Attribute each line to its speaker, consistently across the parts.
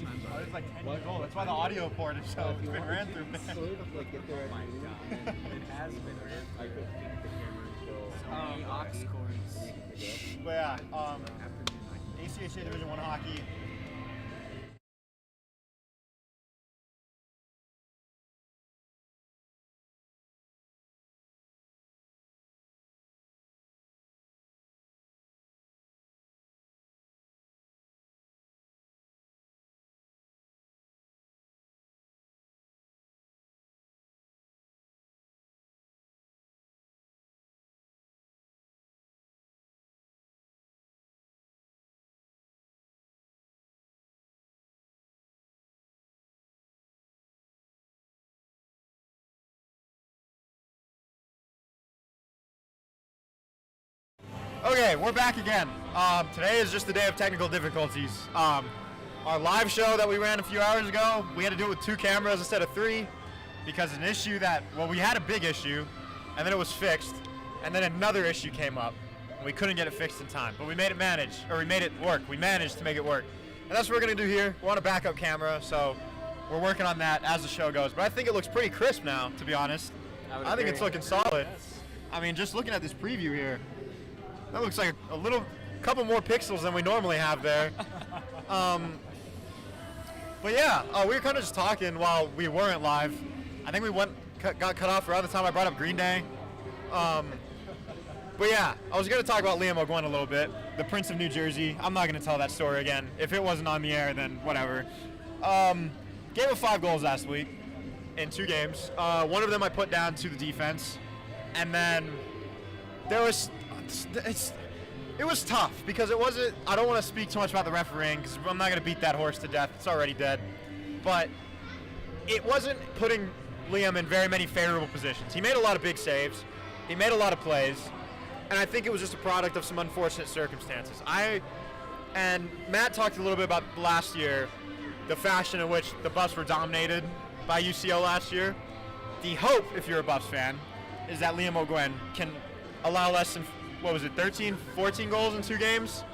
Speaker 1: Oh, it's like 10 years old. That's why the audio port is so it's been ran through.
Speaker 2: Sort of like get there at noon.
Speaker 3: It has been ran.
Speaker 2: I could keep the camera until
Speaker 3: So many aux cords.
Speaker 1: But yeah, ACHA Division 1 hockey. Okay, we're back again. Today is just the day of technical difficulties. Our live show that we ran a few hours ago, we had to do it with 2 cameras instead of 3 because an issue that, well, we had a big issue and then it was fixed and then another issue came up and we couldn't get it fixed in time, but we made it work. We managed to make it work. And that's what we're gonna do here. We're on a backup camera, so we're working on that as the show goes. But I think it looks pretty crisp now, to be honest. I think it's looking solid. I mean, just looking at this preview here, that looks like a couple more pixels than we normally have there. But yeah, we were kind of just talking while we weren't live. I think we got cut off around the time I brought up Green Day. But yeah, I was going to talk about Liam O'Gwen a little bit, the Prince of New Jersey. I'm not going to tell that story again. If it wasn't on the air, then whatever. Gave up 5 goals last week in 2 games. One of them I put down to the defense, and then there was. It was tough because it wasn't. I don't want to speak too much about the refereeing because I'm not going to beat that horse to death. It's already dead. But it wasn't putting Liam in very many favorable positions. He made a lot of big saves. He made a lot of plays. And I think it was just a product of some unfortunate circumstances. And Matt talked a little bit about last year, the fashion in which the Buffs were dominated by UCO last year. The hope, if you're a Buffs fan, is that Liam O'Gwen can allow less than 13, 14 goals in 2 games?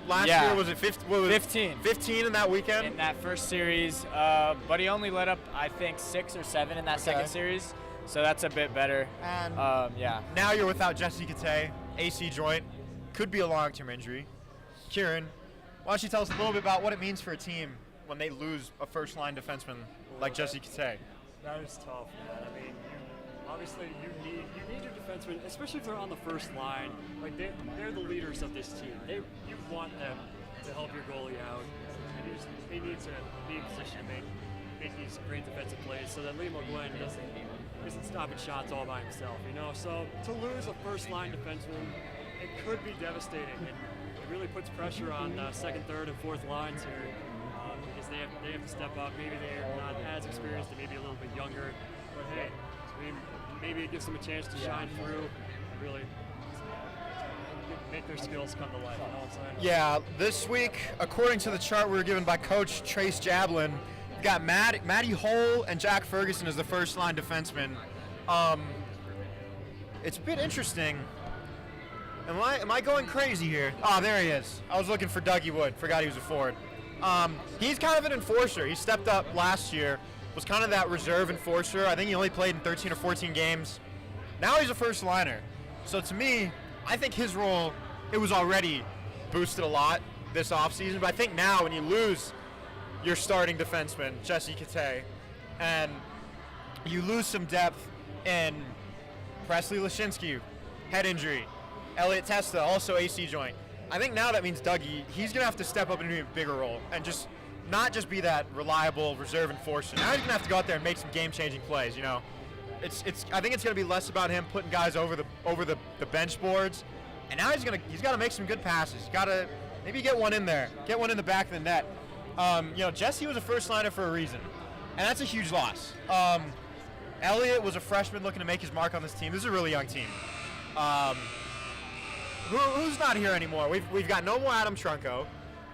Speaker 1: Last year, was it 15? 15 in that weekend?
Speaker 3: In that first series, but he only let up, I think, 6 or 7 in that second series, so that's a bit better.
Speaker 1: And
Speaker 3: yeah.
Speaker 1: Now you're without Jesse Kate, AC joint, could be a long-term injury. Kieran, why don't you tell us a little bit about what it means for a team when they lose a first-line defenseman like Jesse Kate?
Speaker 4: That is tough, man. I mean, obviously you need your defensemen, especially if they're on the first line. Like they're the leaders of this team. You want them to help your goalie out, and they need to be in position to make these great defensive plays so that Liam O'Gwen isn't stopping shots all by himself. So to lose a first line defenseman, it could be devastating, and it really puts pressure on second, third, and fourth lines here because they have to step up. Maybe they're not as experienced, they may be a little bit younger, but hey. Maybe it gives them a chance to shine through and really make their skills come to life. You know what I'm saying?
Speaker 1: Yeah, this week, according to the chart we were given by Coach Trace Jablin, we've got Matty Hole and Jack Ferguson as the first-line defensemen. It's a bit interesting. Am I going crazy here? Oh, there he is. I was looking for Dougie Wood. Forgot he was a forward. He's kind of an enforcer. He stepped up last year. Was kind of that reserve enforcer. I think he only played in 13 or 14 games. Now he's a first liner. So to me, I think his role, it was already boosted a lot this offseason. But I think now when you lose your starting defenseman, Jesse Kate, and you lose some depth in Presley Lashinsky, head injury, Elliot Testa, also AC joint. I think now that means Dougie, he's going to have to step up into a bigger role and just not just be that reliable reserve enforcer. Now he's gonna have to go out there and make some game-changing plays. I think it's gonna be less about him putting guys over the bench boards, and now he's got to make some good passes. He's got to maybe get one in there, get one in the back of the net. Jesse was a first liner for a reason, and that's a huge loss. Elliot was a freshman looking to make his mark on this team. This is a really young team. Who's not here anymore? We've got no more Adam Trunko,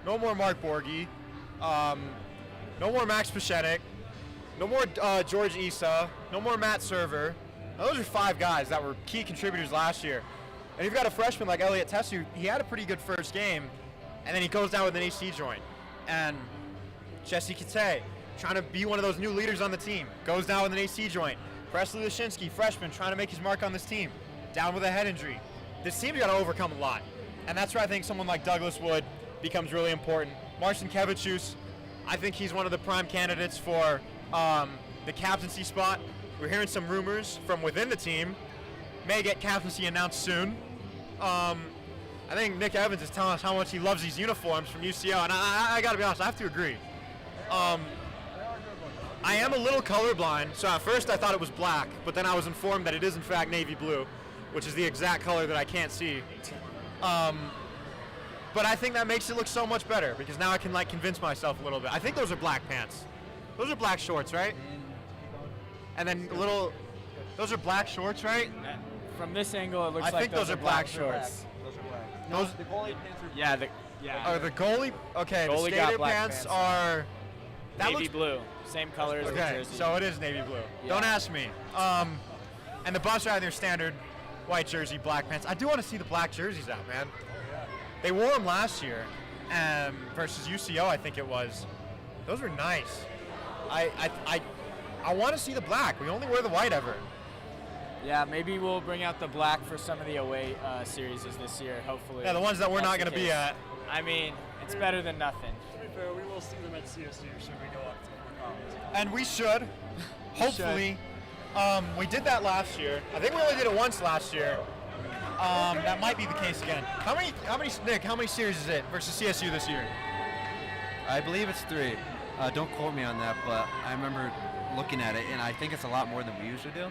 Speaker 1: no more Mark Borghi. No more Max Pashenik, no more George Issa, no more Matt Server. Now, those are 5 guys that were key contributors last year. And you've got a freshman like Elliot Testa, he had a pretty good first game, and then he goes down with an AC joint. And Jesse Kate, trying to be one of those new leaders on the team, goes down with an AC joint. Presley Lashinsky, freshman, trying to make his mark on this team, down with a head injury. This team's got to overcome a lot, and that's where I think someone like Douglas Wood becomes really important. Marcin Kevicius, I think he's one of the prime candidates for the captaincy spot. We're hearing some rumors from within the team. May get captaincy announced soon. I think Nick Evans is telling us how much he loves these uniforms from UCO, and I got to be honest, I have to agree. I am a little colorblind, so at first I thought it was black, but then I was informed that it is in fact navy blue, which is the exact color that I can't see. But I think that makes it look so much better because now I can like convince myself a little bit. I think those are black pants. Those are black shorts, right? And then those are black shorts, right?
Speaker 3: From this angle, it looks
Speaker 1: I
Speaker 3: like
Speaker 1: think those are black shorts.
Speaker 2: Those are black.
Speaker 1: Those,
Speaker 2: The goalie pants are
Speaker 3: Yeah,
Speaker 1: are the goalie? Okay,
Speaker 3: Goalie
Speaker 1: the
Speaker 3: got
Speaker 1: skater
Speaker 3: black
Speaker 1: pants
Speaker 3: pants.
Speaker 1: are. That
Speaker 3: navy
Speaker 1: looks
Speaker 3: blue, same color as the
Speaker 1: okay.
Speaker 3: jersey.
Speaker 1: So it is navy blue.
Speaker 3: Yeah.
Speaker 1: Don't ask me. And the Buffs are their standard white jersey, black pants. I do want to see the black jerseys out, man. They wore them last year, versus UCO, I think it was. Those were nice. I want to see the black. We only wear the white ever.
Speaker 3: Yeah, maybe we'll bring out the black for some of the away series this year, hopefully.
Speaker 1: Yeah, the ones that we're
Speaker 3: That's
Speaker 1: not
Speaker 3: the
Speaker 1: going to be
Speaker 3: case.
Speaker 1: at.
Speaker 3: I mean, it's better than nothing.
Speaker 4: To be fair, we will see them at CSU should we go up to college.
Speaker 1: And we should. Hopefully. We did that last year. I think we only did it once last year. That might be the case again. Nick, how many series is it versus CSU this year?
Speaker 5: I believe it's 3. Don't quote me on that, but I remember looking at it, and I think it's a lot more than we usually do.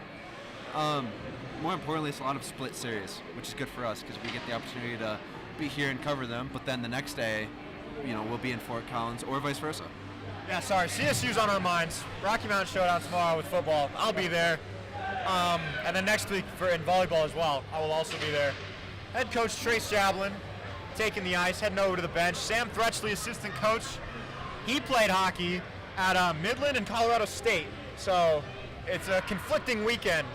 Speaker 5: More importantly, it's a lot of split series, which is good for us because we get the opportunity to be here and cover them, but then the next day, we'll be in Fort Collins or vice versa.
Speaker 1: Yeah, sorry, CSU's on our minds. Rocky Mountain Showdown tomorrow with football. I'll be there. And then next week in volleyball as well, I will also be there. Head coach Trace Jablin taking the ice, heading over to the bench. Sam Thrutchley, assistant coach. He played hockey at Midland and Colorado State. So it's a conflicting weekend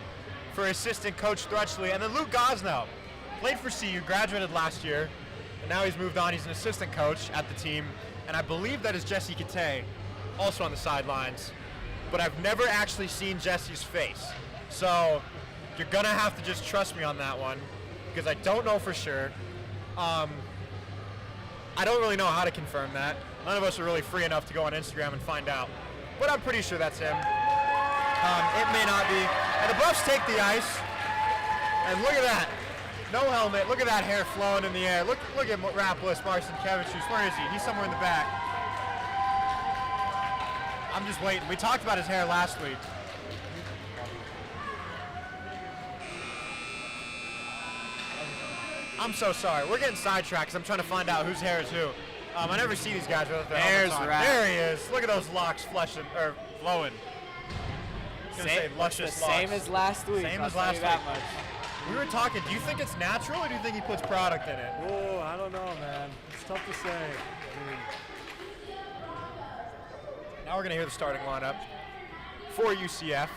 Speaker 1: for assistant coach Thrutchley. And then Luke Gosnow played for CU, graduated last year, and now he's moved on. He's an assistant coach at the team. And I believe that is Jesse Kate, also on the sidelines. But I've never actually seen Jesse's face. So you're going to have to just trust me on that one because I don't know for sure. I don't really know how to confirm that. None of us are really free enough to go on Instagram and find out. But I'm pretty sure that's him. It may not be. And the Buffs take the ice. And look at that. No helmet. Look at that hair flowing in the air. Look at Rapolis, Marcin Kevicius. Where is he? He's somewhere in the back. I'm just waiting. We talked about his hair last week. I'm so sorry. We're getting sidetracked because I'm trying to find out whose hair is who. I never see these guys without their helmets on. There he is. Look at those locks flowing. I was gonna say luscious locks.
Speaker 3: Same as last week.
Speaker 1: Same
Speaker 3: I'll
Speaker 1: as
Speaker 3: tell you
Speaker 1: last
Speaker 3: that
Speaker 1: week.
Speaker 3: much.
Speaker 1: We were talking. Do you think it's natural, or do you think he puts product in it?
Speaker 4: Oh, I don't know, man. It's tough to say. I mean,
Speaker 1: Now we're gonna hear the starting lineup for UCF.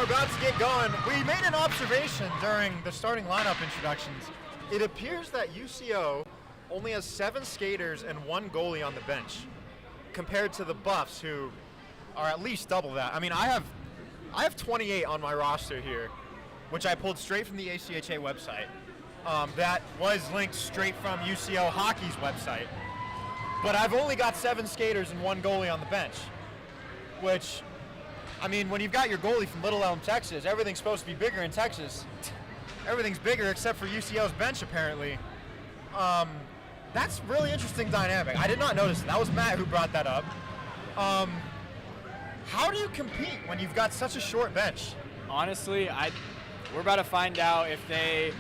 Speaker 1: about to get going. We made an observation during the starting lineup introductions. It appears that UCO only has 7 skaters and 1 goalie on the bench, compared to the Buffs, who are at least double that. I mean, I have 28 on my roster here, which I pulled straight from the ACHA website. That was linked straight from UCO Hockey's website. But I've only got 7 skaters and 1 goalie on the bench, which, I mean, when you've got your goalie from Little Elm, Texas, everything's supposed to be bigger in Texas. Everything's bigger except for UCO's bench, apparently. That's really interesting dynamic. I did not notice it. That was Matt who brought that up. How do you compete when you've got such a short bench?
Speaker 3: Honestly, we're about to find out if they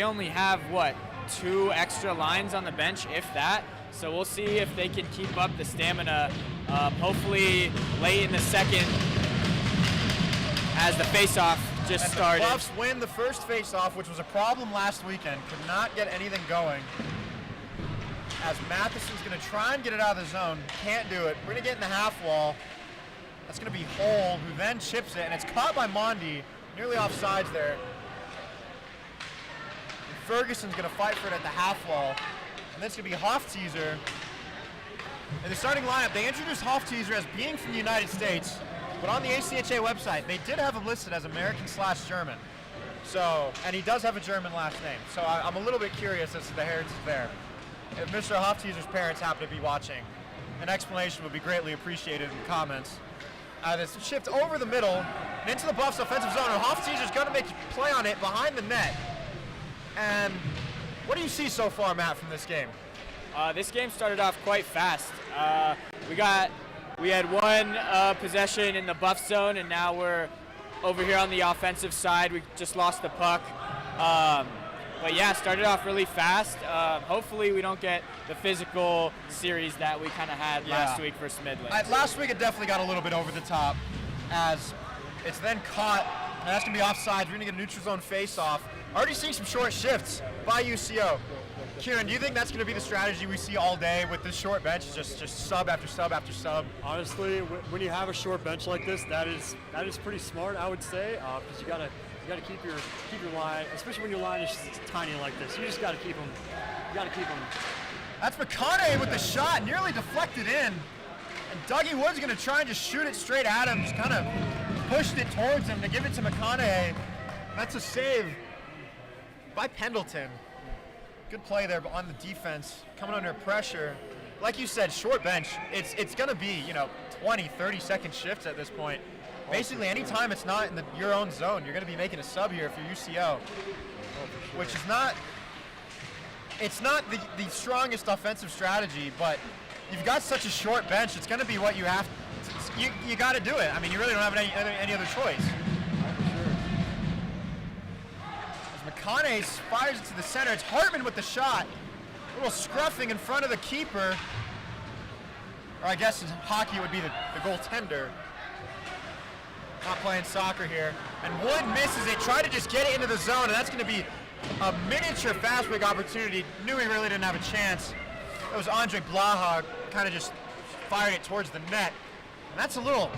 Speaker 3: only have, what, 2 extra lines on the bench, if that. So we'll see if they can keep up the stamina, hopefully late in the second as the face-off just started.
Speaker 1: The Buffs win the first face-off, which was a problem last weekend. Could not get anything going. As Matheson's going to try and get it out of the zone. Can't do it. We're going to get in the half wall. That's going to be Hole, who then chips it, and it's caught by Mondi, nearly offsides there. And Ferguson's going to fight for it at the half wall. And then it's going to be Hofteaser. In the starting lineup, they introduced Hofteaser as being from the United States, but on the ACHA website, they did have him listed as American/German. So, and he does have a German last name. So I'm a little bit curious as to the heritage there. If Mr. Hofteaser's parents happen to be watching, an explanation would be greatly appreciated in the comments. It's shipped over the middle and into the Buffs' offensive zone, and Hofteaser's going to make a play on it behind the net. And what do you see so far, Matt, from this game?
Speaker 3: This game started off quite fast. We had 1 possession in the Buff zone, and now we're over here on the offensive side. We just lost the puck. But yeah, started off really fast. Hopefully we don't get the physical series that we kind of had last week for Midland.
Speaker 1: Last week it definitely got a little bit over the top, as it's then caught, and that's going to be offsides. We're going to get a neutral zone face-off. Already seeing some short shifts by UCO. Kieran, do you think that's going to be the strategy we see all day with this short bench, just sub after sub after sub?
Speaker 4: Honestly, when you have a short bench like this, that is pretty smart, I would say, because you gotta keep your line, especially when your line is tiny like this. You just gotta keep them. You gotta keep them.
Speaker 1: That's McConaughey with the shot, nearly deflected in, and Dougie Wood's going to try and just shoot it straight at him. Just kind of pushed it towards him to give it to McConaughey. That's a save by Pendleton. Good play there on the defense, coming under pressure. Like you said, short bench, it's going to be, 20, 30-second shifts at this point. Basically, anytime it's not in your own zone, you're going to be making a sub here if you're UCO, which is not, it's not the strongest offensive strategy, but you've got such a short bench, it's going to be what you have to, you got to do it. I mean, you really don't have any other choice. McConaughey fires it to the center. It's Hartman with the shot. A little scruffing in front of the keeper. Or I guess in hockey it would be the goaltender. Not playing soccer here. And Wood misses it. Tried to just get it into the zone, and that's going to be a miniature fast break opportunity. Knew he really didn't have a chance. It was Andre Blaha, kind of just fired it towards the net. And that's a little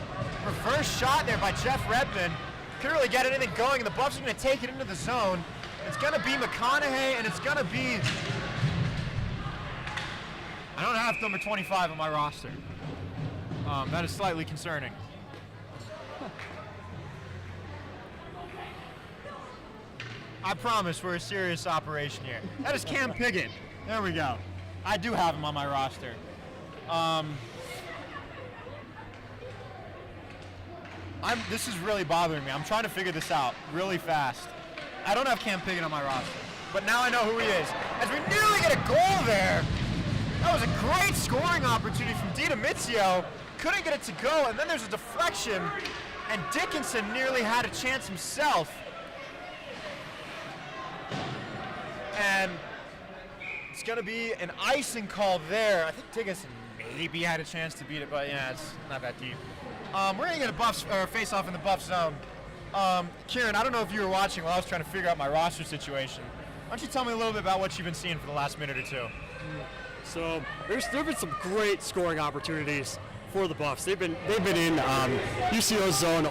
Speaker 1: reverse shot there by Jeff Redmond. Couldn't really get anything going, and the Buffs are going to take it into the zone. It's going to be McConaughey, and it's going to be... I don't have number 25 on my roster. That is slightly concerning. I promise we're a serious operation here. That is Cam Piggott. There we go. I do have him on my roster. This is really bothering me. I'm trying to figure this out really fast. I don't have Cam Piggott on my roster, but now I know who he is. As we nearly get a goal there. That was a great scoring opportunity from Dita Mizio. Couldn't get it to go, and then there's a deflection, and Dickinson nearly had a chance himself. And it's going to be an icing call there. I think Dickinson maybe had a chance to beat it, but yeah, it's not that deep. We're going to get a face-off in the Buff zone. Kieran, I don't know if you were watching while I was trying to figure out my roster situation. Why don't you tell me a little bit about what you've been seeing for the last minute or two?
Speaker 4: So there have been some great scoring opportunities for the Buffs. They've been in UCO's zone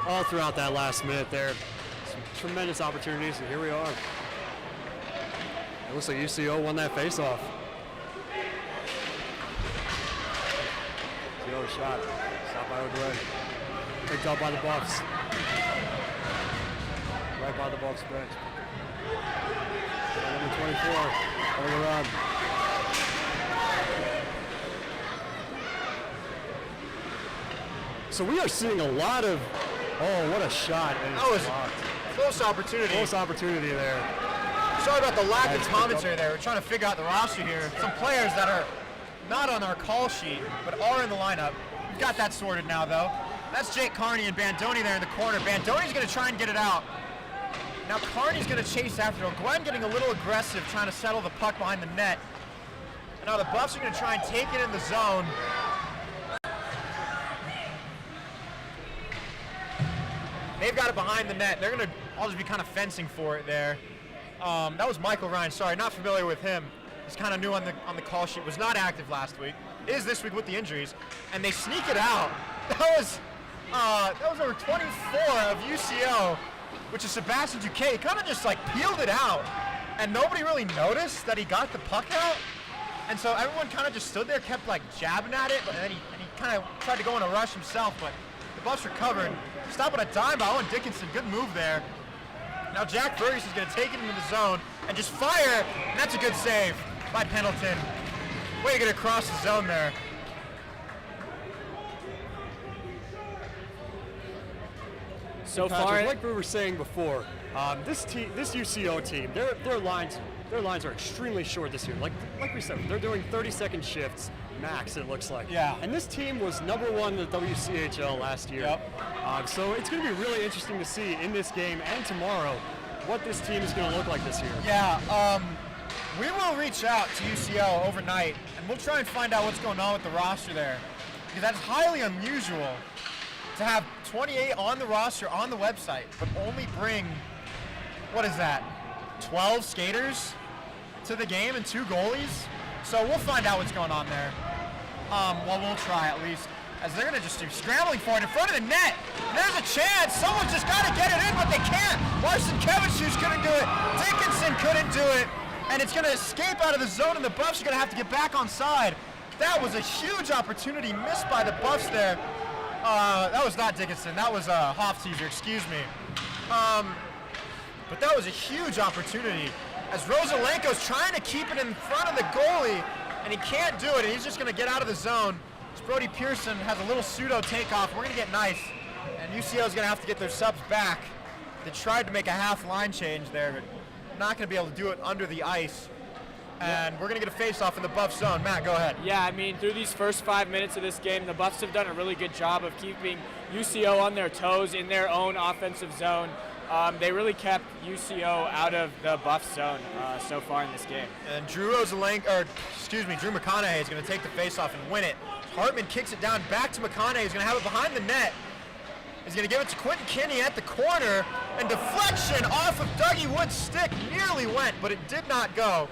Speaker 4: all throughout that last minute there. Some tremendous opportunities, and here we are. It looks like UCO won that faceoff. UCO shot. Stop by O'Dway. Picked up by the Buffs. Right by the Buffs bench. Number 24 on the run. So we are seeing a lot of, oh, what a shot. And
Speaker 1: That was
Speaker 4: blocked.
Speaker 1: close opportunity.
Speaker 4: Close opportunity there.
Speaker 1: Sorry about the lack of
Speaker 4: Nice
Speaker 1: commentary there. We're trying to figure out the roster here. Some players that are not on our call sheet, but are in the lineup. We've got that sorted now, though. That's Jake Carney and Bandoni there in the corner. Bandoni's going to try and get it out. Now Carney's going to chase after him. Glenn getting a little aggressive, trying to settle the puck behind the net. And now the Buffs are going to try and take it in the zone. They've got it behind the net. They're going to all just be kind of fencing for it there. That was Michael Ryan. Sorry, not familiar with him. He's kind of new on the call sheet. Was not active last week. Is this week with the injuries, and they sneak it out. That was over 24 of UCO, which is Sebastian Duquet. He kind of just like peeled it out, and nobody really noticed that he got the puck out. And so everyone kind of just stood there, kept like jabbing at it, but then he kind of tried to go in a rush himself. But the Buffs recovered. Stop on a dime by Owen Dickinson. Good move there. Now Jack Ferguson's going to take it into the zone and just fire, and that's a good save by Pendleton. Way to get across the zone there.
Speaker 3: So
Speaker 4: Patrick,
Speaker 3: far,
Speaker 4: like we were saying before, this UCO team, their lines are extremely short this year. Like we said, they're doing 30-second shifts max. It looks like.
Speaker 1: Yeah.
Speaker 4: And this team was #1 in the WCHL last year.
Speaker 1: Yep.
Speaker 4: So it's going to be really interesting to see in this game and tomorrow what this team is going to look like this year.
Speaker 1: Yeah, we will reach out to UCO overnight, and we'll try and find out what's going on with the roster there, because that's highly unusual to have 28 on the roster on the website, but only bring, what is that, 12 skaters to the game and 2 goalies? So we'll find out what's going on there. Well, we'll try at least, as they're going to just do scrambling for it in front of the net. And there's a chance. Someone's just got to get it in, but they can't. Larson Kevichus couldn't do it. Dickinson couldn't do it. And it's going to escape out of the zone, and the Buffs are going to have to get back on side. That was a huge opportunity missed by the Buffs there. That was not Dickinson. That was Hofteaser, excuse me. But that was a huge opportunity, as Rosalenko's trying to keep it in front of the goalie, and he can't do it, and he's just going to get out of the zone. As Brody Pearson has a little pseudo takeoff. We're going to get nice, and UCO is going to have to get their subs back. They tried to make a half line change there, but not going to be able to do it under the ice. And we're going to get a face-off in the Buff zone. Matt, go ahead.
Speaker 3: yeah, I mean, through these first 5 minutes of this game, the Buffs have done a really good job of keeping UCO on their toes in their own offensive zone. They really kept UCO out of the Buff zone so far in this game.
Speaker 1: And Drew McConaughey is going to take the face-off and win it. Hartman kicks it down back to McConaughey. He's going to have it behind the net. He's going to give it to Quentin Kinney at the corner. And deflection off of Dougie Wood's stick nearly went, but it did not go.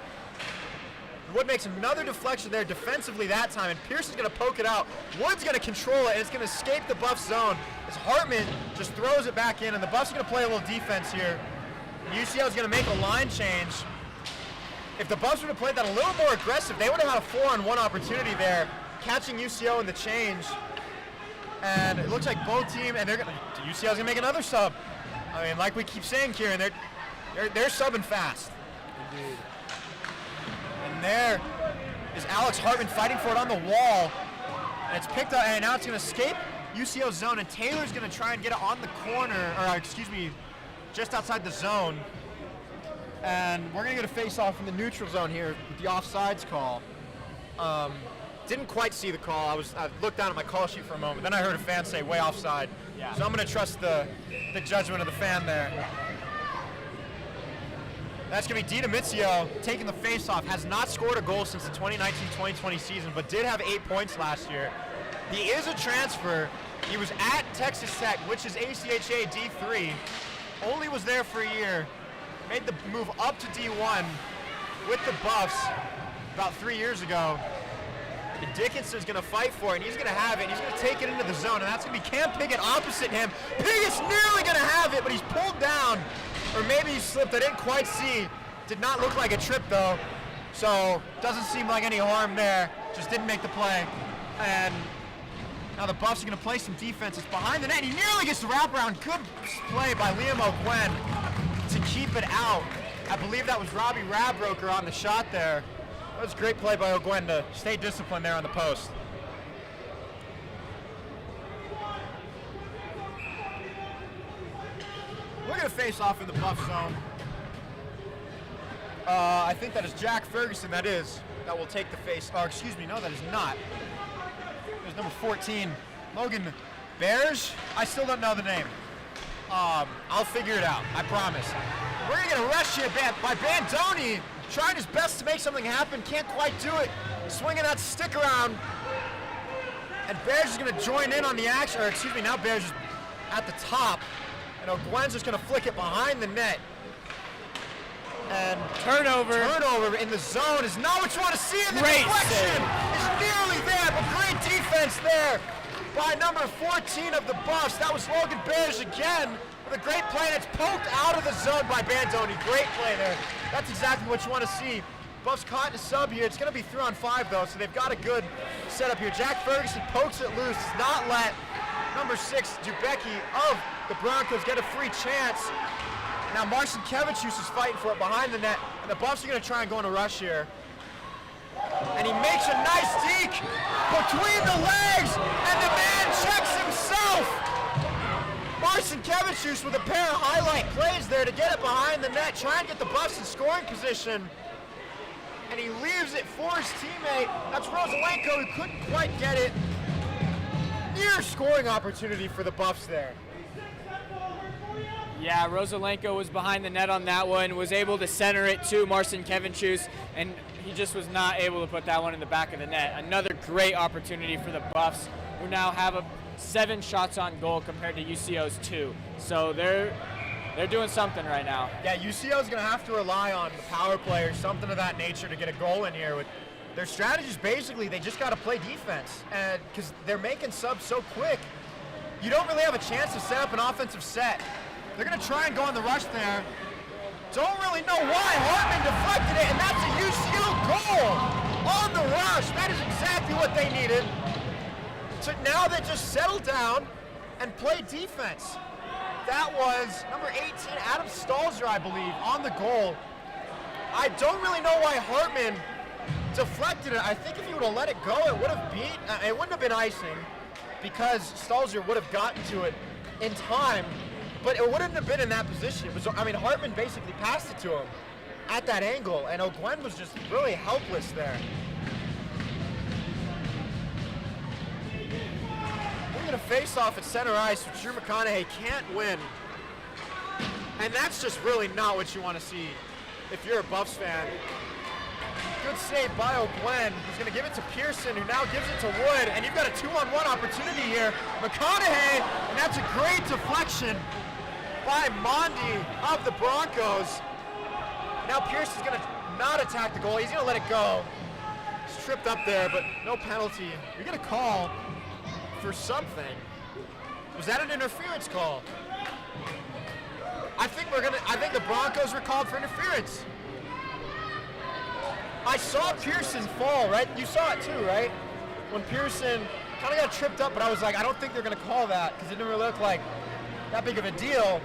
Speaker 1: Wood makes another deflection there defensively that time, and Pearson's going to poke it out. Wood's going to control it, and it's going to escape the Buff zone as Hartman just throws it back in, and the Buffs are going to play a little defense here. UCL is going to make a line change. If the Buffs would have played that a little more aggressive, they would have had a 4-on-1 opportunity there, catching UCO in the change. And it looks like both teams, and UCL's going to make another sub. I mean, like we keep saying, Kieran, they're subbing fast.
Speaker 4: Indeed.
Speaker 1: And there is Alex Hartman fighting for it on the wall. And it's picked up, and now it's going to escape UCO zone, and Taylor's going to try and get it on the corner, or just outside the zone. And we're going to get a face-off in the neutral zone here with the offsides call. Didn't quite see the call. I looked down at my call sheet for a moment. Then I heard a fan say way offside.
Speaker 3: Yeah.
Speaker 1: So I'm going to trust the judgment of the fan there. That's going to be DiDomizio taking the face-off. Has not scored a goal since the 2019-2020 season, but did have 8 points last year. He is a transfer. He was at Texas Tech, which is ACHA D3. Only was there for a year. Made the move up to D1 with the Buffs about 3 years ago. And Dickinson's going to fight for it, and he's going to have it, and he's going to take it into the zone, and that's going to be Cam Piggott opposite him. Piggott's nearly going to have it, but he's pulled down, or maybe he slipped. I didn't quite see. Did not look like a trip, though, so doesn't seem like any harm there. Just didn't make the play. And now the Buffs are going to play some defense. It's behind the net. He nearly gets the wraparound. Good play by Liam O'Gwen to keep it out. I believe that was Robbie Radbroker on the shot there. That was a great play by O'Gwen to stay disciplined there on the post. We're going to face off in the Buff zone. I think that is Jack Ferguson, that will take the face. Or excuse me, no, that is not. There's number 14, Logan Bears. I still don't know the name. I'll figure it out, I promise. We're going to get a rush here by Bandoni. Trying his best to make something happen, can't quite do it. Swinging that stick around. And Bears is going to join in on the action, or excuse me, now Bears is at the top. And O'Gwen's just going to flick it behind the net. And turnover in the zone is not what you want to see, and the deflection is nearly there, but great defense there by number 14 of the Buffs. That was Logan Bears again with a great play, and it's poked out of the zone by Bandoni. Great play there. That's exactly what you want to see. Buffs caught in a sub here. It's going to be 3-on-5 though, so they've got a good setup here. Jack Ferguson pokes it loose, does not let number 6 Dubecki of the Broncos get a free chance. Now Marcin Kevicius is fighting for it behind the net, and the Buffs are going to try and go in a rush here. And he makes a nice deke between the legs, and the man checks himself. Marcin Kevicius with a pair of highlight plays there to get it behind the net, try and get the Buffs in scoring position. And he leaves it for his teammate. That's Rosalenko, who couldn't quite get it. Near scoring opportunity for the Buffs there.
Speaker 3: Yeah, Rosalenko was behind the net on that one, was able to center it to Marcin Kevicius, and he just was not able to put that one in the back of the net. Another great opportunity for the Buffs, who now have 7 shots on goal compared to UCO's 2. So they're doing something right now.
Speaker 1: Yeah, UCO is going to have to rely on the power play or something of that nature to get a goal in here. With their strategies, basically, they just got to play defense, and because they're making subs so quick, you don't really have a chance to set up an offensive set. They're going to try and go on the rush there. Don't really know why. Hartman deflected it, and that's a UCO goal on the rush. That is exactly what they needed. So now they just settle down and play defense. That was number 18, Adam Stalzer, I believe, on the goal. I don't really know why Hartman deflected it. I think if he would have let it go, it would have it wouldn't have been icing because Stalzer would have gotten to it in time. But it wouldn't have been in that position. It was, Hartman basically passed it to him at that angle, and O'Gwen was just really helpless there. We're going to face off at center ice, which Drew McConaughey can't win. And that's just really not what you want to see if you're a Buffs fan. Good save by O'Gwen. He's going to give it to Pearson, who now gives it to Wood, and you've got a 2-on-1 opportunity here. McConaughey, and that's a great deflection by Mondi of the Broncos. Now Pearson's going to not attack the goal. He's going to let it go. He's tripped up there, but no penalty. You're going to call for something. Was that an interference call? I think the Broncos were called for interference. I saw Pearson fall, right? You saw it too, right? When Pearson kind of got tripped up, but I was like, I don't think they're going to call that because it didn't really look like that big of a deal.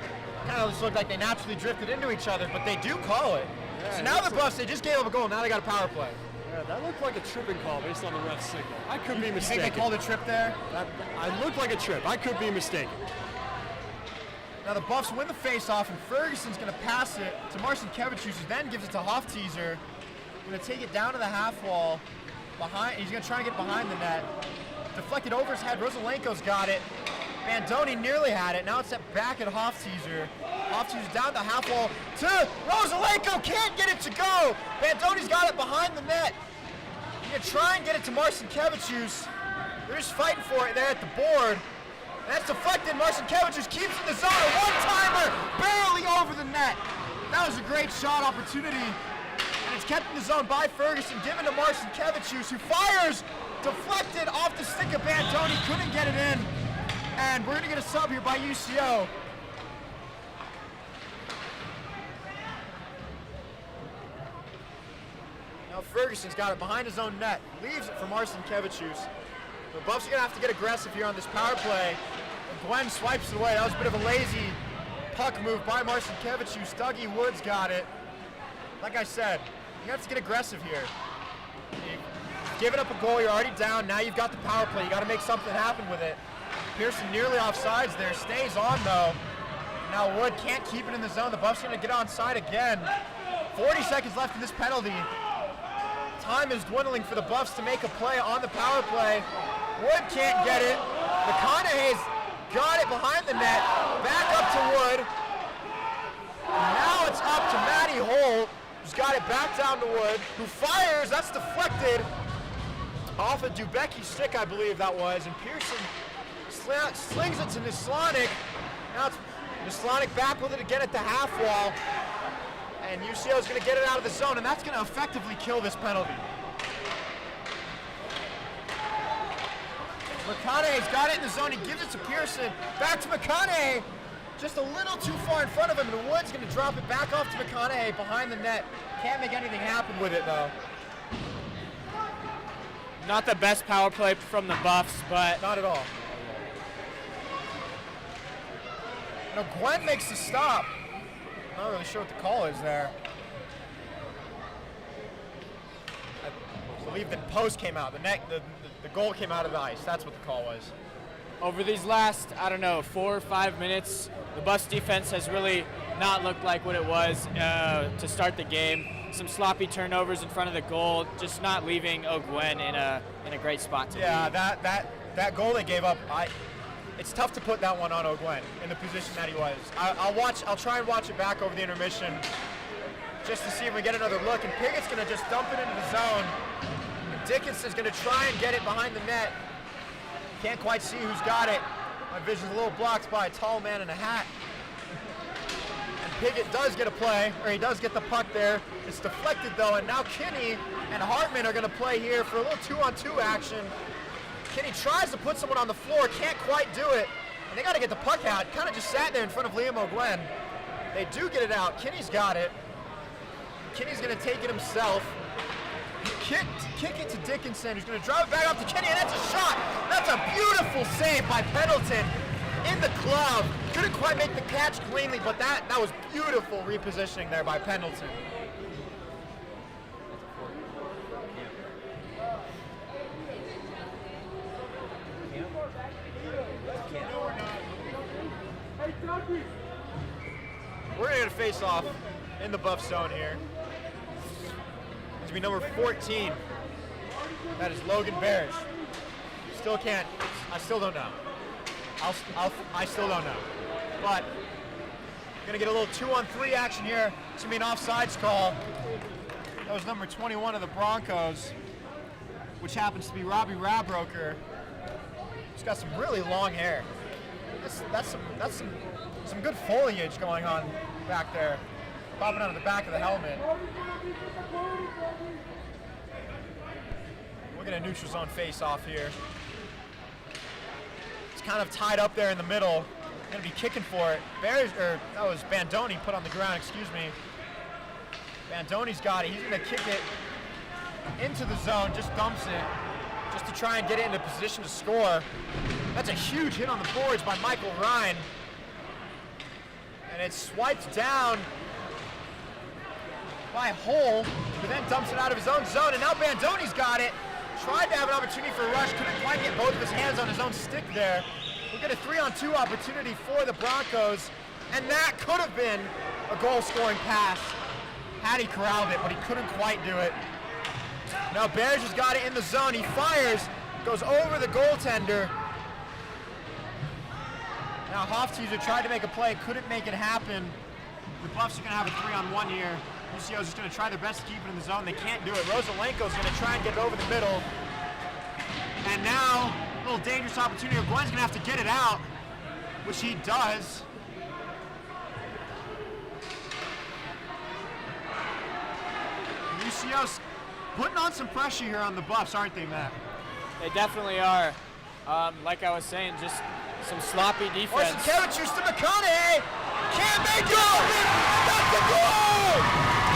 Speaker 1: Kind of just looked like they naturally drifted into each other, but they do call it. Yeah, so now the Buffs, they just gave up a goal. Now they got a power play.
Speaker 4: Yeah, that looked like a tripping call based on the ref's signal. I could be mistaken.
Speaker 1: You think they called a trip there?
Speaker 4: I looked like a trip. I could be mistaken.
Speaker 1: Now the Buffs win the face-off, and Ferguson's going to pass it to Marcin Kevicius, who then gives it to Hofteaser. Going to take it down to the half wall. He's going to try and get behind the net. Deflected over his head. Rosalenko's got it. Bandoni nearly had it. Now it's set back at Hofteaser. Hofteaser down the half wall to Rosalenko. Can't get it to go. Bandoni's got it behind the net. He's going to try and get it to Marcin Kevicius. They're just fighting for it there at the board. That's deflected. Marcin Kevicius keeps it in the zone. A one-timer barely over the net. That was a great shot opportunity. And it's kept in the zone by Ferguson, given to Marcinkevičius, who fires, deflected off the stick of Bantoni, couldn't get it in. And we're gonna get a sub here by UCO. Now Ferguson's got it behind his own net, leaves it for Marcinkevičius. The Buffs are gonna have to get aggressive here on this power play. And Gwen swipes it away. That was a bit of a lazy puck move by Marcinkevičius. Dougie Woods got it. Like I said, you have to get aggressive here. You've given up a goal, you're already down, now you've got the power play, you gotta make something happen with it. Pearson nearly offsides there, stays on though. Now Wood can't keep it in the zone, the Buffs are gonna get onside again. 40 seconds left in this penalty. Time is dwindling for the Buffs to make a play on the power play. Wood can't get it. McConaughey's got it behind the net, back up to Wood. Now it's up to Matty Holt, who's got it back down to Wood, who fires, that's deflected off a Dubecki stick, I believe that was, and Pearson slings it to Nislanic. Now it's Nislanic back with it again at the half wall, and UCO is going to get it out of the zone, and that's going to effectively kill this penalty. McConaughey's got it in the zone, he gives it to Pearson, back to McConaughey, just a little too far in front of him, and Wood's going to drop it back off to McConaughey behind the net. Can't make anything happen with it, though.
Speaker 3: Not the best power play from the Buffs, but
Speaker 1: Not at all. Now, Gwen makes the stop. Not really sure what the call is there. I believe the post came out. The goal came out of the ice. That's what the call was.
Speaker 3: over these last, 4 or 5 minutes, the Buffs defense has really not looked like what it was to start the game. Some sloppy turnovers in front of the goal, just not leaving Ogwen in a great spot to
Speaker 1: Yeah,
Speaker 3: lead.
Speaker 1: that goal they gave up, it's tough to put that one on Ogwen in the position that he was. I'll try and watch it back over the intermission just to see if we get another look. And Piggott's going to just dump it into the zone. And Dickinson's going to try and get it behind the net. Can't quite see who's got it. My vision's a little blocked by a tall man in a hat. And Piggott does get a play, or he does get the puck there. It's deflected though, and now Kinney and Hartman are going to play here for a little 2-on-2 action. Kinney tries to put someone on the floor, can't quite do it. And they got to get the puck out. Kind of just sat there in front of Liam O'Gwen. They do get it out. Kinney's got it. Kinney's going to take it himself. Kick it to Dickinson, who's going to drive it back up to Kinney, and that's a shot. That's a beautiful save by Pendleton in the glove. Couldn't quite make the catch cleanly, but that was beautiful repositioning there by Pendleton. We're going to get a face-off in the buff zone here. It's going to be number 14. That is Logan Barish. Still can't, I still don't know. I still don't know. But going to get a little 2-on-3 action here. It's going to be an offsides call. That was number 21 of the Broncos, which happens to be Robbie Rabroker. He's got some really long hair. That's some good foliage going on back there, popping out of the back of the helmet. We're gonna neutral zone face off here. It's kind of tied up there in the middle. Gonna be kicking for it. That was Bandoni put on the ground, excuse me. Bandoni's got it. He's gonna kick it into the zone, just dumps it, just to try and get it into position to score. That's a huge hit on the boards by Michael Ryan. And it's swiped down by Hull, who then dumps it out of his own zone, and now Bandoni's got it. Tried to have an opportunity for a rush, couldn't quite get both of his hands on his own stick there. We'll get a 3-on-2 opportunity for the Broncos, and that could have been a goal-scoring pass had he corralled it, but he couldn't quite do it. Now Bears has got it in the zone, he fires, goes over the goaltender. Now Hofteaser tried to make a play, couldn't make it happen. The Buffs are going to have a 3-on-1 here. UCO's just going to try their best to keep it in the zone. They can't do it. Rosalenko's going to try and get it over the middle. And now, a little dangerous opportunity. Gwen's going to have to get it out, which he does. UCO's putting on some pressure here on the Buffs, aren't they, Matt?
Speaker 3: They definitely are. Like I was saying, just some sloppy defense.
Speaker 1: Orsinkevicius to McConaughey. Can't make it! That's the goal!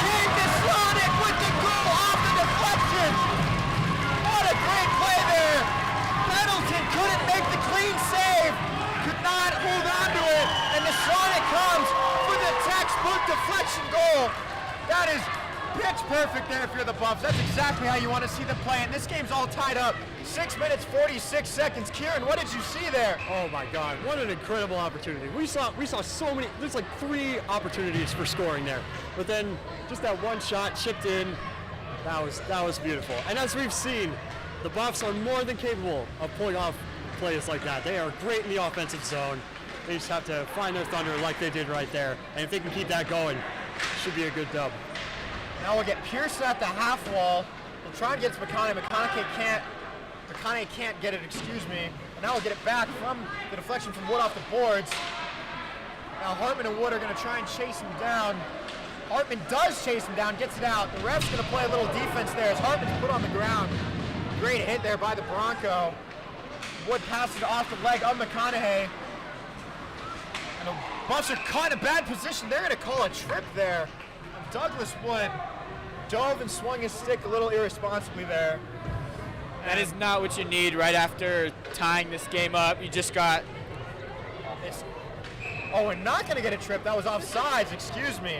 Speaker 1: King Sonic with the goal off the deflection. What a great play there. Pendleton couldn't make the clean save. Could not hold on to it. And the Sonic comes for the textbook deflection goal. That is pitch perfect there if you're the Buffs. That's exactly how you want to see them play. And this game's all tied up. 6 minutes, 46 seconds. Kieran, what did you see there?
Speaker 4: Oh my God, what an incredible opportunity. We saw so many, there's like 3 opportunities for scoring there. But then just that one shot chipped in, that was beautiful. And as we've seen, the Buffs are more than capable of pulling off plays like that. They are great in the offensive zone. They just have to find their thunder like they did right there. And if they can keep that going, should be a good dub.
Speaker 1: Now we'll get Pearson at the half wall. We'll try and get to McConaughey. McConaughey can't get it, excuse me. And now we'll get it back from the deflection from Wood off the boards. Now Hartman and Wood are going to try and chase him down. Hartman does chase him down, gets it out. The ref's going to play a little defense there as Hartman's put on the ground. Great hit there by the Bronco. Wood passes off the leg of McConaughey. And the Buffs are caught in a bad position. They're going to call a trip there. Douglas Wood dove and swung his stick a little irresponsibly there.
Speaker 3: That is not what you need right after tying this game up. You just got...
Speaker 1: we're not going to get a trip. That was offsides, excuse me.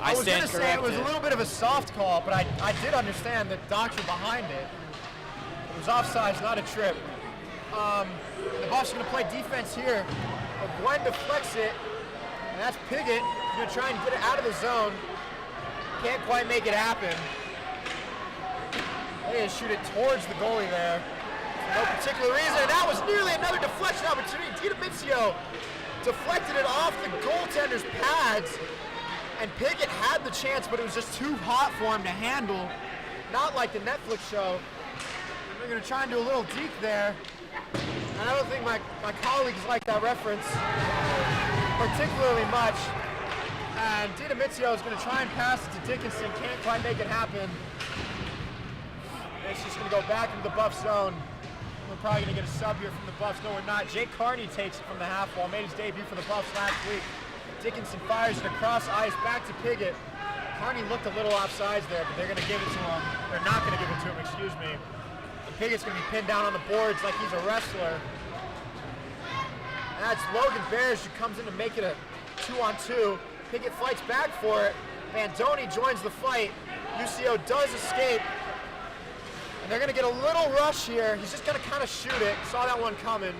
Speaker 1: I was going to say it was a little bit of a soft call, but I did understand the doctrine behind it. It was offsides, not a trip. The Buffs are going to play defense here. Gwen deflects it, and that's Piggott. He's going to try and get it out of the zone. Can't quite make it happen. They just shoot it towards the goalie there. For no particular reason, and that was nearly another deflection opportunity. DiDomizio deflected it off the goaltender's pads, and Piggott had the chance, but it was just too hot for him to handle. Not like the Netflix show. They're going to try and do a little deke there. And I don't think my colleagues like that reference particularly much. And DiDomizio is going to try and pass it to Dickinson. Can't quite make it happen. It's just going to go back into the Buff zone. We're probably going to get a sub here from the Buffs. No, we're not. Jake Carney takes it from the half wall. Made his debut for the Buffs last week. Dickinson fires it across ice back to Piggott. Carney looked a little offsides there, but they're going to give it to him. They're not going to give it to him, excuse me. And Piggott's going to be pinned down on the boards like he's a wrestler. That's Logan Bears who comes in to make it a 2-on-2. Piggott fights back for it. Bandoni joins the fight. UCO does escape. And they're going to get a little rush here. He's just going to kind of shoot it. Saw that one coming.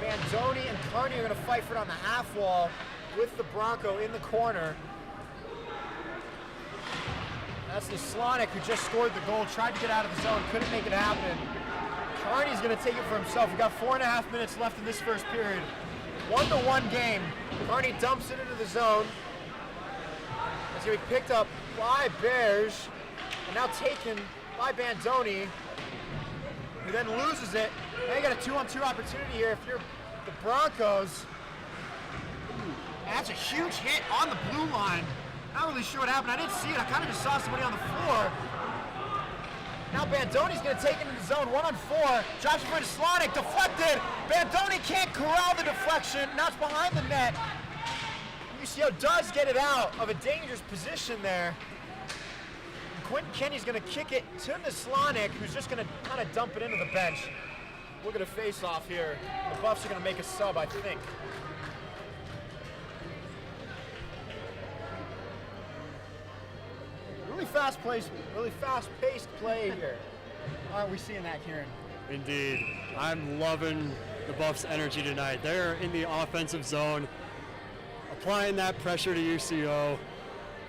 Speaker 1: Bandoni and Carney are going to fight for it on the half wall with the Bronco in the corner. That's the Slonic who just scored the goal. Tried to get out of the zone. Couldn't make it happen. Carney's going to take it for himself. We've got 4.5 minutes left in this first period. 1-1 game. Carney dumps it into the zone. It's going to be picked up by Bears and now taken by Bandoni, who then loses it. Now you got a 2-on-2 opportunity here if you're the Broncos. That's a huge hit on the blue line. Not really sure what happened. I didn't see it. I kind of just saw somebody on the floor. Now Bandoni's going to take it into the zone. 1-on-4. Drops it for the Slonic. Deflected. Bandoni can't corral the deflection. Now it's behind the net. UCO does get it out of a dangerous position there. Quentin Kenny's going to kick it to the Slonic, who's just going to kind of dump it into the bench. We're going to face off here. The Buffs are going to make a sub, I think. Really fast-paced play here. Aren't we seeing that, Kieran?
Speaker 4: Indeed. I'm loving the Buffs' energy tonight. They're in the offensive zone, applying that pressure to UCO,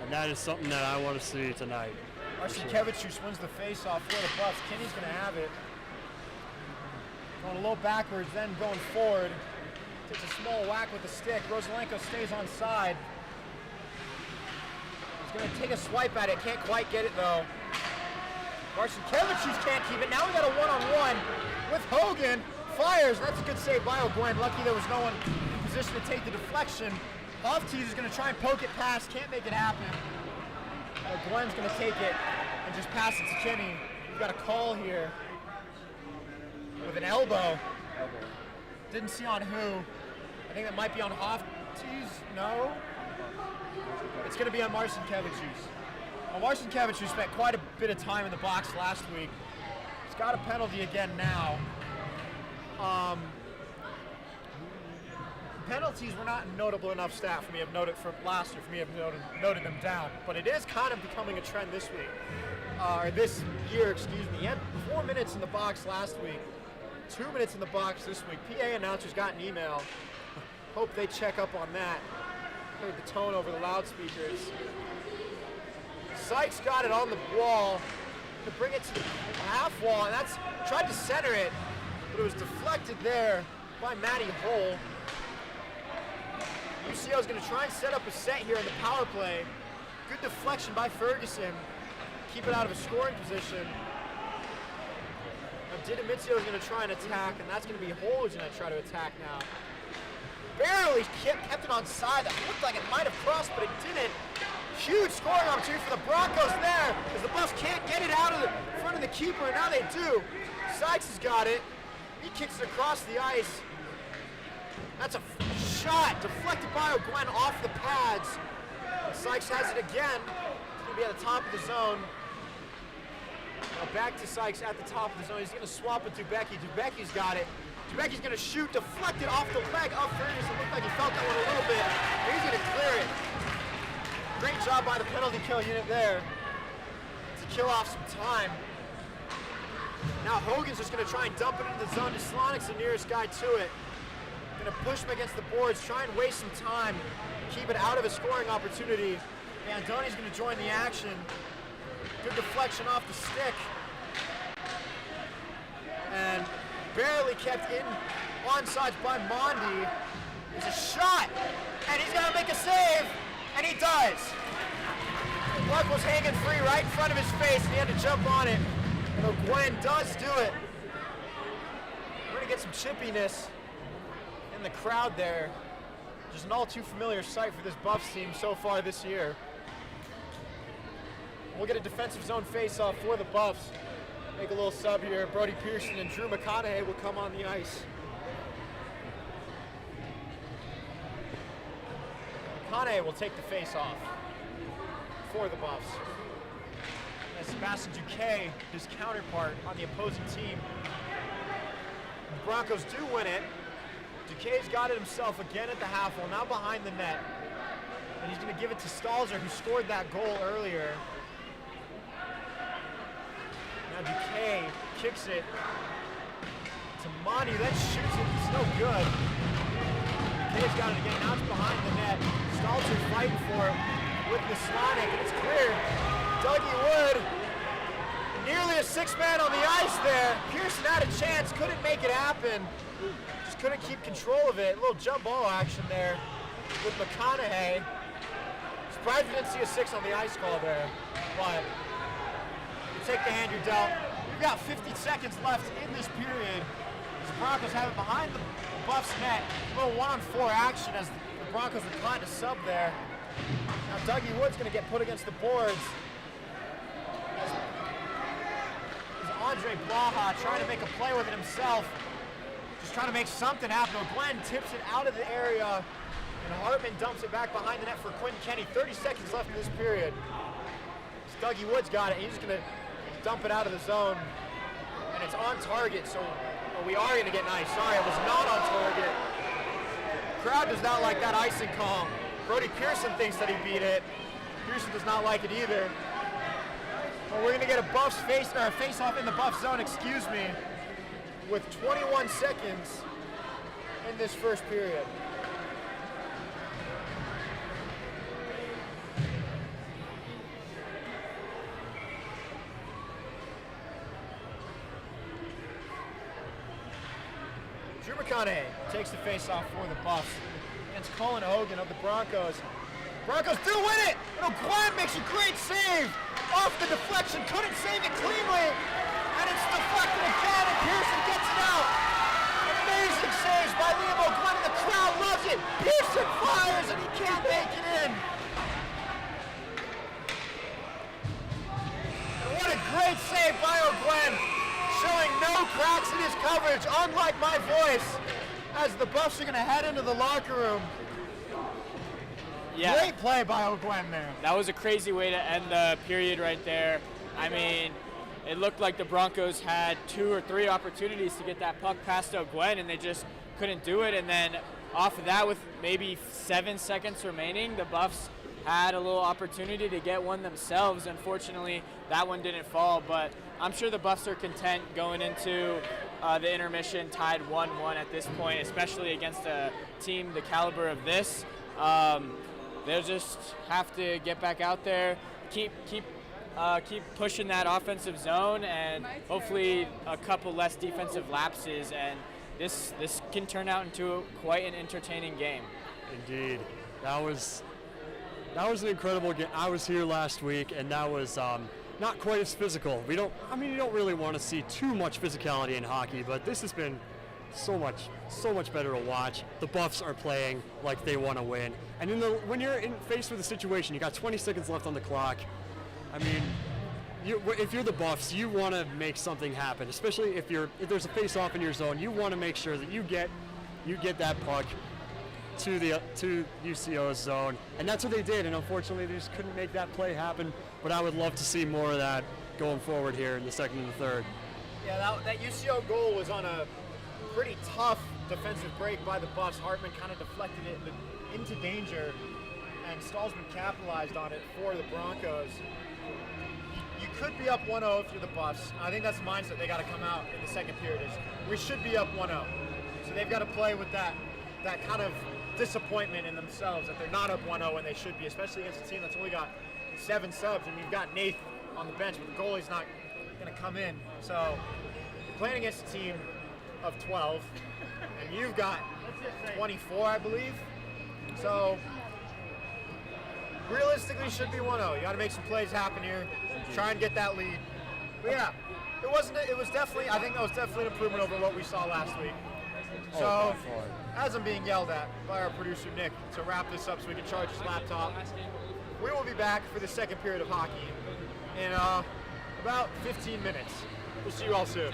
Speaker 4: and that is something that I want to see tonight.
Speaker 1: Orsinkevicius wins the face-off for the Buffs. Kenny's going to have it. Going a little backwards, then going forward. Takes a small whack with the stick. Rosalenko stays on side. He's going to take a swipe at it. Can't quite get it, though. Orsinkevicius can't keep it. Now we got a one-on-one with Hogan. Fires. That's a good save by O'Gwen. Lucky there was no one in position to take the deflection. Hoftees is going to try and poke it past. Can't make it happen. Glenn's going to take it and just pass it to Kinney. We've got a call here with an elbow. Didn't see on who. I think that might be on Hofties. No. It's going to be on Marcinkevičius. Well, Marcinkevičius spent quite a bit of time in the box last week. He's got a penalty again now. Penalties were not a notable enough stat for me to have noted from last year, for me to have noted them down. But it is kind of becoming a trend this week. Or this year, excuse me. He had 4 minutes in the box last week, 2 minutes in the box this week. PA announcers got an email. Hope they check up on that. Heard the tone over the loudspeakers. Sykes got it on the wall to bring it to the half wall, and that's tried to center it, but it was deflected there by Matty Hull. UCO is going to try and set up a set here in the power play. Good deflection by Ferguson. Keep it out of a scoring position. Now Dinamizio is going to try and attack, and that's going to be Hull who's going to try to attack now. Barely kept it on side. That looked like it might have crossed, but it didn't. Huge scoring opportunity for the Broncos there, as the Buffs can't get it out of the front of the keeper, and now they do. Sykes has got it. He kicks it across the ice. That's a shot deflected by O'Gwen off the pads. Sykes has it again. It's going to be at the top of the zone. Now back to Sykes at the top of the zone. He's going to swap it to Dubecki. Dubecki's got it. Dubecki's going to shoot, deflected off the leg of Ferguson. Looked like he felt that one a little bit. He's going to clear it. Great job by the penalty kill unit there to kill off some time. Now Hogan's just going to try and dump it into the zone. Slonic's the nearest guy to it. Going to push him against the boards, try and waste some time, keep it out of a scoring opportunity. Andoni's going to join the action. Good deflection off the stick. And barely kept in onside by Mondi. There's a shot, and he's going to make a save, and he does. Luck was hanging free right in front of his face, and he had to jump on it. And O'Gwen does do it. We're going to get some chippiness in the crowd there. Just an all too familiar sight for this Buffs team so far this year. We'll get a defensive zone face-off for the Buffs. Make a little sub here. Brody Pearson and Drew McConaughey will come on the ice. McConaughey will take the face-off for the Buffs. As Sebastian Duque, his counterpart on the opposing team. The Broncos do win it. Duquesne's got it himself again at the half wall, now behind the net. And he's going to give it to Stalzer, who scored that goal earlier. Now Duque kicks it to Monty, then shoots it. It's no good. Duquesne's got it again. Now it's behind the net. Stalzer fighting for it with the Slonic, and it's clear. Dougie Wood, nearly a six-man on the ice there. Pearson had a chance, couldn't make it happen. Just couldn't keep control of it. A little jump ball action there with McConaughey. Surprised we didn't see a 6 on the ice call there, but you take the hand you're dealt. We've got 50 seconds left in this period. The Broncos have it behind the Buffs net. A little 1-on-4 action as the Broncos are trying to sub there. Now Dougie Wood's going to get put against the boards. As Andre Blaha trying to make a play with it himself. Just trying to make something happen. Glenn tips it out of the area, and Hartman dumps it back behind the net for Quentin Kenny. 30 seconds left in this period. So Dougie Wood's got it. He's just going to dump it out of the zone, and it's on target, so we are going to get an ice. Sorry, it was not on target. Crowd does not like that icing call. Brody Pearson thinks that he beat it. Pearson does not like it either. But we're going to get a Buffs face-off in the Buff zone, excuse me, with 21 seconds in this first period. Drew McConaughey takes the face-off for the Buffs against Colin Hogan of the Broncos. Broncos do win it! And O'Gwen makes a great save off the deflection, couldn't save it cleanly, and it's deflected again, and Pearson gets it out. Amazing saves by Liam O'Gwen, and the crowd loves it. Pearson fires, and he can't make it in. great save by O'Gwen, showing no cracks in his coverage, unlike my voice, as the Buffs are going to head into the locker room.
Speaker 3: Yeah.
Speaker 1: Great play by O'Gwen there.
Speaker 3: That was a crazy way to end the period right there. I mean, it looked like the Broncos had 2 or 3 opportunities to get that puck past O'Gwen, and they just couldn't do it. And then off of that, with maybe 7 seconds remaining, the Buffs had a little opportunity to get one themselves. Unfortunately, that one didn't fall, but I'm sure the Buffs are content going into the intermission tied 1-1 at this point, especially against a team the caliber of this. They'll just have to get back out there, keep pushing that offensive zone, and hopefully a couple less defensive lapses, and this can turn out into quite an entertaining game.
Speaker 4: Indeed, that was an incredible game. I was here last week, and that was not quite as physical. You don't really want to see too much physicality in hockey, but this has been so much better to watch. The Buffs are playing like they want to win, and when you're faced with a situation, you got 20 seconds left on the clock. I mean, if you're the Buffs, you want to make something happen, especially if there's a face-off in your zone. You want to make sure that you get that puck to UCO's zone, and that's what they did. And unfortunately, they just couldn't make that play happen. But I would love to see more of that going forward here in the second and the third.
Speaker 1: Yeah, that UCO goal was on a pretty tough defensive break by the Buffs. Hartman kind of deflected it into danger, and Staalsman capitalized on it for the Broncos. You could be up 1-0 if you're the Buffs. I think that's the mindset they got to come out in the second period. Is we should be up 1-0, so they've got to play with that kind of disappointment in themselves that they're not up 1-0 when they should be, especially against a team that's only got 7 subs, and you've got Nath on the bench, but the goalie's not going to come in. So you're playing against a team of 12, and you've got 24, I believe. So realistically, should be 1-0. You got to make some plays happen here, try and get that lead. But yeah, it was definitely, I think that was definitely an improvement over what we saw last week. So, as I'm being yelled at by our producer Nick to wrap this up so we can charge his laptop, we will be back for the second period of hockey in about 15 minutes. We'll see you all soon.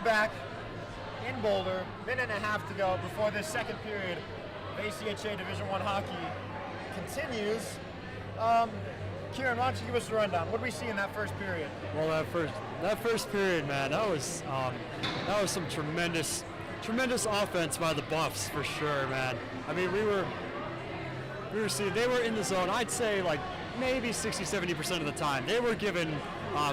Speaker 1: back in Boulder, minute and a half to go before this second period of ACHA Division I hockey continues. Kieran, why don't you give us a rundown? What did we see in that first period?
Speaker 4: Well, that first period, man, that was some tremendous offense by the Buffs for sure, man. I mean, we were seeing they were in the zone. I'd say like maybe 60-70% of the time they were giving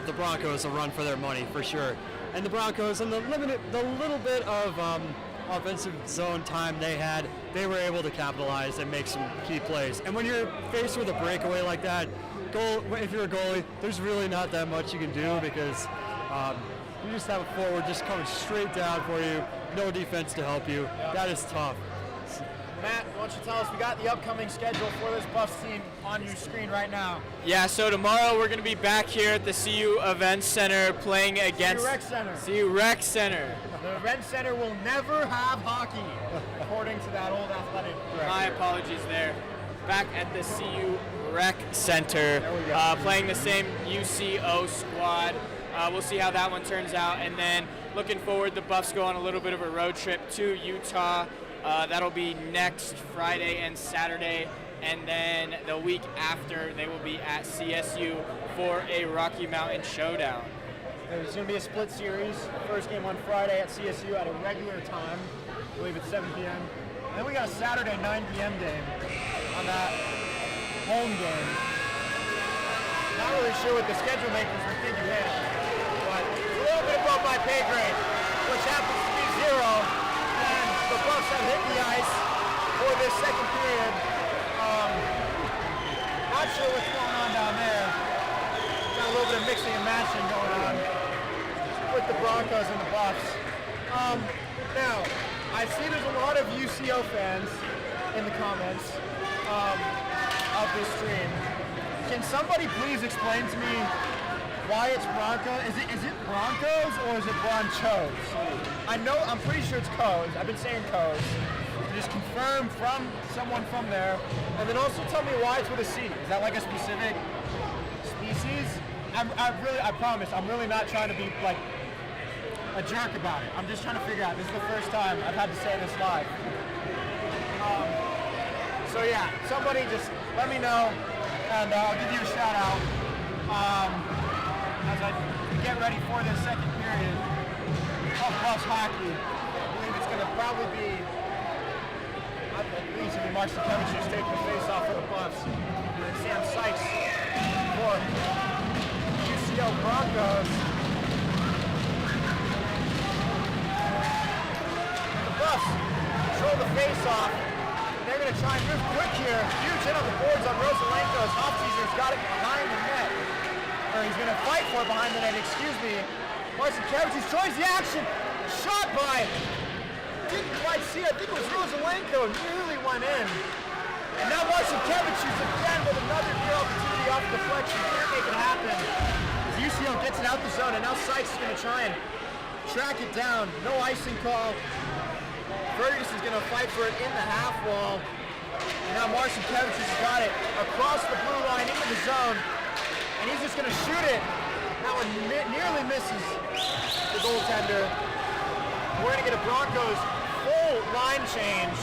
Speaker 4: the Broncos a run for their money for sure. And the Broncos, and the little bit of offensive zone time they had, they were able to capitalize and make some key plays. And when you're faced with a breakaway like that, if you're a goalie, there's really not that much you can do because you just have a forward just coming straight down for you, no defense to help you.
Speaker 1: Yep.
Speaker 4: That is tough.
Speaker 1: Matt, why don't you tell us, we got the upcoming schedule for this Buffs team on your screen right now.
Speaker 3: Yeah, so tomorrow we're going to be back here at the CU Events Center playing against
Speaker 1: CU Rec Center.
Speaker 3: CU Rec Center.
Speaker 1: The Event Center will never have hockey, according to that old athletic director.
Speaker 3: My apologies there. Back at the CU Rec Center,
Speaker 1: There we go.
Speaker 3: playing the same UCO squad. We'll see how that one turns out. And then looking forward, the Buffs go on a little bit of a road trip to Utah. That'll be next Friday and Saturday. And then the week after, they will be at CSU for a Rocky Mountain Showdown.
Speaker 1: There's going to be a split series. First game on Friday at CSU at a regular time. I believe it's 7 p.m. And then we got a Saturday 9 p.m. game on that home game. Not really sure what the schedule makers were thinking there, but it's a little bit above my pay grade, which happens to be 0. And the Buffs have hit the ice for this second period. Not sure what's going on down there. Got a little bit of mixing and matching going on with the Broncos and the Buffs. Now, I see there's a lot of UCO fans in the comments of this stream. Can somebody please explain to me why it's Broncos? Is it Broncos or is it Bronchos? I'm pretty sure it's Coes. I've been saying Coes. Just confirm from someone from there, and then also tell me why it's with a C. Is that like a specific species? I promise, I'm really not trying to be like a jerk about it. I'm just trying to figure out. This is the first time I've had to say this live. So yeah, somebody just let me know, and I'll give you a shout out as I get ready for this second period of Buffs hockey. I believe it's going to probably be at least Marcin Kevich just taking the face off for the Buffs. And Sam Sykes for UCO Broncos. The Buffs control the face off. They're going to try and move quick here. Huge hit on the boards on Rosalenko. Hofteaser's got it behind the net. Or he's going to fight for it behind the net, excuse me. Marcin Kevich joins the action. Shot by, didn't quite see it. I think it was Rosalenko. Nearly went in. And now Marcin Kevich again with another near opportunity off the deflection. Can't make it happen. As UCO gets it out the zone, and now Sykes is going to try and track it down. No icing call. Ferguson's going to fight for it in the half wall. And now Marcin Kevich has got it across the blue line into the zone. And he's just going to shoot it. That one nearly misses the goaltender. We're going to get a Broncos full line change.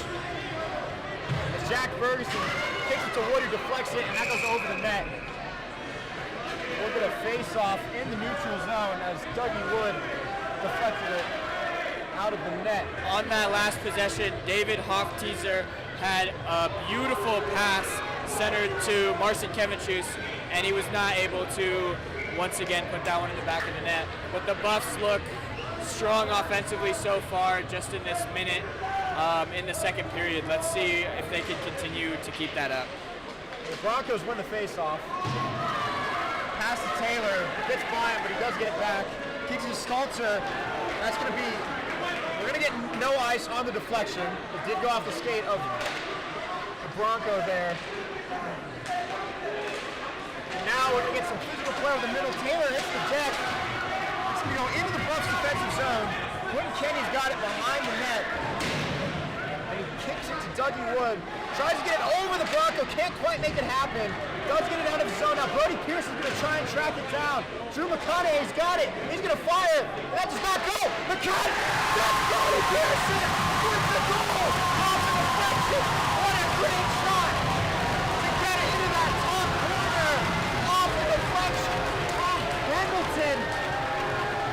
Speaker 1: As Jack Ferguson kicks it to Wood, who deflects it, and that goes over the net. We'll get a face-off in the neutral zone as Dougie Wood deflected it out of the net.
Speaker 3: On that last possession, David Hofteaser had a beautiful pass centered to Marcin Kevich, and he was not able to once again put that one in the back of the net. But the Buffs look strong offensively so far just in this minute in the second period. Let's see if they can continue to keep that up.
Speaker 1: The Broncos win the face-off. Pass to Taylor, gets by him, but he does get it back. Kicks it to Stalter. That's going to be, we're going to get no ice on the deflection. It did go off the skate of the Bronco there. And now we're going to get some physical play over the middle. Taylor hits the deck. It's going to go into the Buffs defensive zone. Quentin Kenny's got it behind the net. And he kicks it to Dougie Wood. Tries to get it over the Bronco, can't quite make it happen. Does get it out of his zone. Now Brody Pierce is going to try and track it down. Drew McConaughey's got it. He's going to fire. That does not go. McConaughey, that's Brody Pearson with the goal. Off the deflection. What a great shot to get it into that top corner. Off the deflection. Pendleton.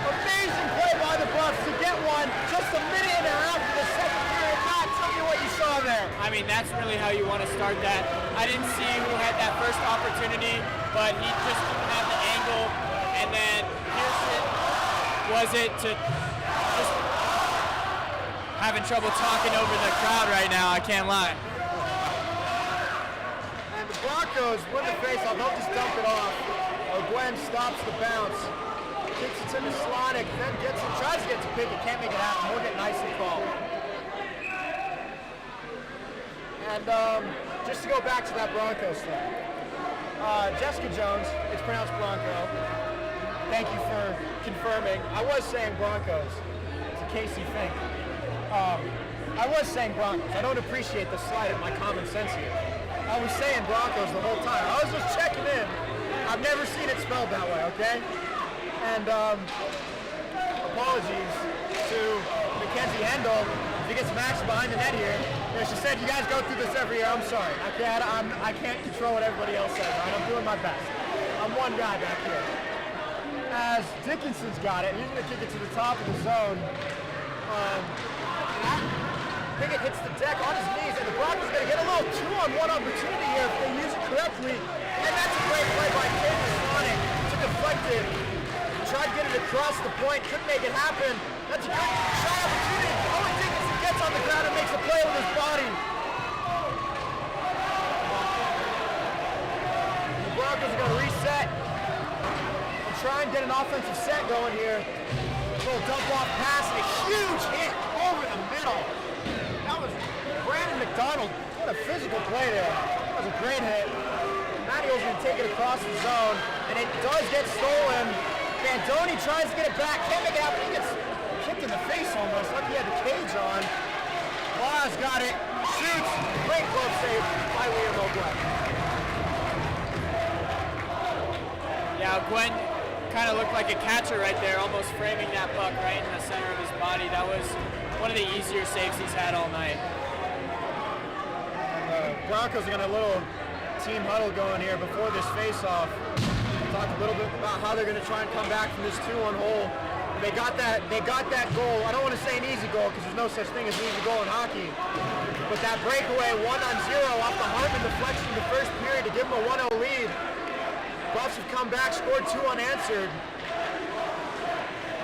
Speaker 1: Amazing play by the Buffs to get one just a minute and a half in the second period. Matt, tell me what you saw there.
Speaker 3: I mean, that's really how you want to start that. I didn't see who had that first opportunity, but he just didn't have the angle. And then Pearson was it to just having trouble talking over the crowd right now, I can't lie.
Speaker 1: And the Broncos win the face off. They'll just dump it off. Gwen stops the bounce. Kicks it to Mislonic, then gets it, tries to get to pick it, can't make it happen. We'll get nice and called. And just to go back to that Broncos thing, Jessica Jones, it's pronounced Bronco. Thank you for confirming. I was saying Broncos. It's a Casey thing. I was saying Broncos. I don't appreciate the slight of my common sense here. I was saying Broncos the whole time. I was just checking in. I've never seen it spelled that way, okay? And apologies to Mackenzie Hendel. She gets smashed behind the net here. You know, she said, "You guys go through this every year." I'm sorry. I can't control what everybody else says. Right? I'm doing my best. I'm one guy back here. As Dickinson's got it, he's going to kick it to the top of the zone. Pickett hits the deck on his knees, and the Broncos are going to get a little two-on-one opportunity here if they use it correctly. And that's a great play by Caden Sonic to deflect it. Tried to get it across the point, couldn't make it happen. That's a good shot opportunity. Owen Dickinson gets on the ground and makes a play with his body. The Broncos are going to reset and try and get an offensive set going here. A little dump off pass and a huge hit over the middle. That was Brandon McDonald. What a physical play there. That was a great hit. Manuel's going to take it across the zone, and it does get stolen. Bandoni tries to get it back, can't make it happen. He gets kicked in the face almost, like he had the cage on. Lara's got it, shoots, great glove save by Liam O'Gwen.
Speaker 3: Yeah, Gwen kind of looked like a catcher right there, almost framing that puck right in the center of his body. That was one of the easier saves he's had all night.
Speaker 1: Broncos are going to have a little team huddle going here before this face-off. Talk a little bit about how they're going to try and come back from this 2-1 hole. They got that goal. I don't want to say an easy goal because there's no such thing as an easy goal in hockey. But that breakaway 1-0 off the Hartman deflection in the first period to give them a 1-0 lead. Buffs have come back, scored 2 unanswered.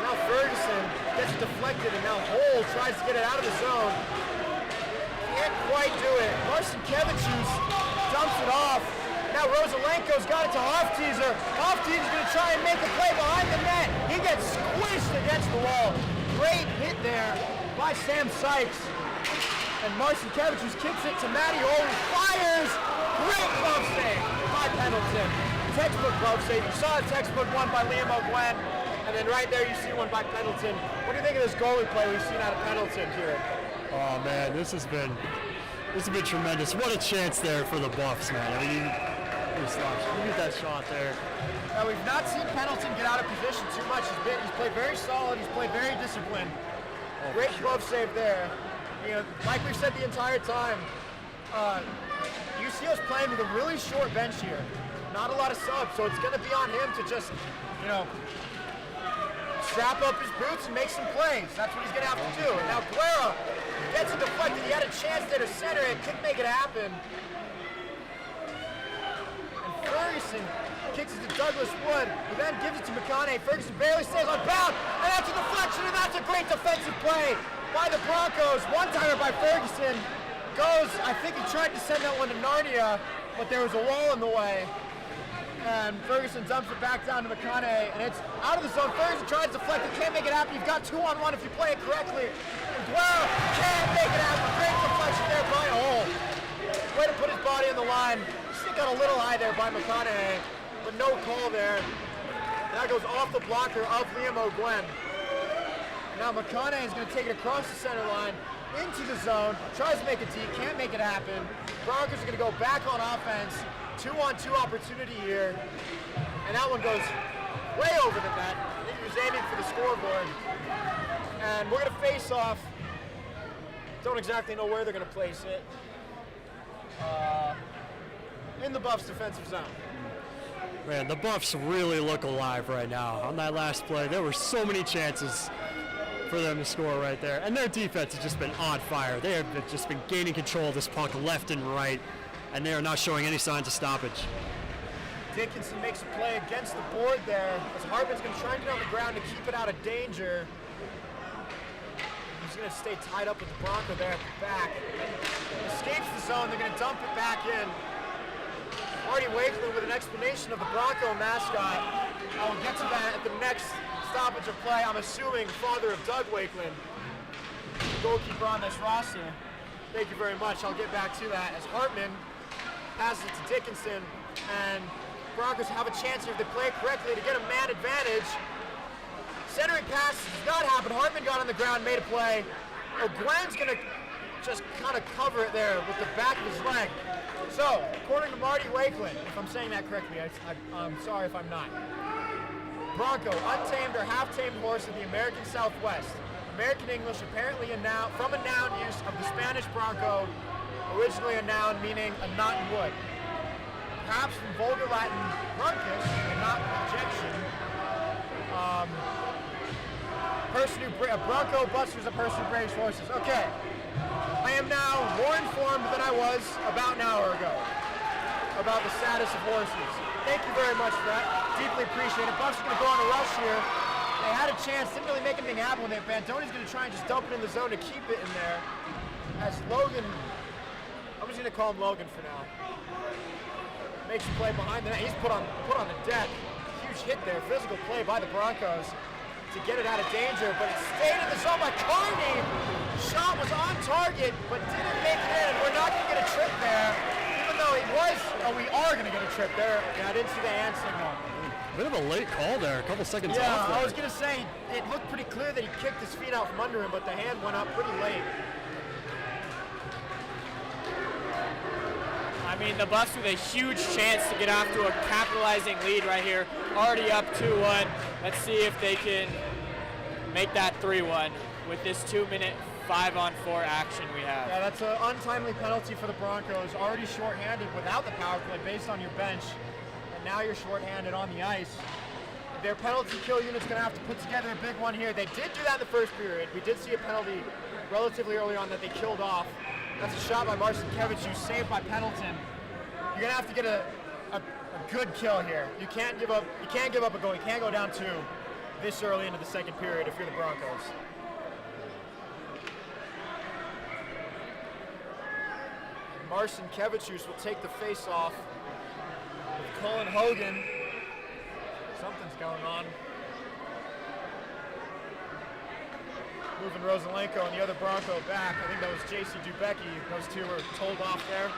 Speaker 1: Now Ferguson gets deflected, and now Hole tries to get it out of the zone. Can't quite do it. Marcin Kevichus dumps it off. Now Rosalenko's got it to Hofteaser. Hofteaser's going to try and make a play behind the net. He gets squished against the wall. Great hit there by Sam Sykes. And Marcin Kevichus kicks it to Matty Ole, who fires. Great glove save by Pendleton. Textbook glove save. You saw a textbook one by Liam O'Gwen, and then right there you see one by Pendleton. What do you think of this goalie play we've seen out of Pendleton here?
Speaker 6: Oh man, this has been tremendous. What a chance there for the Buffs, man. I mean, look at that shot there.
Speaker 1: Now, we've not seen Pendleton get out of position too much. He's played very solid. He's played very disciplined. Great glove save there. You know, like we've said the entire time, UCO's playing with a really short bench here. Not a lot of subs, so it's going to be on him to just, you know, strap up his boots and make some plays. That's what he's going to have to do. And now Guerra gets it deflected. He had a chance there to center it. Couldn't make it happen. Ferguson kicks it to Douglas Wood, who then gives it to McConaughey. Ferguson barely stays on bound, and that's a deflection, and that's a great defensive play by the Broncos. One-timer by Ferguson goes, I think he tried to send that one to Narnia, but there was a wall in the way. And Ferguson dumps it back down to McConaughey, and it's out of the zone. Ferguson tries to deflect it, can't make it happen. You've got 2-on-1 if you play it correctly. And Guerra can't make it happen. Great deflection there by Hole. Way to put his body on the line. Got a little high there by McConaughey, but no call there. That goes off the blocker of Liam O'Gwen. Now McConaughey is going to take it across the center line. into the zone, tries to make it deep, can't make it happen. Broncos are going to go back on offense. 2-on-2 opportunity here. And that one goes way over the net. I think he was aiming for the scoreboard. And we're going to face off. Don't exactly know where they're going to place it. In the Buffs' defensive zone.
Speaker 6: Man, the Buffs really look alive right now. On that last play, there were so many chances for them to score right there. And their defense has just been on fire. They have just been gaining control of this puck left and right, and they are not showing any signs of stoppage.
Speaker 1: Dickinson makes a play against the board there, as Hartman's going to try and get on the ground to keep it out of danger. He's going to stay tied up with the Bronco there at the back. Escapes the zone, they're going to dump it back in. Marty Wakeland with an explanation of the Bronco mascot. I will get to that at the next stoppage of play. I'm assuming father of Doug Wakeland, goalkeeper on this roster. Thank you very much. I'll get back to that as Hartman passes it to Dickinson, and Broncos have a chance here if they play it correctly to get a man advantage. Centering pass does not happen. Hartman got on the ground, made a play. O'Gwen's going to just kind of cover it there with the back of his leg. So, according to Marty Wakeland, if I'm saying that correctly, I'm sorry if I'm not. Bronco, untamed or half-tamed horse of the American Southwest. American English, apparently a noun, from a noun use of the Spanish Bronco, originally a noun meaning a knot in wood. Perhaps from Vulgar Latin, bruncus, a knot projection. A Bronco busters a person who breaks horses. Okay. I am now more informed than I was about an hour ago about the status of horses. Thank you very much for that. Deeply appreciate it. Buffs are going to go on a rush here. They had a chance, didn't really make anything happen with it. Bantoni's going to try and just dump it in the zone to keep it in there. As Logan, I'm just going to call him Logan for now. Makes a play behind the net. He's put on the deck. Huge hit there. Physical play by the Broncos to get it out of danger, but it stayed in the zone by Carney. Shot was on target, but didn't make it in. We're not going to get a trip there, even though it was, we are going to get a trip there. Yeah, I didn't see the hand signal.
Speaker 6: Bit of a late call there, a couple seconds off.
Speaker 1: Yeah, I was going to say, it looked pretty clear that he kicked his feet out from under him, but the hand went up pretty late.
Speaker 3: I mean, the Buffs with a huge chance to get off to a capitalizing lead right here. Already up 2-1. Let's see if they can make that 3-1 with this 2-minute 5-on-4 action we have.
Speaker 1: Yeah, that's an untimely penalty for the Broncos. Already shorthanded without the power play based on your bench, and now you're shorthanded on the ice. Their penalty kill unit's going to have to put together a big one here. They did do that in the first period. We did see a penalty relatively early on that they killed off. That's a shot by Marcinkiewicz, who's saved by Pendleton. You're gonna have to get a good kill here. You can't give up a goal. You can't go down 2 this early into the second period if you're the Broncos. Marcinkiewicz will take the face-off with Colin Hogan. Something's going on. Moving Rosalenko and the other Bronco back. I think that was J.C. Dubecki. Those two were told off there.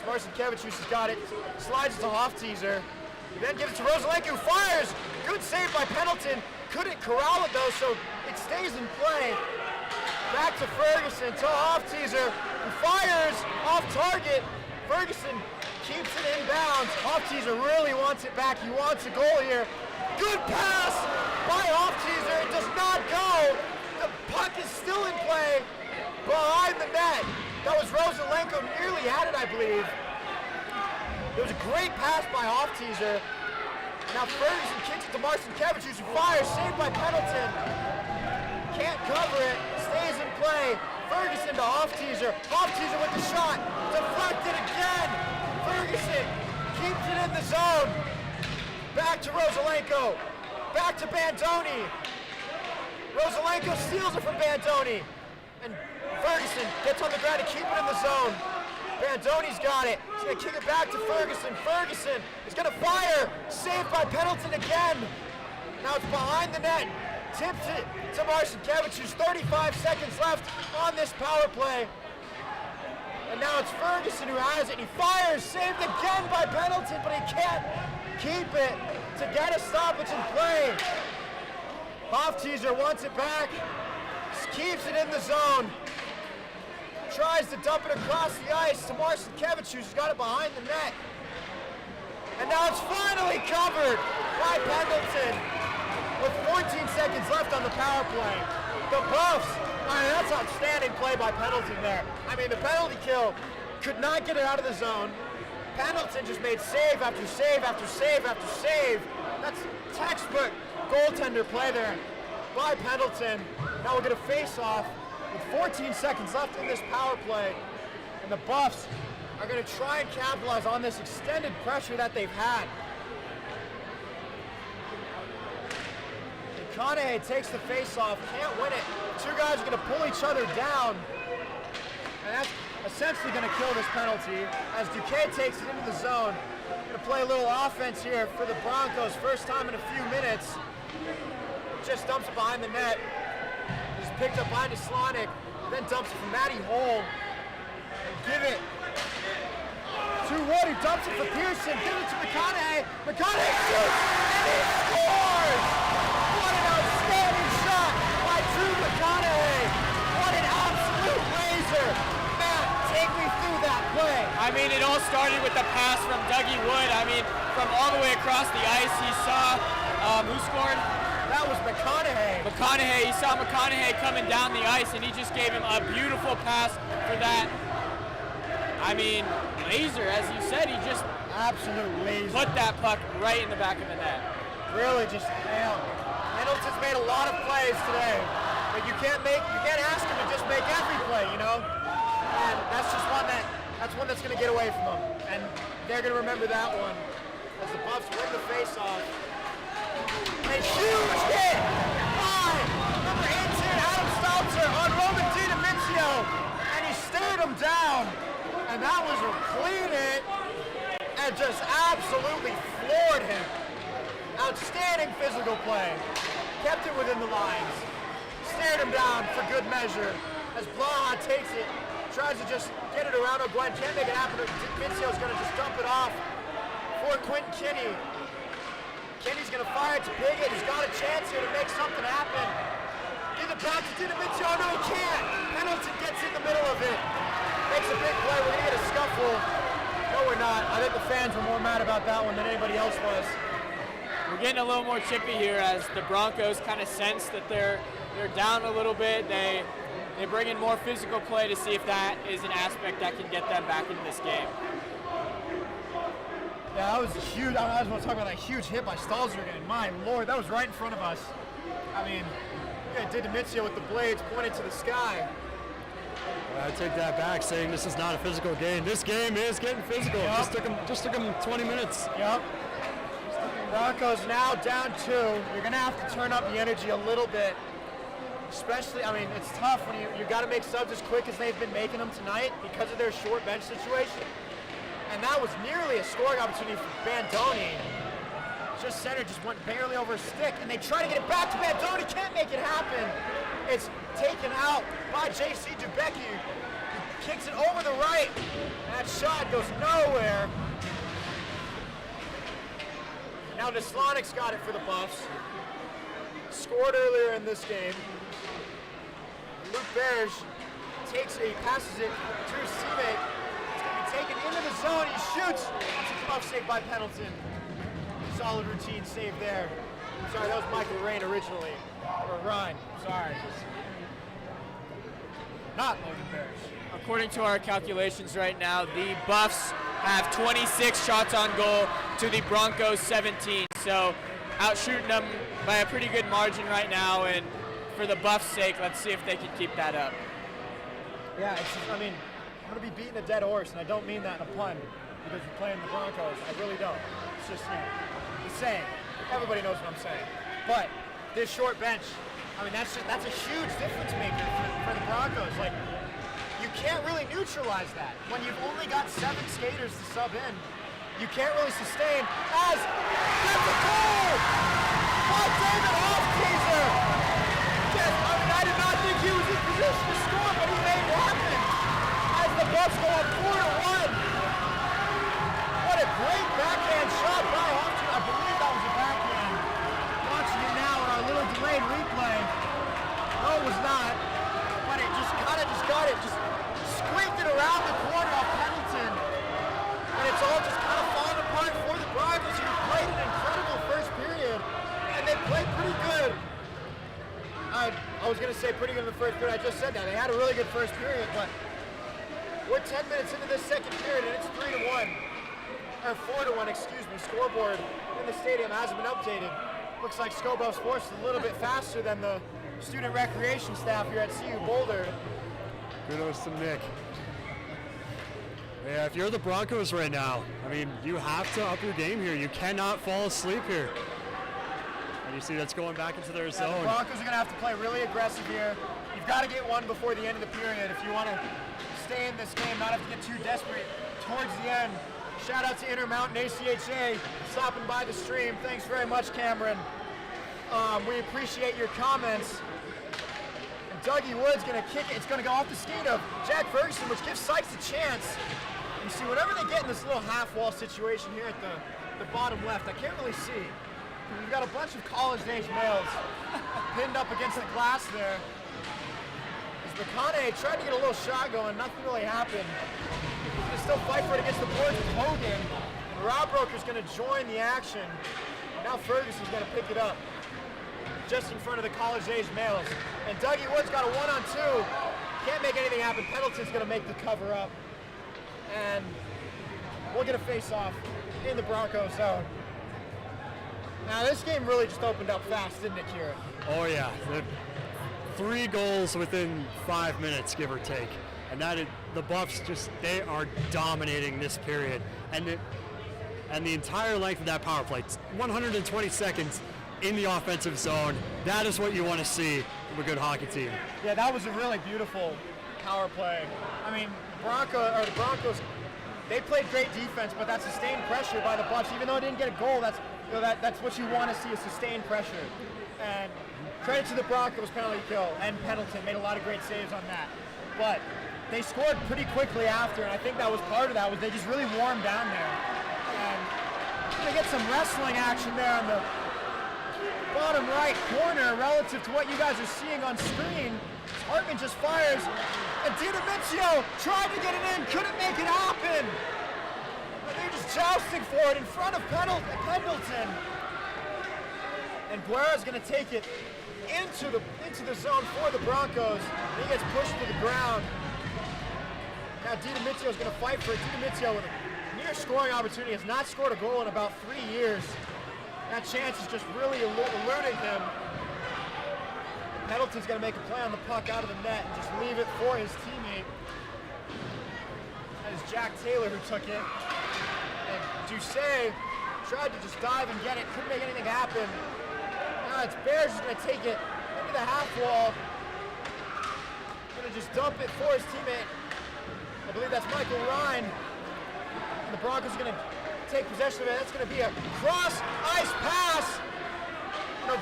Speaker 1: Marcinkiewicz has got it. Slides it to Hofteaser. He then gives it to Rosalenko, who fires. Good save by Pendleton. Couldn't corral it though, so it stays in play. Back to Ferguson, to Hofteaser, who fires off target. Ferguson keeps it inbounds. Hofteaser really wants it back. He wants a goal here. Good pass by Hofteaser. It does not go. The puck is still in play behind the net. That was Rosalenko, nearly had it, I believe. It was a great pass by Hofteaser. Now Ferguson kicks it to Marcinkiewicz, who fires, saved by Pendleton. Can't cover it, stays in play. Ferguson to Hofteaser. Hofteaser with the shot, deflected again. Ferguson keeps it in the zone. Back to Rosalenko, back to Bantoni. Rosalenko steals it from Bantoni. And Ferguson gets on the ground to keep it in the zone. Bantoni's got it. He's going to kick it back to Ferguson. Ferguson is going to fire. Saved by Pendleton again. Now it's behind the net. Tips it to Marcinkiewicz, who's 35 seconds left on this power play. And now it's Ferguson who has it. He fires. Saved again by Pendleton, but he can't keep it to get a stoppage in play. Hofteaser wants it back. Keeps it in the zone. tries to dump it across the ice to Marcinkevich, who's got it behind the net. And now it's finally covered by Pendleton with 14 seconds left on the power play. The Buffs, I mean, that's outstanding play by Pendleton there. I mean, the penalty kill could not get it out of the zone. Pendleton just made save after save after save after save. That's textbook goaltender play there by Pendleton. Now we'll get a face-off with 14 seconds left in this power play. And the Buffs are going to try and capitalize on this extended pressure that they've had. McConaughey takes the face-off, can't win it. Two guys are going to pull each other down. And that's essentially going to kill this penalty as Duquet takes it into the zone. Going to play a little offense here for the Broncos. First time in a few minutes. Just dumps it behind the net. Just picked up by Neslonic. Then dumps it for Matty Hole. And give it to Wood, who dumps it for Pearson. Give it to McConaughey. McConaughey shoots and he scores! What an outstanding shot by Drew McConaughey. What an absolute razor. Matt, take me through that play.
Speaker 3: I mean, it all started with the pass from Dougie Wood. I mean, from all the way across the ice, he saw who scored?
Speaker 1: That was McConaughey.
Speaker 3: McConaughey. He saw McConaughey coming down the ice, and he just gave him a beautiful pass for that. I mean, laser, as you said, he just
Speaker 1: Absolute laser.
Speaker 3: put that puck right in the back of the net.
Speaker 1: Really just nailed it. Pendleton's made a lot of plays today, but you can't ask him to just make every play, you know? And that's just one that's going to get away from them. And they're going to remember that one as the Buffs win the face-off. A huge hit by number 18, Adam Stalter, on Roman DiDomizio, and he stared him down. And that was a clean hit and just absolutely floored him. Outstanding physical play. Kept it within the lines. Stared him down for good measure as Blaha takes it, tries to just get it around O'Gwen. Can't make it happen. DiDomizio's going to just dump it off for Quentin Kinney. Kinney's going to fire it to Piggott. He's got a chance here to make something happen. Give it back to DiDomizio. No, he can't. Pendleton gets in the middle of it. Makes a big play. We're going to get a scuffle. No, we're not. I think the fans were more mad about that one than anybody else was.
Speaker 3: We're getting a little more chippy here as the Broncos kind of sense that they're down a little bit. They bring in more physical play to see if that is an aspect that can get them back into this game.
Speaker 1: Yeah, that was huge. I was going to talk about that huge hit by Stalzer again. My Lord, that was right in front of us. I mean, yeah, DiDomizio with the blades pointed to the sky.
Speaker 6: I take that back, saying this is not a physical game. This game is getting physical.
Speaker 1: Yep.
Speaker 6: Just took them 20 minutes.
Speaker 1: Yep. Broncos now down 2. You're going to have to turn up the energy a little bit. Especially, I mean, it's tough when you got to make subs as quick as they've been making them tonight because of their short bench situation. And that was nearly a scoring opportunity for Bandoni. Just center just went barely over a stick, and they try to get it back to Bandoni. Can't make it happen. It's taken out by J.C. Dubecki, who kicks it over the right. That shot goes nowhere. Now Neslonic's got it for the Buffs. Scored earlier in this game. Luke Berge passes it to his teammate. It's going to be taken into the zone. He shoots. It's a glove save by Pendleton. Solid routine save there. Sorry, that was Michael Rain originally. Or Ryan, sorry. Not Logan Berge.
Speaker 3: According to our calculations right now, the Buffs have 26 shots on goal to the Broncos 17. So outshooting them by a pretty good margin right now. And for the Buffs' sake, let's see if they can keep that up.
Speaker 1: Yeah, it's just, I mean, I'm going to be beating a dead horse, and I don't mean that in a pun because we're playing the Broncos. I really don't. It's just, you know, the saying. Everybody knows what I'm saying. But this short bench, I mean, that's a huge difference maker for the Broncos. Like, you can't really neutralize that. When you've only got 7 skaters to sub in, you can't really sustain as that's a goal by David Hofkaiser. Yes, I mean, I did not think he was in position to score, but he made it happen as the Buffs go up 4-1. What a great backhand shot by Hofkaiser. I believe that was a backhand. Watching it now in our little delayed replay. No, it was not. But it just got it, just looking around the corner off Pendleton, and it's all just kind of falling apart for the Broncos, who played an incredible first period, and they played pretty good. I was going to say pretty good in the first period. I just said that. They had a really good first period, but we're 10 minutes into this second period, and it's 3-1. Or 4-1, excuse me. Scoreboard in the stadium hasn't been updated. Looks like Scobo Sports is a little bit faster than the student recreation staff here at CU Boulder.
Speaker 6: Kudos to Nick. Yeah, if you're the Broncos right now, I mean, you have to up your game here. You cannot fall asleep here. And you see that's going back into their zone.
Speaker 1: The Broncos are going to have to play really aggressive here. You've got to get one before the end of the period if you want to stay in this game, not have to get too desperate towards the end. Shout out to Intermountain ACHA stopping by the stream. Thanks very much, Cameron. We appreciate your comments. And Dougie Wood's going to kick it. It's going to go off the skate of Jack Ferguson, which gives Sykes a chance. You see, whenever they get in this little half-wall situation here at the bottom left, I can't really see. We've got a bunch of college-age males pinned up against the glass there. McConaughey tried to get a little shot going, nothing really happened. He's going to still fight for it against the boards with Hogan. And Rob Broker's going to join the action. Now Ferguson's going to pick it up just in front of the college-age males. And Dougie Wood's got a 1-on-2. Can't make anything happen. Pendleton's going to make the cover up. And we'll get a face-off in the Broncos zone. Now this game really just opened up fast, didn't it, Kieran?
Speaker 6: Oh yeah. 3 goals within 5 minutes, give or take. And the Buffs they are dominating this period. And the entire length of that power play, 120 seconds in the offensive zone. That is what you want to see from a good hockey team.
Speaker 1: Yeah, that was a really beautiful power play. I mean, the Broncos, they played great defense, but that sustained pressure by the Buffs, even though it didn't get a goal, that's what you want to see, is sustained pressure. And credit to the Broncos penalty kill, and Pendleton made a lot of great saves on that. But they scored pretty quickly after, and I think that was part of that, was they just really warmed down there. And they get some wrestling action there on the bottom right corner relative to what you guys are seeing on screen. Hartman just fires, and DiNomizio tried to get it in, couldn't make it happen. But they're just jousting for it in front of Pendleton. And Guerra's going to take it into the zone for the Broncos. And he gets pushed to the ground. Now DiNomizio's going to fight for it. DiNomizio with a near scoring opportunity has not scored a goal in about 3 years. That chance is just really eluding him. Pendleton's going to make a play on the puck out of the net and just leave it for his teammate. That is Jack Taylor who took it. And Doucet tried to just dive and get it, couldn't make anything happen. Now it's Bears who's going to take it into the half wall. Going to just dump it for his teammate. I believe that's Michael Ryan. And the Broncos are going to take possession of it. That's going to be a cross-ice pass.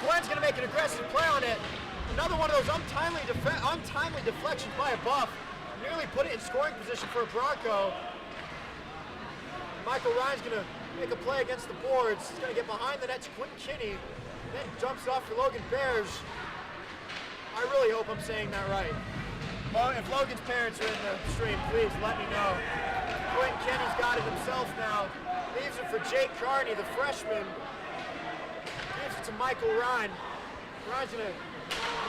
Speaker 1: Glenn's going to make an aggressive play on it. Another one of those untimely deflections by a Buff. Nearly put it in scoring position for a Bronco. Michael Ryan's going to make a play against the boards. He's going to get behind the net to Quentin Kinney. Then dumps it off for Logan Bears. I really hope I'm saying that right. Well, if Logan's parents are in the stream, please let me know. Quentin Kinney's got it himself now. Leaves it for Jake Carney, the freshman. Gives it to Michael Ryan. Ryan's going to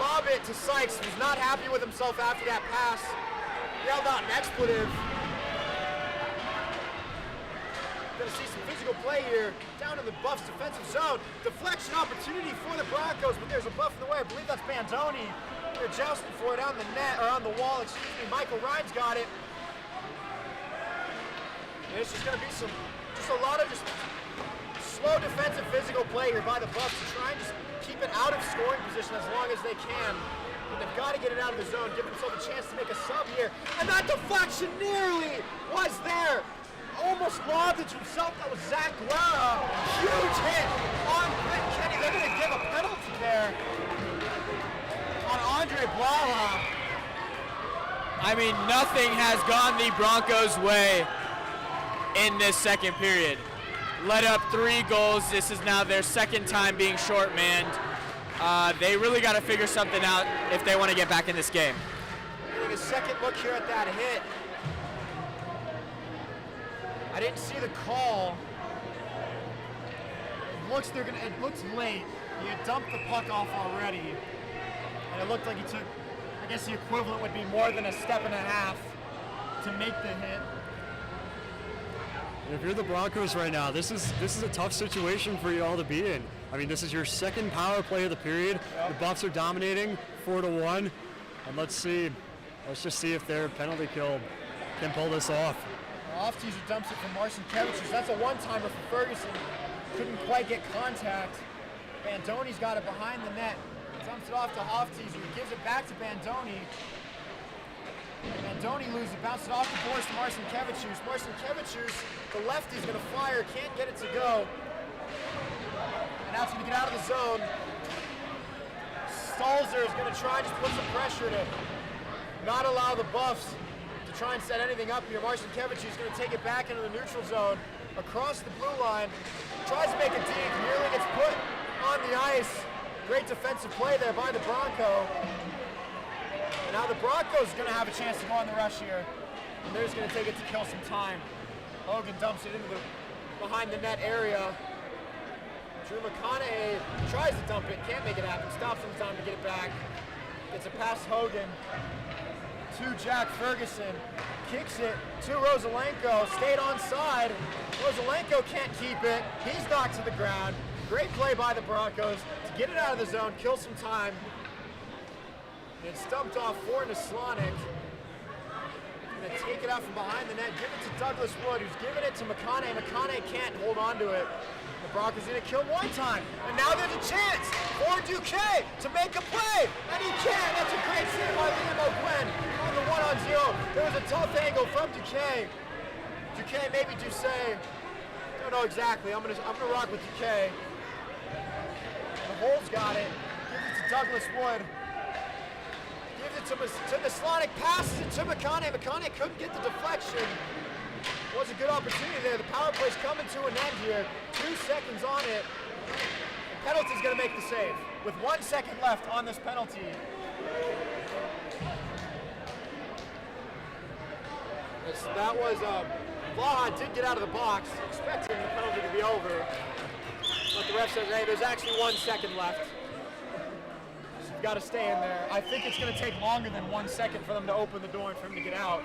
Speaker 1: lob it to Sykes, who's not happy with himself after that pass. Yelled out an expletive. Going to see some physical play here down in the Buffs defensive zone. Deflection opportunity for the Broncos, but there's a Buff in the way. I believe that's Bandoni. They're jousting for it on the net, or on the wall, excuse me. Michael Ryan's got it. And it's just going to be a lot of slow defensive physical play here by the Buffs to try and just keep it out of scoring position as long as they can. But they've got to get it out of the zone, give themselves a chance to make a sub here. And that deflection nearly was there. Almost lobbed it to himself. That was Zach Guerra. Huge hit on Quentin Kinney. They're going to give a penalty there on Andre Blala.
Speaker 3: I mean, nothing has gone the Broncos' way in this second period. Let up 3 goals. This is now their second time being short-manned. They really got to figure something out if they want to get back in this game.
Speaker 1: Getting a second look here at that hit. I didn't see the call. It looks late. He had dumped the puck off already, and it looked like he took, I guess the equivalent would be more than a step and a half to make the hit.
Speaker 6: And if you're the Broncos right now, this is a tough situation for you all to be in. I mean, this is your second power play of the period.
Speaker 1: Yep.
Speaker 6: The Buffs are dominating 4-1, and let's just see if their penalty kill can pull this off.
Speaker 1: Off-teaser dumps it from Marcinkiewicz. That's a one-timer for Ferguson. Couldn't quite get contact. Bandoni's got it behind the net. Dumps it off to off-teaser. Gives it back to Bandoni. Bandoni loses it. Bounces it off the boards to Marcinkiewicz. Marcinkiewicz, the lefty's going to fire. Can't get it to go. And now it's going to get out of the zone. Stalzer is going to try and just put some pressure to not allow the Buffs to try and set anything up here. Marcinkiewicz is going to take it back into the neutral zone, across the blue line, tries to make a deke, nearly gets put on the ice. Great defensive play there by the Bronco. And now the Broncos are going to have a chance to go on the rush here. And they're just going to take it to kill some time. Hogan dumps it into the behind the net area. Drew McConaughey tries to dump it, can't make it happen, stops in time to get it back. Gets it past Hogan to Jack Ferguson. Kicks it to Rosalenko, stayed onside. Rosalenko can't keep it. He's knocked to the ground. Great play by the Broncos to get it out of the zone, kill some time. And it's dumped off for Naslanic. Gonna take it out from behind the net, give it to Douglas Wood, who's giving it to McConaughey. McConaughey can't hold on to it. The Broncos gonna kill one time, and now there's a chance for Duquet to make a play, and he can. That's a great save by Liam O'Gwen on the 1-on-0. There was a tough angle from Duquet. Duquet, maybe Ducey. Don't know exactly. I'm gonna rock with Duquet. The hole's got it. Gives it to Douglas Wood. Gives it to Naslanic. Passes it to McConaughey. McConaughey couldn't get the deflection. Was a good opportunity there. The power play's coming to an end here. 2 seconds on it. The penalty's going to make the save. With 1 second left on this penalty. That was, Blaha did get out of the box, expecting the penalty to be over. But the ref says, hey, there's actually 1 second left. So you've got to stay in there. I think it's going to take longer than 1 second for them to open the door and for him to get out.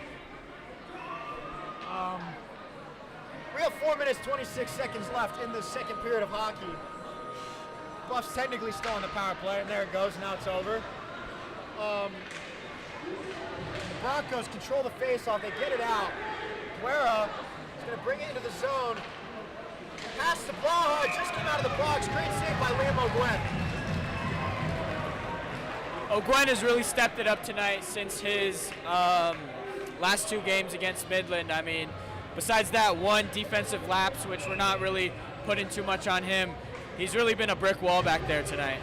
Speaker 1: We have 4 minutes, 26 seconds left in the second period of hockey. Buffs technically still on the power play, and there it goes, now it's over. The Broncos control the faceoff, they get it out. Guerra is going to bring it into the zone. Pass to Blaha, just came out of the box. Great save by Liam O'Gwen.
Speaker 3: O'Gwen has really stepped it up tonight since his last 2 games against Midland. I mean, besides that one defensive lapse, which we're not really putting too much on him, he's really been a brick wall back there tonight.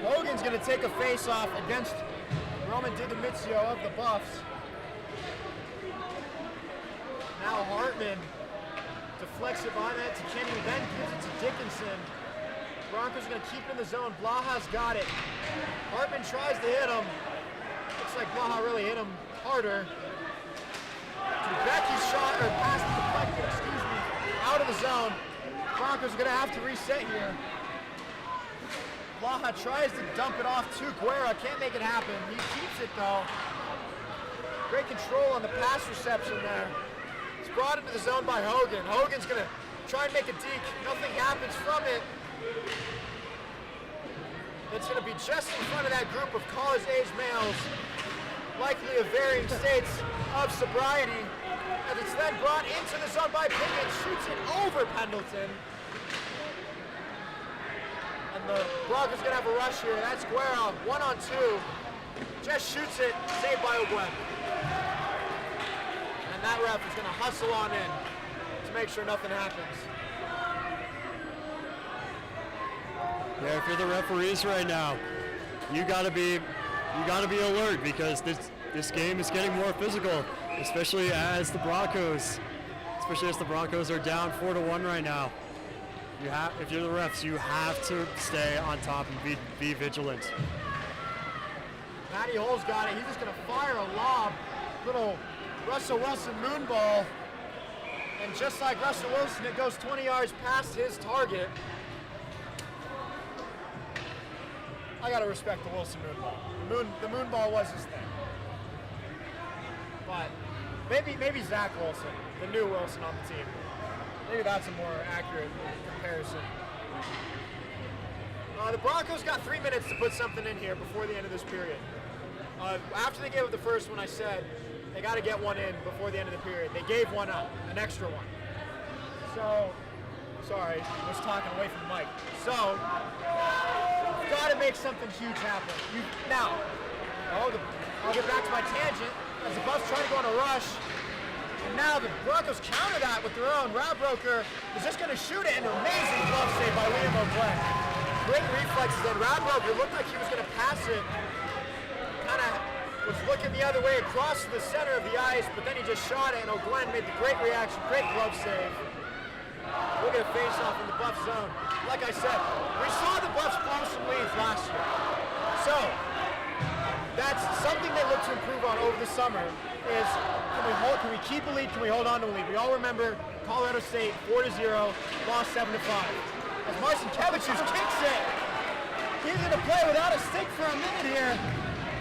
Speaker 1: Hogan's going to take a face-off against Roman DiDomizio of the Buffs. Now Hartman deflects it behind that to Kenny, then gives it to Dickinson. Broncos are going to keep it in the zone. Blaha's got it. Hartman tries to hit him. Looks like Blaha really hit him harder. Becky's shot, or pass deflected, out of the zone. Broncos are going to have to reset here. Blaha tries to dump it off to Guerra, can't make it happen. He keeps it though. Great control on the pass reception there. It's brought into the zone by Hogan. Hogan's gonna try and make a deke. Nothing happens from it. It's gonna be just in front of that group of college-age males, likely of varying states of sobriety. And it's then brought into the zone by Pickett, shoots it over Pendleton. And the Broncos gonna have a rush here. That's Guerra, 1-on-2. Just shoots it, saved by O'Gwen. And that ref is gonna hustle on in to make sure nothing happens.
Speaker 6: Yeah, if you're the referees right now, you gotta be alert, because this game is getting more physical, especially as the Broncos are down 4-1 right now. If you're the refs, you have to stay on top and be vigilant.
Speaker 1: Matty Hull's got it. He's just going to fire a lob. Little Russell Wilson moonball, and just like Russell Wilson, it goes 20 yards past his target. I gotta respect the Wilson moonball. The moonball was his thing. But maybe Zach Wilson, the new Wilson on the team. Maybe that's a more accurate comparison. The Broncos got 3 minutes to put something in here before the end of this period. After they gave up the first one, I said they got to get one in before the end of the period. They gave one up, an extra one. So, sorry, I was talking away from the mic. So, you've got to make something huge happen. I'll get back to my tangent. As the Buffs try to go on a rush, and now the Broncos counter that with their own. Radbroker is just going to shoot it, and an amazing glove save by Liam O'Glenn. Great reflexes then. Radbroker looked like he was going to pass it. Kind of was looking the other way across the center of the ice, but then he just shot it, and O'Glenn made the great reaction, great glove save. We'll get a face-off in the Buff zone. Like I said, we saw the Buffs blow some leads last year. So, that's something they look to improve on over the summer is can we keep a lead, can we hold on to a lead? We all remember Colorado State 4-0, lost 7-5. As Marcin Kevichus kicks it, he's going to play without a stick for a minute here.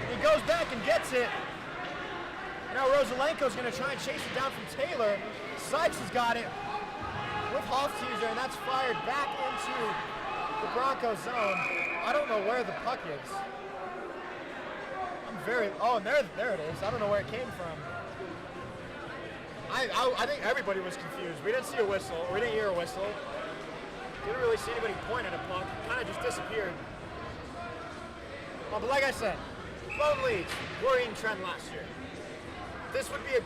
Speaker 1: He goes back and gets it. Now Rosalenko's going to try and chase it down from Taylor. Sykes has got it with Hofteaser, and that's fired back into the Broncos zone. I don't know where the puck is. And there it is. I don't know where it came from. I think everybody was confused. We didn't see a whistle, or we didn't hear a whistle. Didn't really see anybody point at a puck. Kind of just disappeared. Well, but like I said, 12 leads, worrying trend last year. This would be it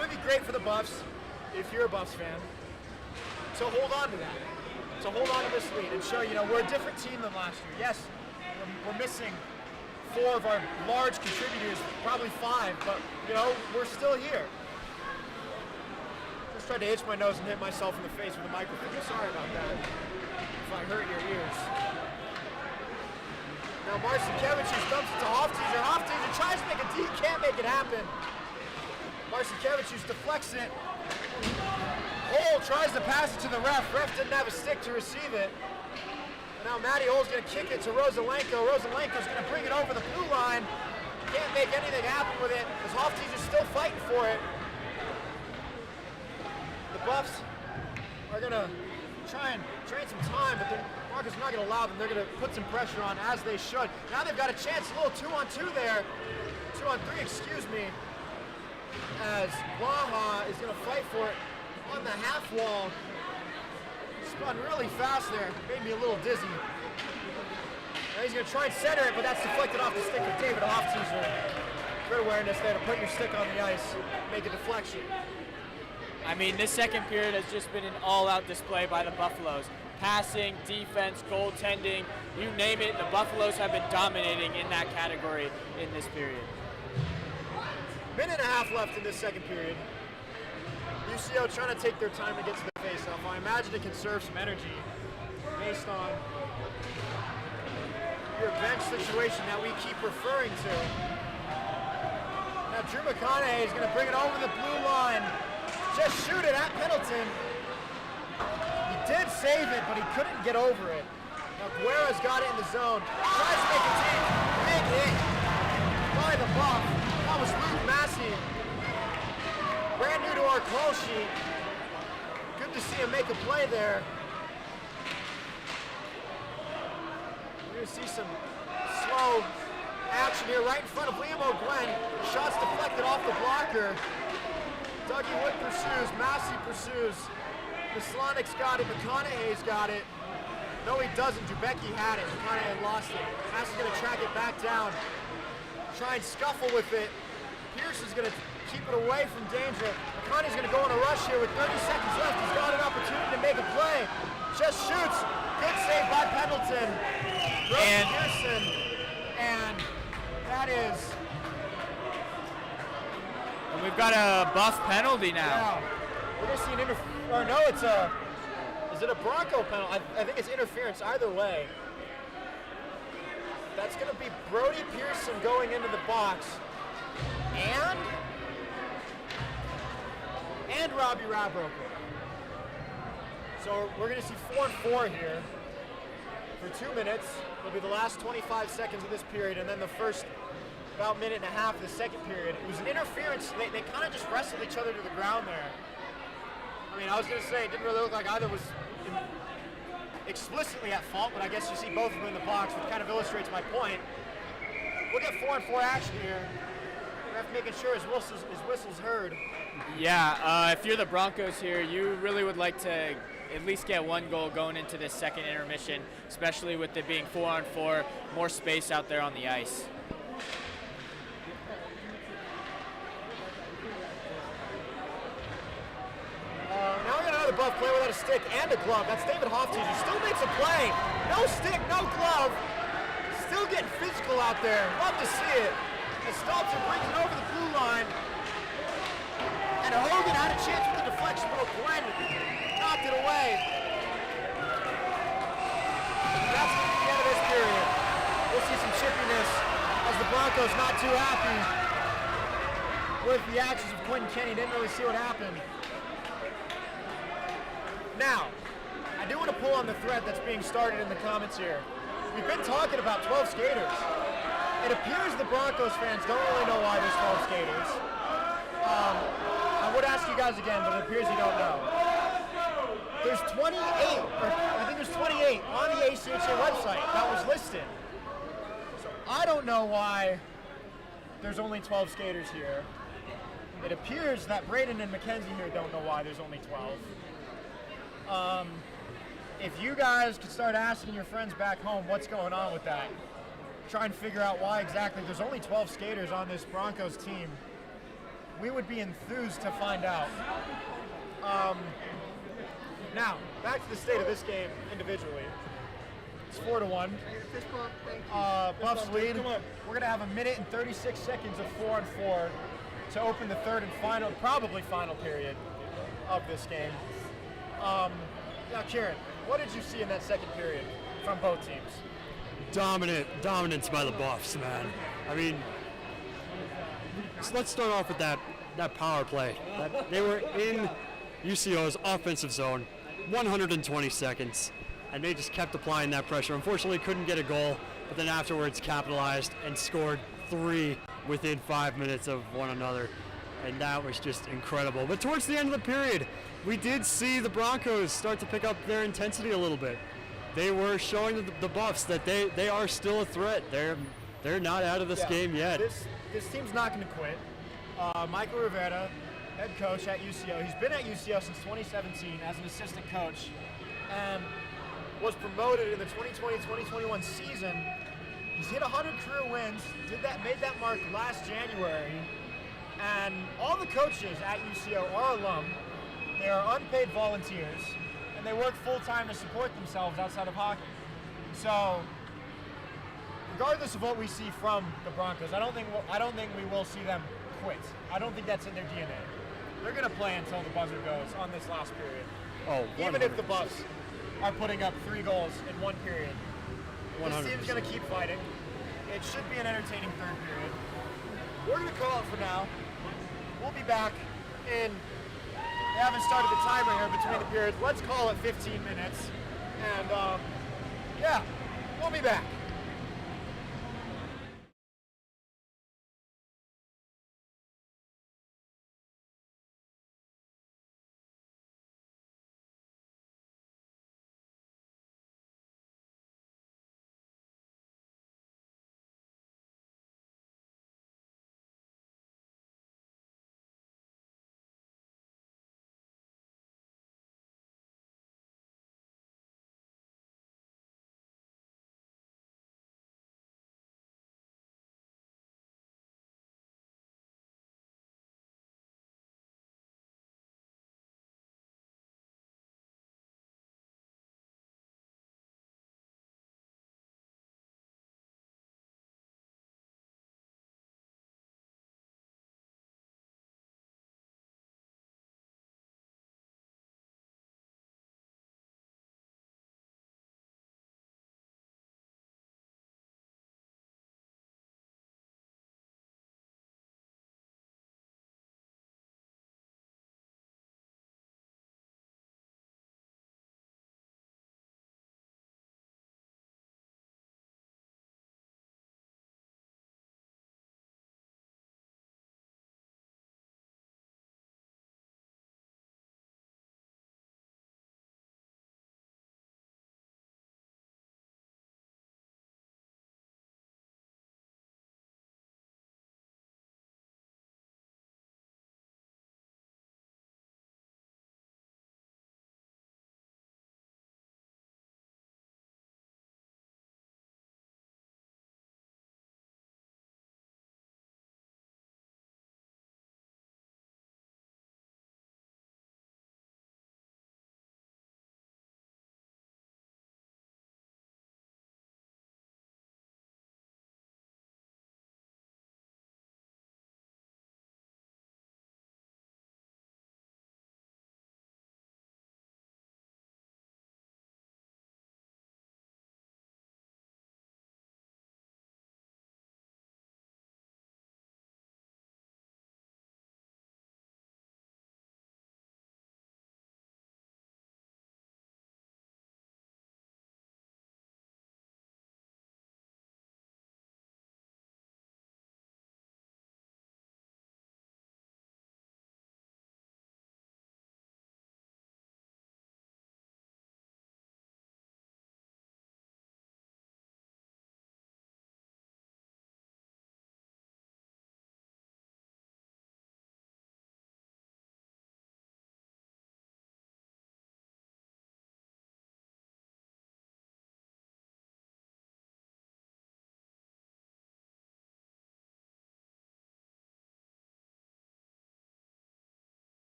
Speaker 1: would be great for the Buffs, if you're a Buffs fan, to hold on to that. To hold on to this lead and show, we're a different team than last year. Yes, we're missing 4 of our large contributors, probably 5, but, we're still here. Just tried to itch my nose and hit myself in the face with a microphone. Sorry about that, if I hurt your ears. Now Marcin Kevichus dumps it to Hofteaser. Hofteaser tries to make a D, can't make it happen. Marcin Kevichus deflects it. Hole tries to pass it to the ref. Ref didn't have a stick to receive it. Now Matty Hole's going to kick it to Rosalenko. Rosalenko's going to bring it over the blue line. Can't make anything happen with it as Hofteaser's still fighting for it. The Buffs are going to try and trade some time, but the Broncos are not going to allow them. They're going to put some pressure on, as they should. Now they've got a chance, a little 2-on-2 there. 2-on-3, excuse me. As Blaha is going to fight for it on the half wall. Spun really fast there, made me a little dizzy. Now he's going to try and center it, but that's deflected off the stick of David Hofteaser. Good awareness there to put your stick on the ice, make a deflection.
Speaker 3: I mean, this second period has just been an all-out display by the Buffaloes. Passing, defense, goaltending, you name it, the Buffaloes have been dominating in that category in this period.
Speaker 1: Minute and a half left in this second period. UCO trying to take their time to get to the face-off. I imagine to conserve some energy based on your bench situation that we keep referring to. Now Drew McConaughey is going to bring it over the blue line. Just shoot it at Pendleton. He did save it, but he couldn't get over it. Now Guerra's got it in the zone. Tries to make a deep, big hit by the Buff. That was Luke Massey. Brand new to our call sheet. Good to see him make a play there. We're going to see some slow action here right in front of Liam O'Glenn. Shots deflected off the blocker. Dougie Wood pursues, Massey pursues. Maslonik's got it, McConaughey's got it. No, he doesn't. Dubecki had it. McConaughey lost it. Massey's going to track it back down. Try and scuffle with it. Pierce is going to keep it away from danger. McConaughey's going to go on a rush here with 30 seconds left. He's got an opportunity to make a play. Just shoots. Good save by Pendleton. And Pearson. And that is...
Speaker 3: And we've got a Buff penalty now.
Speaker 1: Yeah. We're going to see an or no, it's a... Is it a Bronco penalty? I think it's interference either way. That's going to be Brody Pearson going into the box. And and Robbie Radbroker. So we're going to see 4 and 4 here for 2 minutes. It'll be the last 25 seconds of this period, and then the first about minute and a half of the second period. It was an interference. They kind of just wrestled each other to the ground there. I mean, I was going to say it didn't really look like either was explicitly at fault, but I guess you see both of them in the box, which kind of illustrates my point. We'll get 4 and 4 action here. Ref making sure his whistle's heard.
Speaker 3: Yeah, if you're the Broncos here, you really would like to at least get 1 goal going into this second intermission, especially with it being 4 on 4, more space out there on the ice.
Speaker 1: Now we got another buff play without a stick and a glove. That's David Hoftees, who still makes a play. No stick, no glove. Still getting physical out there. Love to see it. As Stalter brings it over the blue line. And Hogan had a chance with the deflection, but Glenn knocked it away. That's going to be the end of this period. We'll see some chippiness as the Broncos not too happy with the actions of Quentin Kenny. Didn't really see what happened. Now, I do want to pull on the thread that's being started in the comments here. We've been talking about 12 skaters. It appears the Broncos fans don't really know why there's 12 skaters. I would ask you guys again, but it appears you don't know. There's 28, or I think there's 28 on the ACHA website that was listed. So I don't know why there's only 12 skaters here. It appears that Braden and Mackenzie here don't know why there's only 12. If you guys could start asking your friends back home what's going on with that, try and figure out why exactly there's only 12 skaters on this Broncos team, we would be enthused to find out. Now, back to the state of this game individually. It's 4-1. Buffs lead. We're going to have 1 minute and 36 seconds of 4 on 4 to open the third and final, probably final period of this game. Now, Kieran, what did you see in that second period from both teams?
Speaker 6: Dominance by the Buffs, man. I mean, so let's start off with that power play. They were in UCO's offensive zone, 120 seconds, and they just kept applying that pressure. Unfortunately, couldn't get a goal, but then afterwards capitalized and scored 3 within 5 minutes of one another, and that was just incredible. But towards the end of the period, we did see the Broncos start to pick up their intensity a little bit. They were showing the Buffs that they are still a threat. They're not out of this game yet.
Speaker 1: This team's not going to quit. Michael Rivera, head coach at UCO. He's been at UCO since 2017 as an assistant coach and was promoted in the 2020-2021 season. He's hit 100 career wins, made that mark last January, and all the coaches at UCO are alum. They are unpaid volunteers, and they work full-time to support themselves outside of hockey. So, regardless of what we see from the Broncos, I don't think we will see them quit. I don't think that's in their DNA. They're going to play until the buzzer goes on this last period.
Speaker 6: Oh, 100%.
Speaker 1: Even if the Buffs are putting up 3 goals in 1 period.
Speaker 6: 100%.
Speaker 1: This team's going to keep fighting. It should be an entertaining third period. We're going to call it for now. We'll be back in... They haven't started the timer here between the periods. Let's call it 15 minutes. And, yeah, we'll be back.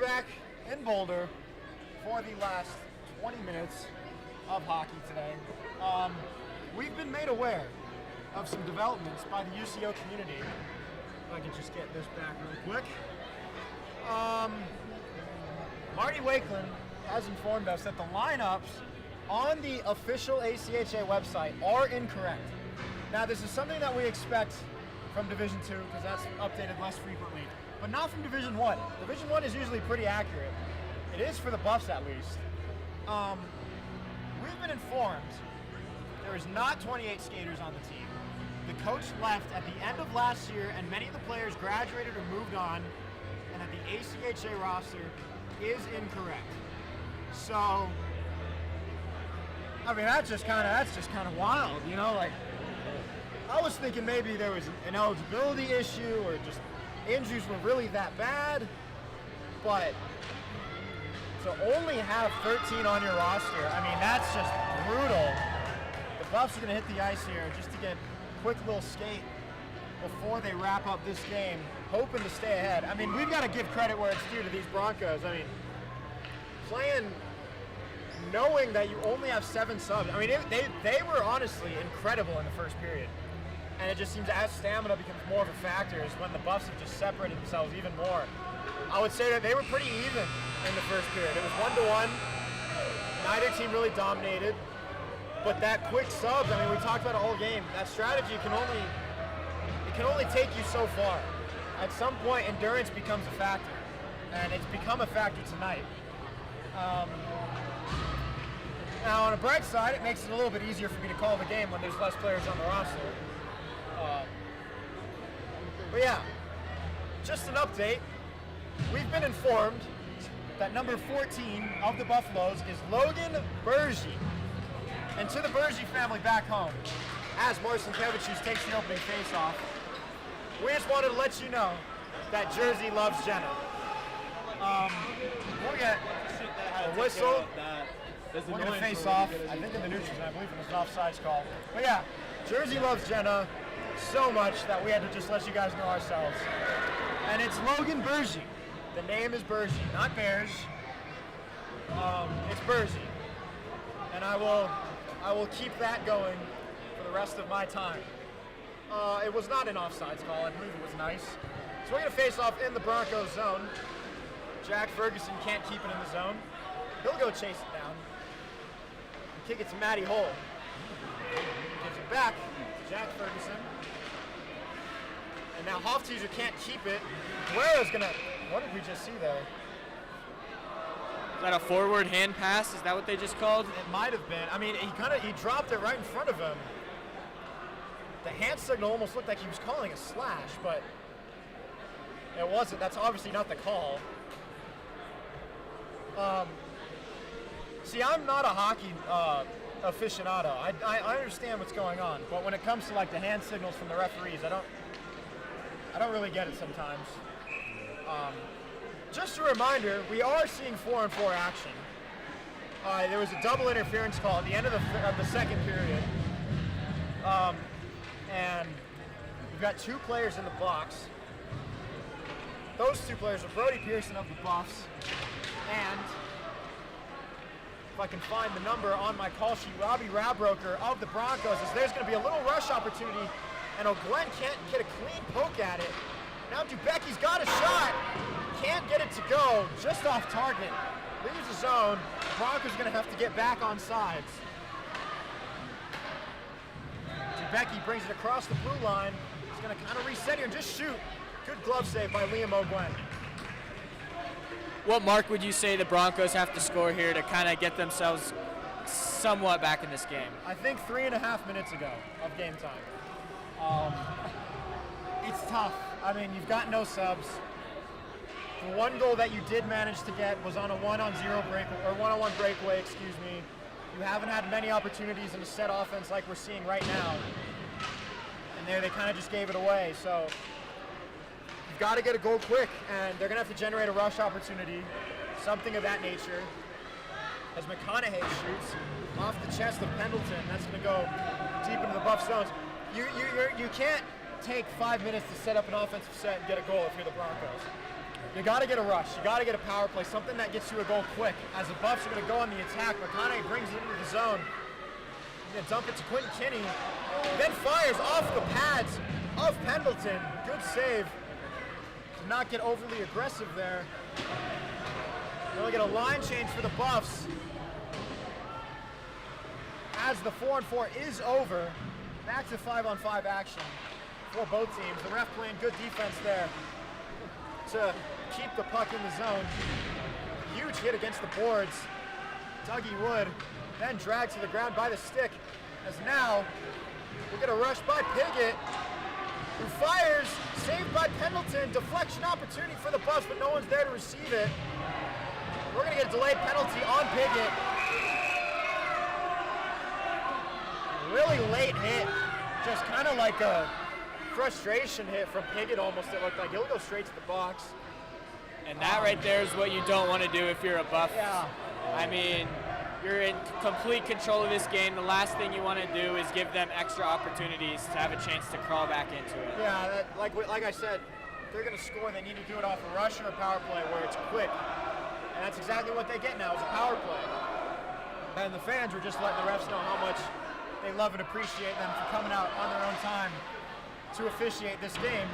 Speaker 1: back in Boulder for the last 20 minutes of hockey today. We've been made aware of some developments by the UCO community. If I could just get this back real quick. Marty Wakeland has informed us that the lineups on the official ACHA website are incorrect. Now, this is something that we expect from Division II because that's updated less frequently, but not from Division I. Division I is usually pretty accurate. It is for the Buffs, at least. We've been informed there is not 28 skaters on the team. The coach left at the end of last year, and many of the players graduated or moved on, and that the ACHA roster is incorrect. So, I mean, that's just kind of wild, you know. Like, I was thinking maybe there was an eligibility issue or just injuries were really that bad, but to only have 13 on your roster, I mean, that's just brutal. The Buffs are going to hit the ice here just to get a quick little skate before they wrap up this game, hoping to stay ahead. I mean, we've got to give credit where it's due to these Broncos. I mean, playing knowing that you only have 7 subs. I mean, they were honestly incredible in the first period. And it just seems as stamina becomes more of a factor is when the Buffs have just separated themselves even more. I would say that they were pretty even in the first period. It was 1-1. Neither team really dominated. But that quick subs, I mean, we talked about it all game. That strategy can only take you so far. At some point, endurance becomes a factor. And it's become a factor tonight. Now, on a bright side, it makes it a little bit easier for me to call the game when there's less players on the roster. But yeah, just an update. We've been informed that number 14 of the Buffaloes is Logan Bergy. And to the Bergy family back home, as Marcin Kevicius takes the opening face-off, we just wanted to let you know that Jersey loves Jenna. We'll get a whistle. We're going to face off, I think in the neutral zone. I believe it was an offsides call. But yeah, Jersey loves Jenna so much that we had to just let you guys know ourselves. And it's Logan Bergy. The name is Bergy, not Bears. It's Bergy. And I will keep that going for the rest of my time. It was not an offsides call. I believe it was nice. So we're going to face off in the Broncos zone. Jack Ferguson can't keep it in the zone. He'll go chase it down. Kick it to Matty Hole. Gives it back to Jack Ferguson. And now Hofteaser can't keep it. Guerra's gonna. What did we just see there?
Speaker 3: Is that a forward hand pass? Is that what they just called?
Speaker 1: It might have been. I mean, he dropped it right in front of him. The hand signal almost looked like he was calling a slash, but it wasn't. That's obviously not the call. See, I'm not a hockey aficionado. I understand what's going on, but when it comes to like the hand signals from the referees, I don't really get it sometimes. Just a reminder, we are seeing 4-on-4 action. There was a double interference call at the end of the second period, and we've got 2 players in the box. Those 2 players are Brody Pearson of the Buffs and, if I can find the number on my call sheet, Robbie Rabroker of the Broncos, as there's going to be a little rush opportunity, and O'Glenn can't get a clean poke at it. Now Dubecki's got a shot, can't get it to go, just off target. Leaves the zone. The Broncos are going to have to get back on sides. Dubecki brings it across the blue line. He's going to kind of reset here and just shoot. Good glove save by Liam O'Glenn.
Speaker 3: What mark would you say the Broncos have to score here to kind of get themselves somewhat back in this game?
Speaker 1: I think 3.5 minutes ago of game time. It's tough. I mean, you've got no subs. The one goal that you did manage to get was on a 1-on-0 break, or 1-on-1 breakaway, excuse me. You haven't had many opportunities in a set offense like we're seeing right now. And there they kind of just gave it away. So you've got to get a goal quick, and they're going to have to generate a rush opportunity, something of that nature. As McConaughey shoots off the chest of Pendleton, that's going to go deep into the Buff zones. You can't take 5 minutes to set up an offensive set and get a goal if you're the Broncos. You got to get a rush. You got to get a power play, something that gets you a goal quick. As the Buffs are going to go on the attack, McConaughey brings it into the zone. He's going to dump it to Quentin Kinney. Then fires off the pads of Pendleton. Good save. To not get overly aggressive there. They'll get a line change for the Buffs. As the 4-on-4 is over, back to 5-on-5 action for both teams. The ref playing good defense there to keep the puck in the zone. Huge hit against the boards. Dougie Wood then dragged to the ground by the stick. As now we'll get a rush by Piggott, who fires, saved by Pendleton. Deflection opportunity for the Buffs, but no one's there to receive it. We're gonna get a delayed penalty on Piggott. Really late hit, just kind of like a frustration hit from Piggott almost. It looked like he'll go straight to the box.
Speaker 3: And that right there is what you don't want to do if you're a Buff.
Speaker 1: Yeah.
Speaker 3: I mean, you're in complete control of this game. The last thing you want to do is give them extra opportunities to have a chance to crawl back into it.
Speaker 1: Yeah, like I said, if they're going to score, they need to do it off a rush or a power play where it's quick. And that's exactly what they get now, is a power play. And the fans were just letting the refs know how much they love and appreciate them for coming out on their own time to officiate this game.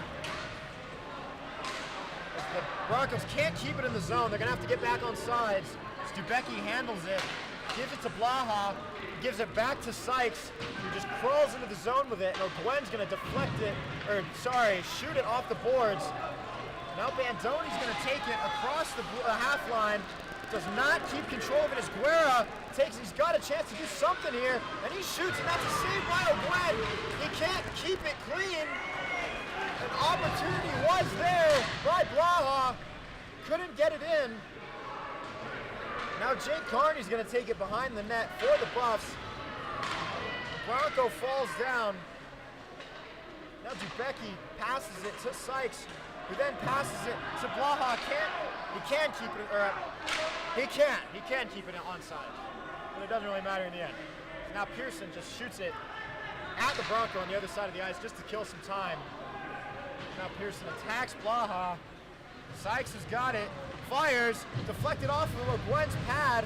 Speaker 1: If the Broncos can't keep it in the zone, they're going to have to get back on sides. Stubecki handles it, gives it to Blaha, gives it back to Sykes, who just crawls into the zone with it, and O'Gwen's going to deflect it, shoot it off the boards. Now Bandoni's going to take it across the half line, does not keep control of it as Guerra he's got a chance to do something here, and he shoots, and that's a save by O'Gwen. He can't keep it clean. An opportunity was there by Blaha, couldn't get it in. Now Jake Carney's going to take it behind the net for the Buffs. Bronco falls down. Now Dubecki passes it to Sykes, who then passes it to Blaha. He can keep it onside, but it doesn't really matter in the end. Now Pearson just shoots it at the Bronco on the other side of the ice just to kill some time. Now Pearson attacks Blaha. Sykes has got it, fires, deflected off of O'Gwen's pad.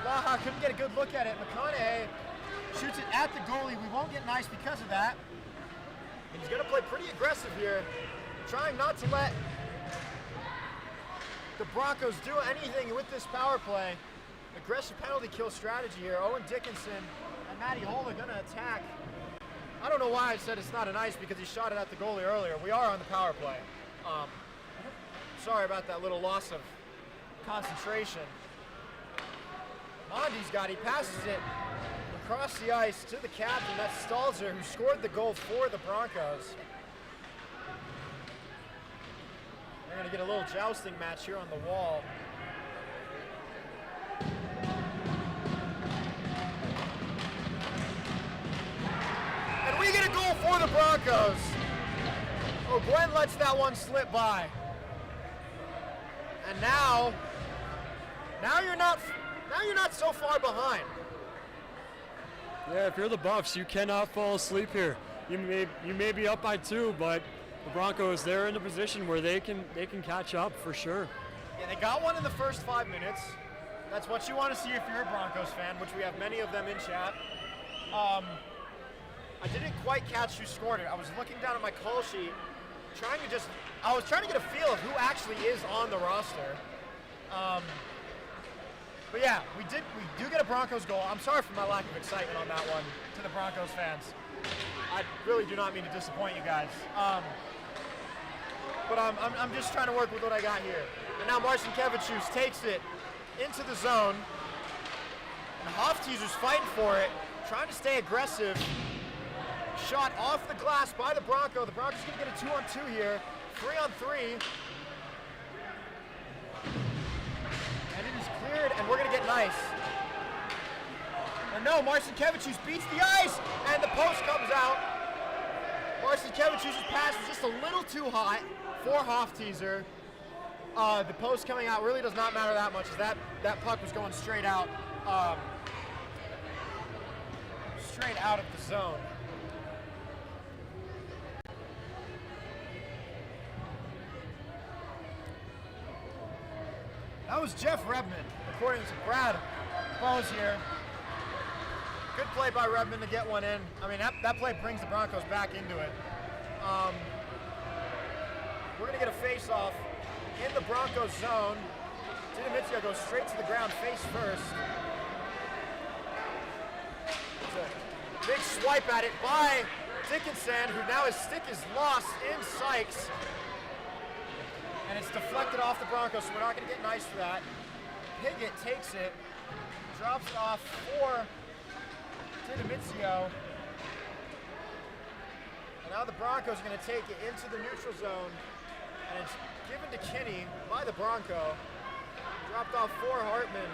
Speaker 1: Blaha couldn't get a good look at it. McConaughey shoots it at the goalie. We won't get nice because of that. And he's going to play pretty aggressive here, trying not to let the Broncos do anything with this power play. Aggressive penalty kill strategy here. Owen Dickinson and Matty Hola going to attack. I don't know why I said it's not an ice, because he shot it at the goalie earlier. We are on the power play. Sorry about that little loss of concentration. Mondy's got, he passes it across the ice to the captain. That's Stalzer, who scored the goal for the Broncos. We're going to get a little jousting match here on the wall. And we get a goal for the Broncos. Oh, Gwen lets that one slip by. And now you're not so far behind.
Speaker 6: Yeah, if you're the Buffs, you cannot fall asleep here. You may be up by 2, but the Broncos, they're in a position where they can catch up for sure.
Speaker 1: Yeah, they got one in the first 5 minutes. That's what you want to see if you're a Broncos fan, which we have many of them in chat. I didn't quite catch who scored it. I was looking down at my call sheet, I was trying to get a feel of who actually is on the roster. But yeah, we do get a Broncos goal. I'm sorry for my lack of excitement on that one to the Broncos fans. I really do not mean to disappoint you guys. But I'm just trying to work with what I got here. And now Marcin Kevichus takes it into the zone. And Hofteaser's fighting for it, trying to stay aggressive. Shot off the glass by the Bronco. The Broncos going to get a 2-on-2 here. 3-on-3. And it is cleared, and we're going to get nice. And no, Marcin Kevichus beats the ice, and the post comes out. Marcin Kevichus' pass is just a little too hot for Hofteaser. The post coming out really does not matter that much, as that puck was going straight out of the zone. That was Jeff Redman, according to Brad Bose here. Good play by Redman to get one in. I mean, that play brings the Broncos back into it. We're going to get a face-off in the Broncos zone. Intermission goes straight to the ground, face first. It's a big swipe at it by Dickinson, who now his stick is lost in Sykes. And it's deflected off the Broncos, so we're not going to get nice for that. Piggott takes it, drops it off for Intermission. And now the Broncos are going to take it into the neutral zone. And it's given to Kinney by the Bronco. Dropped off for Hartman.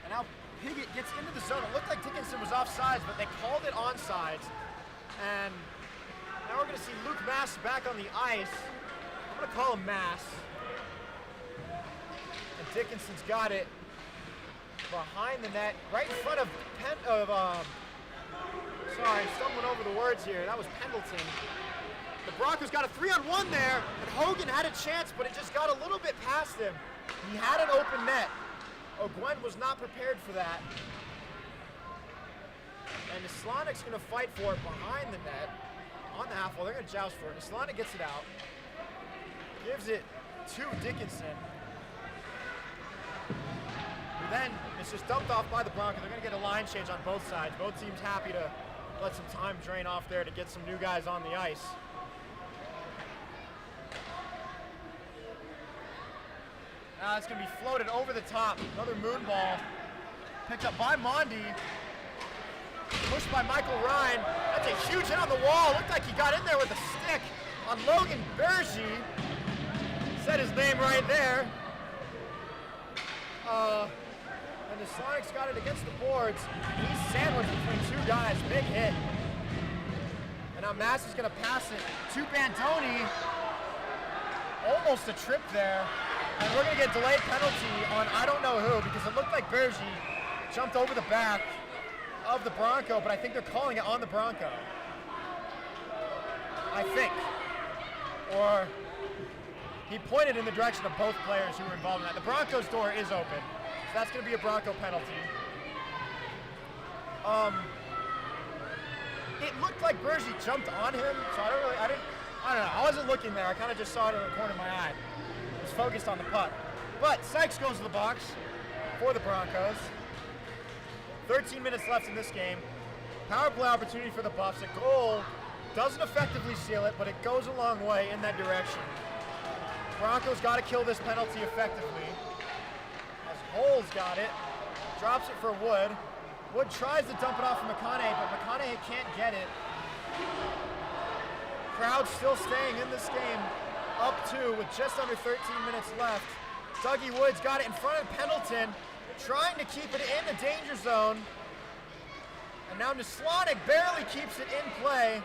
Speaker 1: And now Piggott gets into the zone. It looked like Dickinson was offsides, but they called it onside. And now we're going to see Luke Mass back on the ice. I'm going to call him Mass. And Dickinson's got it behind the net, right in front of stumbling over the words here. That was Pendleton. The Broncos got a 3-on-1 there, and Hogan had a chance, but it just got a little bit past him. He had an open net. O'Gwen was not prepared for that. And Nislonik's going to fight for it behind the net. On the half wall, they're going to joust for it. Nislonik gets it out. Gives it to Dickinson. Who then it's just dumped off by the Broncos. They're going to get a line change on both sides. Both teams happy to let some time drain off there to get some new guys on the ice. Now it's going to be floated over the top. Another moon ball. Picked up by Mondi. Pushed by Michael Ryan. That's a huge hit on the wall. Looked like he got in there with a stick on Logan Bergy. Said his name right there. And the Sonics got it against the boards. He's sandwiched between two guys. Big hit. And now Mass is going to pass it to Bandoni. Almost a trip there. And we're going to get delayed penalty on I don't know who, because it looked like Bergy jumped over the back of the Bronco, but I think they're calling it on the Bronco. I think. Or he pointed in the direction of both players who were involved in that. The Broncos' door is open, so that's going to be a Bronco penalty. It looked like Bergy jumped on him, so I don't know. I wasn't looking there. I kind of just saw it in the corner of my eye. I was focused on the puck. But Sykes goes to the box for the Broncos. 13 minutes left in this game. Power play opportunity for the Buffs. A goal doesn't effectively seal it, but it goes a long way in that direction. Broncos got to kill this penalty effectively. As Hole's got it, drops it for Wood. Wood tries to dump it off of McConaughey, but McConaughey can't get it. Crowd still staying in this game, up 2 with just under 13 minutes left. Dougie Woods got it in front of Pendleton, trying to keep it in the danger zone. And now Nislonik barely keeps it in play.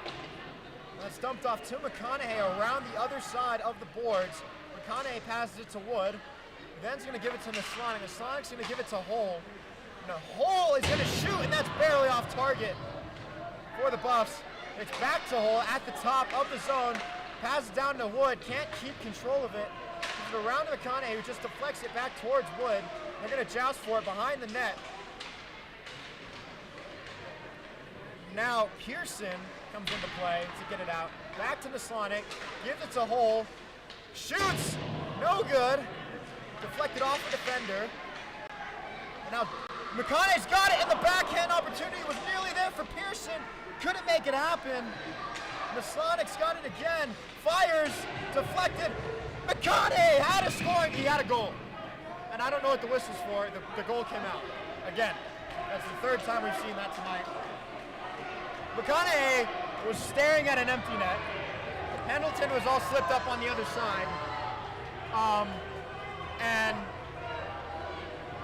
Speaker 1: That's dumped off to McConaughey around the other side of the boards. McConaughey passes it to Wood. Then's going to give it to Nislonik. Nislonik's going to give it to Hole. And Hole is going to shoot, and that's barely off target for the Buffs. It's back to Hole at the top of the zone. Passes down to Wood. Can't keep control of it. Gives it around to McConaughey, who just deflects it back towards Wood. They're going to joust for it behind the net. Now Pearson comes into play to get it out. Back to Nislonik. Gives it to Hole. Shoots! No good. Deflected off the defender. And now McConaughey's got it, and the backhand opportunity was nearly there for Pearson. Couldn't make it happen. Nislonik's got it again. Fires. Deflected. McConaughey had a scoring. He had a goal. And I don't know what the whistle's for. The goal came out. Again, that's the third time we've seen that tonight. McConaughey was staring at an empty net. Pendleton was all slipped up on the other side. And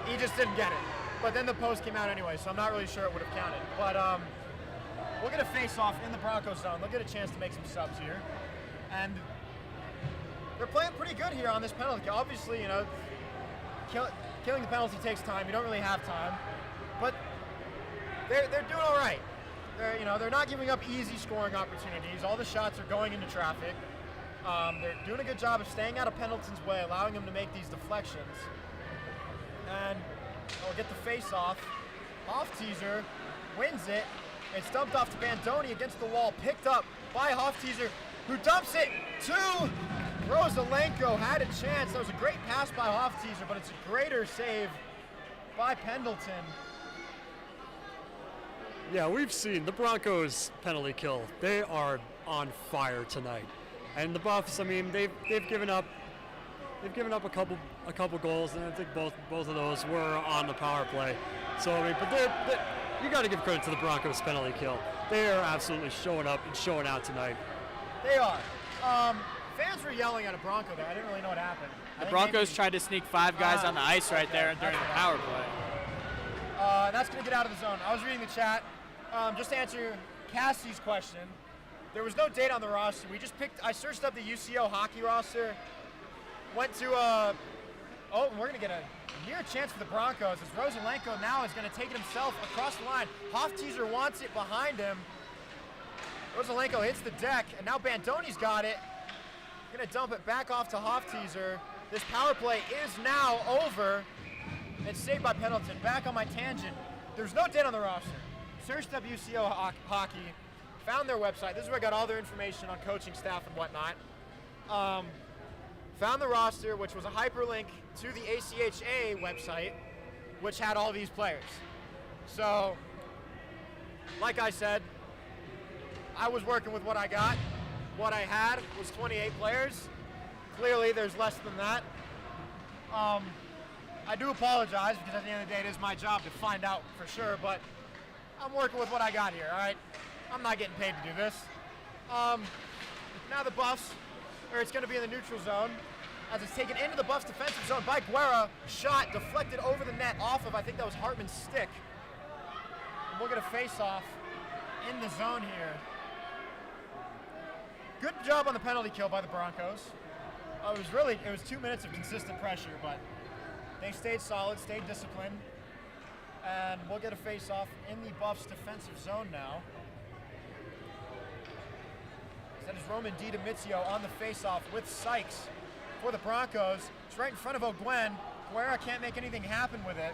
Speaker 1: he just didn't get it. But then the post came out anyway, so I'm not really sure it would have counted. But we'll get a face-off in the Broncos zone. They'll get a chance to make some subs here. And they're playing pretty good here on this penalty. Obviously, you know, killing the penalty takes time. You don't really have time. But they're doing all right. They're not giving up easy scoring opportunities. All the shots are going into traffic. They're doing a good job of staying out of Pendleton's way, allowing him to make these deflections. And they'll get the face-off. Hofteaser wins it. It's dumped off to Bandoni against the wall, picked up by Hofteaser, who dumps it to Rosalenko. Had a chance. That was a great pass by Hofteaser, but it's a greater save by Pendleton.
Speaker 6: Yeah, we've seen the Broncos penalty kill. They are on fire tonight, and the Buffs. I mean, they've given up a couple goals, and I think both of those were on the power play. So I mean, but you got to give credit to the Broncos penalty kill. They are absolutely showing up and showing out tonight.
Speaker 1: They are. Fans were yelling at a Bronco there. I didn't really know what happened.
Speaker 3: The Broncos tried to sneak 5 guys on the ice right there during the power play.
Speaker 1: That's going to get out of the zone. I was reading the chat. Just to answer Cassie's question, there was no date on the roster. I searched up the UCO hockey roster, went to, and we're going to get a near chance for the Broncos as Rosalenko now is going to take it himself across the line. Hofteaser wants it behind him. Rosalenko hits the deck, and now Bandoni's got it. Going to dump it back off to Hofteaser. This power play is now over. It's saved by Pendleton. Back on my tangent. There's no date on the roster. Searched up UCO hockey, found their website. This is where I got all their information on coaching staff and whatnot. Found the roster, which was a hyperlink to the ACHA website, which had all these players. So, like I said, I was working with what I got. What I had was 28 players. Clearly, there's less than that. I do apologize because at the end of the day, it is my job to find out for sure, but I'm working with what I got here, all right? I'm not getting paid to do this. Now the Buffs, it's going to be in the neutral zone as it's taken into the Buffs defensive zone by Guerra. Shot deflected over the net off of, I think that was Hartman's stick. And we'll get a face-off in the zone here. Good job on the penalty kill by the Broncos. It was 2 minutes of consistent pressure, but they stayed solid, stayed disciplined. And we'll get a face-off in the Buffs defensive zone now. That is Roman DiDomizio on the face-off with Sykes for the Broncos. It's right in front of O'Gwen. Guerra can't make anything happen with it.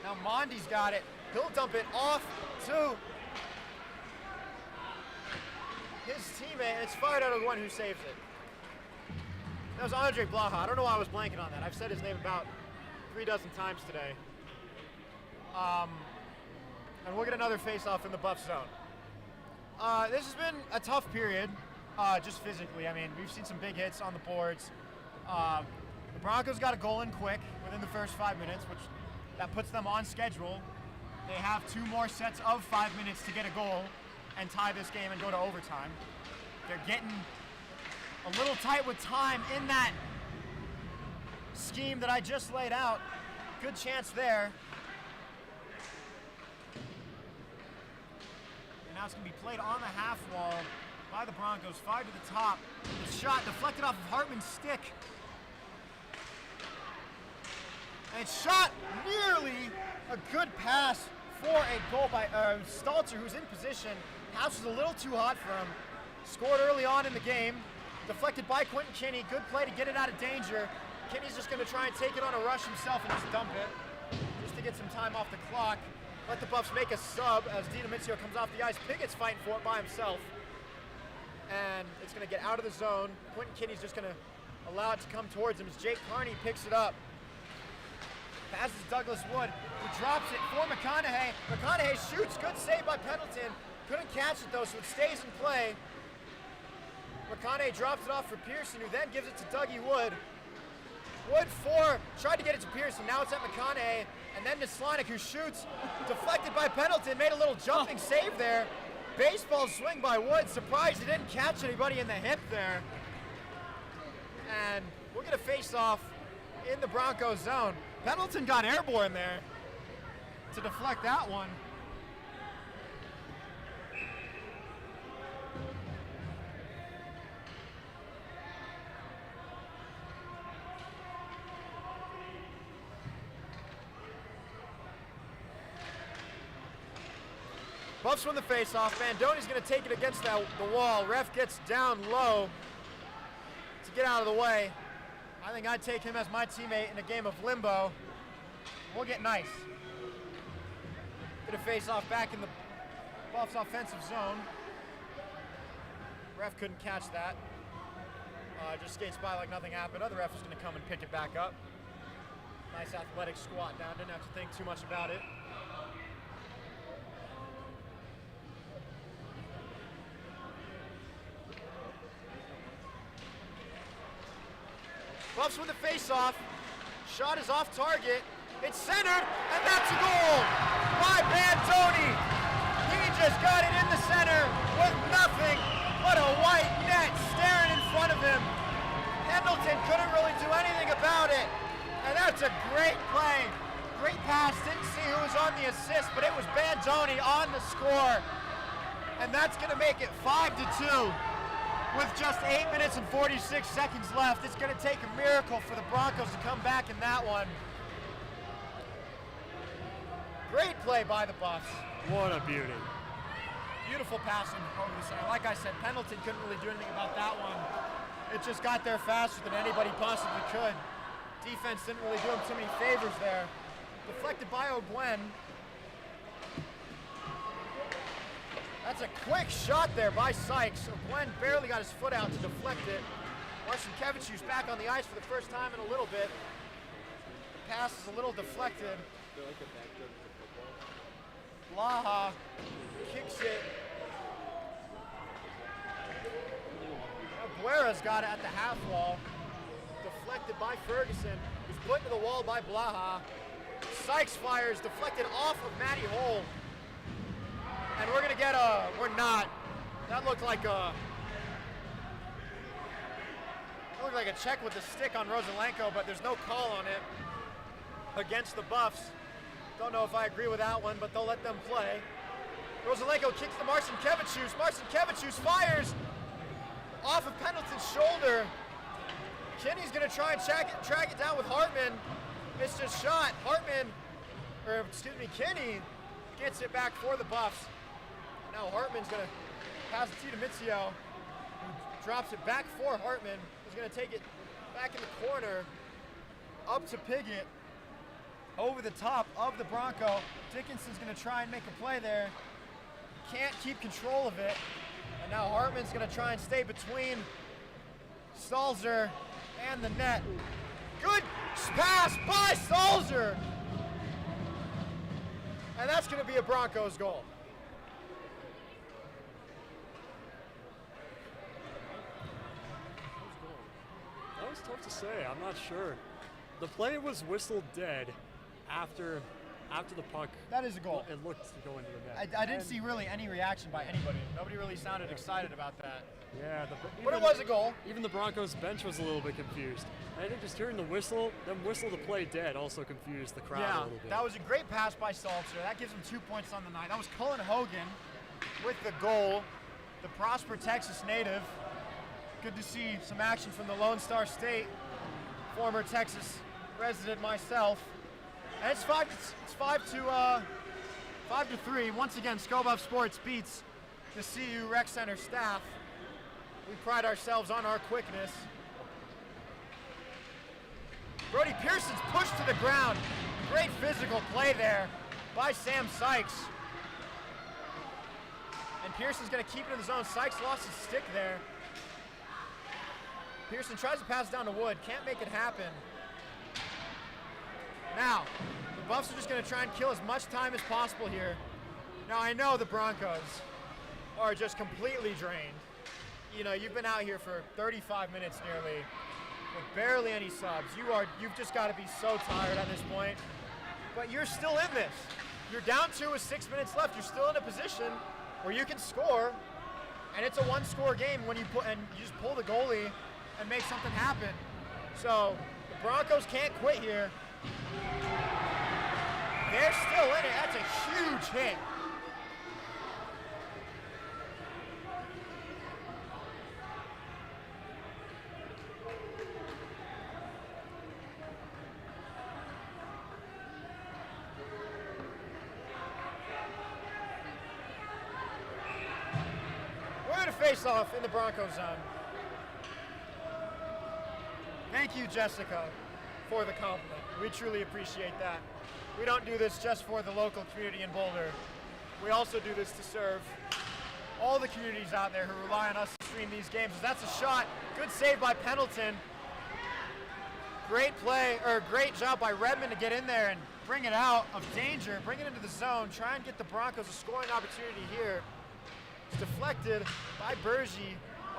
Speaker 1: Now Mondi's got it. He'll dump it off to his teammate, and it's fired out O'Gwen who saves it. That was Andre Blaha. I don't know why I was blanking on that. I've said his name about 3 dozen times today. And we'll get another face-off in the Buff zone. This has been a tough period, just physically. I mean, we've seen some big hits on the boards. The Broncos got a goal in quick within the first 5 minutes, which that puts them on schedule. They have 2 more sets of 5 minutes to get a goal and tie this game and go to overtime. They're getting a little tight with time in that scheme that I just laid out. Good chance there. And now it's going to be played on the half wall by the Broncos. Fired to the top. The shot deflected off of Hartman's stick. And it's shot nearly a good pass for a goal by Stalter, who's in position. House was a little too hot for him. Scored early on in the game. Deflected by Quentin Kinney. Good play to get it out of danger. Kinney's just going to try and take it on a rush himself and just dump it, just to get some time off the clock. Let the Buffs make a sub as DiDomizio comes off the ice. Piggott's fighting for it by himself. And it's going to get out of the zone. Quentin Kinney's just going to allow it to come towards him as Jake Carney picks it up. Passes Douglas Wood, who drops it for McConaughey. McConaughey shoots. Good save by Pendleton. Couldn't catch it though, so it stays in play. McConaughey drops it off for Pearson, who then gives it to Dougie Wood. Wood tried to get it to Pearson. Now it's at McConaughey, and then to Slonik, who shoots. Deflected by Pendleton, made a little jumping save there. Baseball swing by Wood. Surprised he didn't catch anybody in the hip there. And we'll get a face-off in the Broncos zone. Pendleton got airborne there to deflect that one. Buffs win the face-off. Bandoni's going to take it against the wall. Ref gets down low to get out of the way. I think I'd take him as my teammate in a game of limbo. We'll get nice. Get a face-off back in the Buffs' offensive zone. Ref couldn't catch that. Just skates by like nothing happened. Other ref is going to come and pick it back up. Nice athletic squat down. Didn't have to think too much about it. Buffs with the face-off. Shot is off target. It's centered, and that's a goal by Bandoni. He just got it in the center with nothing but a white net staring in front of him. Pendleton couldn't really do anything about it. And that's a great play. Great pass. Didn't see who was on the assist, but it was Bandoni on the score. And that's going to make it 5-2 with just 8 minutes and 46 seconds left. It's going to take a miracle for the Broncos to come back in that one. Great play by the Buffs.
Speaker 6: What a beauty.
Speaker 1: Beautiful passing over the center. Like I said, Pendleton couldn't really do anything about that one. It just got there faster than anybody possibly could. Defense didn't really do him too many favors there. Deflected by O'Gwen. That's a quick shot there by Sykes. O'Gwen barely got his foot out to deflect it. Marcinkevich's back on the ice for the first time in a little bit. The pass is a little deflected. Blaha kicks it. Aguera's got it at the half wall. Deflected by Ferguson. He's put into the wall by Blaha. Sykes fires, deflected off of Matty Hole. And we're gonna get we're not. That looked like a check with the stick on Rosalenko, but there's no call on it against the Buffs. Don't know if I agree with that one, but they'll let them play. Rosalenko kicks to Marcinkevichus. Marcinkevichus fires off of Pendleton's shoulder. Kinney's gonna try and track it down with Hartman. Missed his shot. Kinney gets it back for the Buffs. Now Hartman's gonna pass it to Mizio, who drops it back for Hartman, who's gonna take it back in the corner, up to Piggott, over the top of the Bronco. Dickinson's gonna try and make a play there. Can't keep control of it. And now Hartman's gonna try and stay between Stalzer and the net. Good pass by Stalzer! And that's gonna be a Broncos goal.
Speaker 4: That was tough to say. I'm not sure. The play was whistled dead after the puck.
Speaker 1: That is a goal.
Speaker 4: It looked to go into the net.
Speaker 1: I didn't see really any reaction by anybody. Nobody really sounded excited about that.
Speaker 4: Yeah,
Speaker 1: But it was a goal.
Speaker 4: Even the Broncos bench was a little bit confused. And I think just hearing the whistle, them whistle the play dead, also confused the crowd a little bit.
Speaker 1: That was a great pass by Salter. That gives him 2 points on the night. That was Cullen Hogan with the goal, the Prosper, Texas native. Good to see some action from the Lone Star State, former Texas resident myself. And it's 5-3. Once again, Scobuff Sports beats the CU Rec Center staff. We pride ourselves on our quickness. Brody Pearson's pushed to the ground. Great physical play there by Sam Sykes. And Pearson's gonna keep it in the zone. Sykes lost his stick there. Pearson tries to pass down to Wood, can't make it happen. Now, the Buffs are just gonna try and kill as much time as possible here. Now I know the Broncos are just completely drained. You know, you've been out here for 35 minutes nearly with barely any subs. You've just gotta be so tired at this point. But you're still in this. You're down 2 with 6 minutes left. You're still in a position where you can score, and it's a one-score game when you just pull the goalie and make something happen. So the Broncos can't quit here. They're still in it. That's a huge hit. faceoff in the Broncos zone. Thank you, Jessica, for the compliment. We truly appreciate that. We don't do this just for the local community in Boulder. We also do this to serve all the communities out there who rely on us to stream these games. That's a shot. Good save by Pendleton. Great play, or great job by Redmond to get in there and bring it out of danger, bring it into the zone, try and get the Broncos a scoring opportunity here. It's deflected by Bergie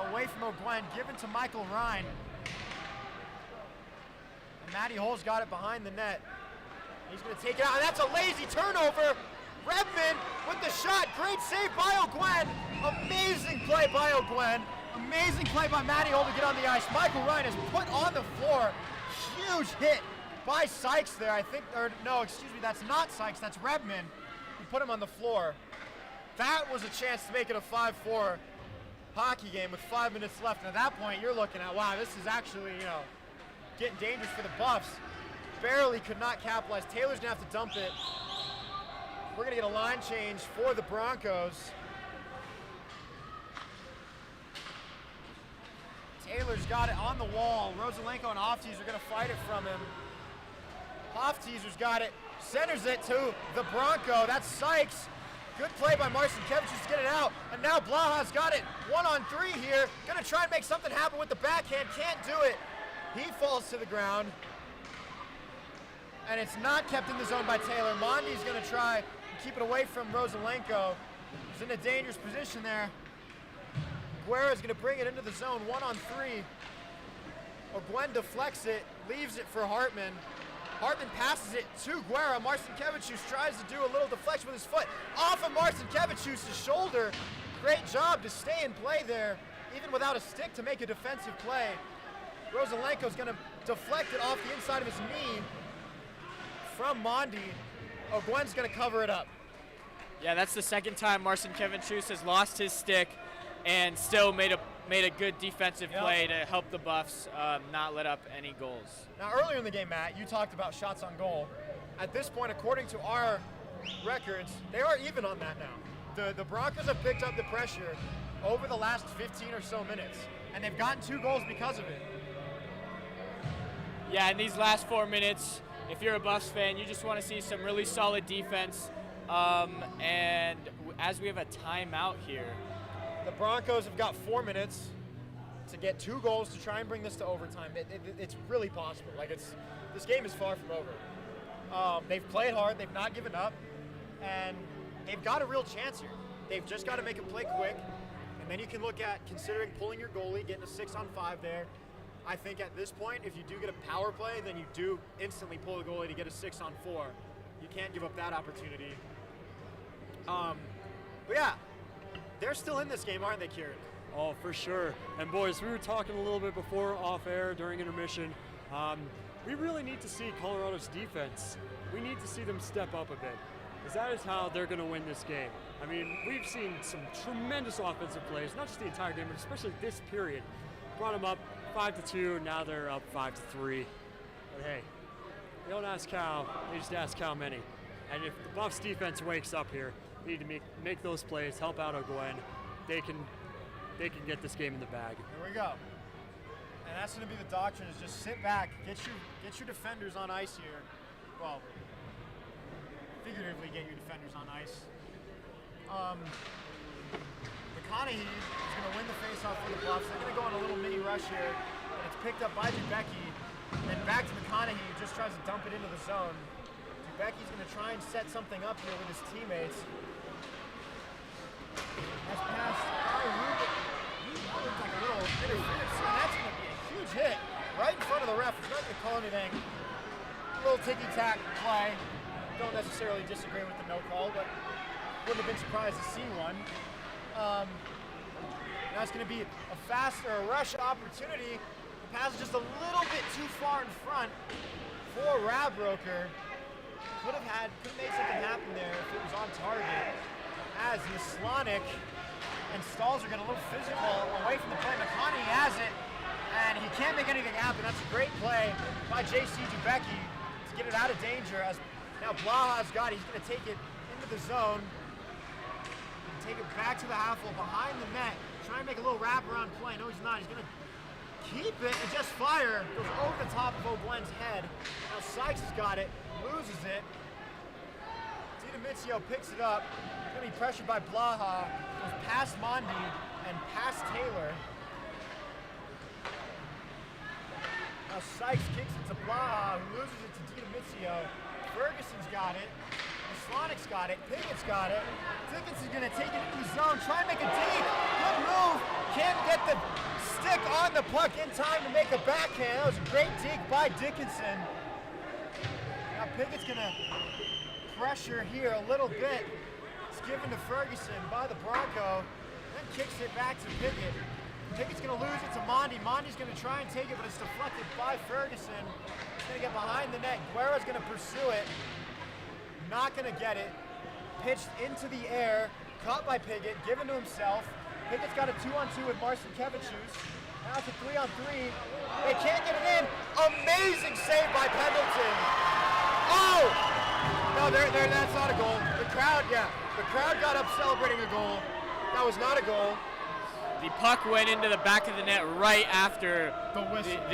Speaker 1: away from O'Gwen, given to Michael Ryan. And Matty Hole's got it behind the net. He's going to take it out, and that's a lazy turnover. Redmond with the shot, great save by O'Gwen. Amazing play by O'Gwen. Amazing play by Matty Hole to get on the ice. Michael Ryan is put on the floor. Huge hit by Sykes there, I think, or no, excuse me, that's not Sykes, that's Redmond who put him on the floor. That was a chance to make it a 5-4 hockey game with 5 minutes left. And at that point, you're looking at, wow, this is actually, getting dangerous for the Buffs. Barely could not capitalize. Taylor's gonna have to dump it. We're gonna get a line change for the Broncos. Taylor's got it on the wall. Rosalenko and Hoftees are gonna fight it from him. Hofteeser's got it, centers it to the Bronco. That's Sykes. Good play by Marcinkevich to get it out. And now Blaha's got it 1-on-3 here. Gonna try and make something happen with the backhand. Can't do it. He falls to the ground. And it's not kept in the zone by Taylor. Mondi's gonna try and keep it away from Rosalenko. He's in a dangerous position there. Guerra's gonna bring it into the zone, 1-on-3. O'Gwen deflects it, leaves it for Hartman. Hartman passes it to Guerra. Marcinkevich tries to do a little deflection with his foot. Off of Marcinkevich's shoulder. Great job to stay in play there, even without a stick to make a defensive play. Rosalenko's gonna deflect it off the inside of his knee from Mondi. O'Gwen's gonna cover it up.
Speaker 3: Yeah, that's the second time Marcinkevich has lost his stick and still made a good defensive play to help the Buffs not let up any goals.
Speaker 1: Now, earlier in the game, Matt, you talked about shots on goal. At this point, according to our records, they are even on that now. The Broncos have picked up the pressure over the last 15 or so minutes, and they've gotten 2 goals because of it.
Speaker 3: Yeah, in these last 4 minutes, if you're a Buffs fan, you just want to see some really solid defense. And as we have a timeout here,
Speaker 1: the Broncos have got 4 minutes to get 2 goals to try and bring this to overtime. It's really possible. This game is far from over. They've played hard. They've not given up, and they've got a real chance here. They've just got to make a play quick, and then you can look at considering pulling your goalie, getting a 6-on-5 there. I think at this point, if you do get a power play, then you do instantly pull the goalie to get a 6-on-4. You can't give up that opportunity. But yeah, they're still in this game, aren't they, Kieran?
Speaker 4: Oh, for sure. And boys, we were talking a little bit before off air during intermission. We really need to see Colorado's defense. We need to see them step up a bit, because that is how they're going to win this game. I mean, we've seen some tremendous offensive plays, not just the entire game, but especially this period. Brought them up 5-2, now they're up 5-3. But hey, they don't ask how, they just ask how many. And if the Buffs defense wakes up here, they need to make those plays, help out O'Gwen. They can get this game in the bag.
Speaker 1: Here we go. And that's going to be the doctrine, is just sit back, get your defenders on ice here. Well, figuratively get your defenders on ice. McConaughey is going to win the faceoff for the Buffs. They're going to go on a little mini rush here, and it's picked up by Dubecki. And then back to McConaughey, who just tries to dump it into the zone. Dubecki's going to try and set something up here with his teammates. Has passed by Ruben. Looks like a little interference, and that's going to be a huge hit right in front of the ref. He's not going to call anything. A little ticky-tack play. Don't necessarily disagree with the no call, but wouldn't have been surprised to see one. Now it's going to be a rush opportunity. The pass is just a little bit too far in front for Rabroker. Could have made something happen there if it was on target. As Maslonic and Stalls are getting a little physical away from the play. McConaughey has it, and he can't make anything happen. That's a great play by J.C. Dubecki to get it out of danger. As now Blaha's got it. He's going to take it into the zone. take it back to the half wall behind the net. Try and make a little wraparound play. No, he's not. He's going to keep it and just fire. Goes over the top of O'Gwen's head. Now Sykes has got it, loses it. DiDomizio picks it up. He's going to be pressured by Blaha. Goes past Mondi and past Taylor. Now Sykes kicks it to Blaha, who loses it to DiDomizio. Ferguson's got it. Slonic's got it. Pigot's got it. Dickinson's going to take it into the zone. Try and make a deke. Good move. Can't get the stick on the puck in time to make a backhand. That was a great deke by Dickinson. Now Pigot's going to pressure here a little bit. It's given to Ferguson by the Bronco. Then kicks it back to Pigot. Pigot's going to lose it to Mondi. Mondi's going to try and take it, but it's deflected by Ferguson. He's going to get behind the net. Guerra's going to pursue it. Not going to get it. Pitched into the air. Caught by Pigot. Given to himself. Pigot's got a 2-on-2 with Marcinkevičius. Now it's a 3-on-3. They can't get it in. Amazing save by Pendleton. Oh! No, that's not a goal. The crowd got up celebrating a goal. That was not a goal.
Speaker 3: The puck went into the back of the net right after the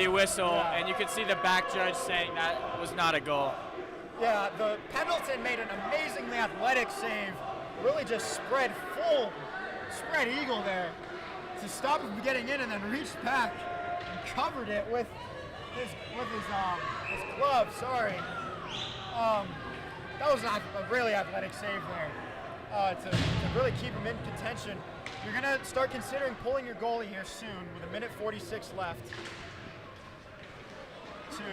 Speaker 3: whistle,
Speaker 1: Yeah.
Speaker 3: and you could see the back judge saying that was not a goal.
Speaker 1: Yeah, the Pendleton made an amazingly athletic save. Really just spread eagle there to stop him from getting in, and then reached back and covered it with his glove. Sorry. That was a really athletic save there to really keep him in contention. You're going to start considering pulling your goalie here soon with 1:46 left to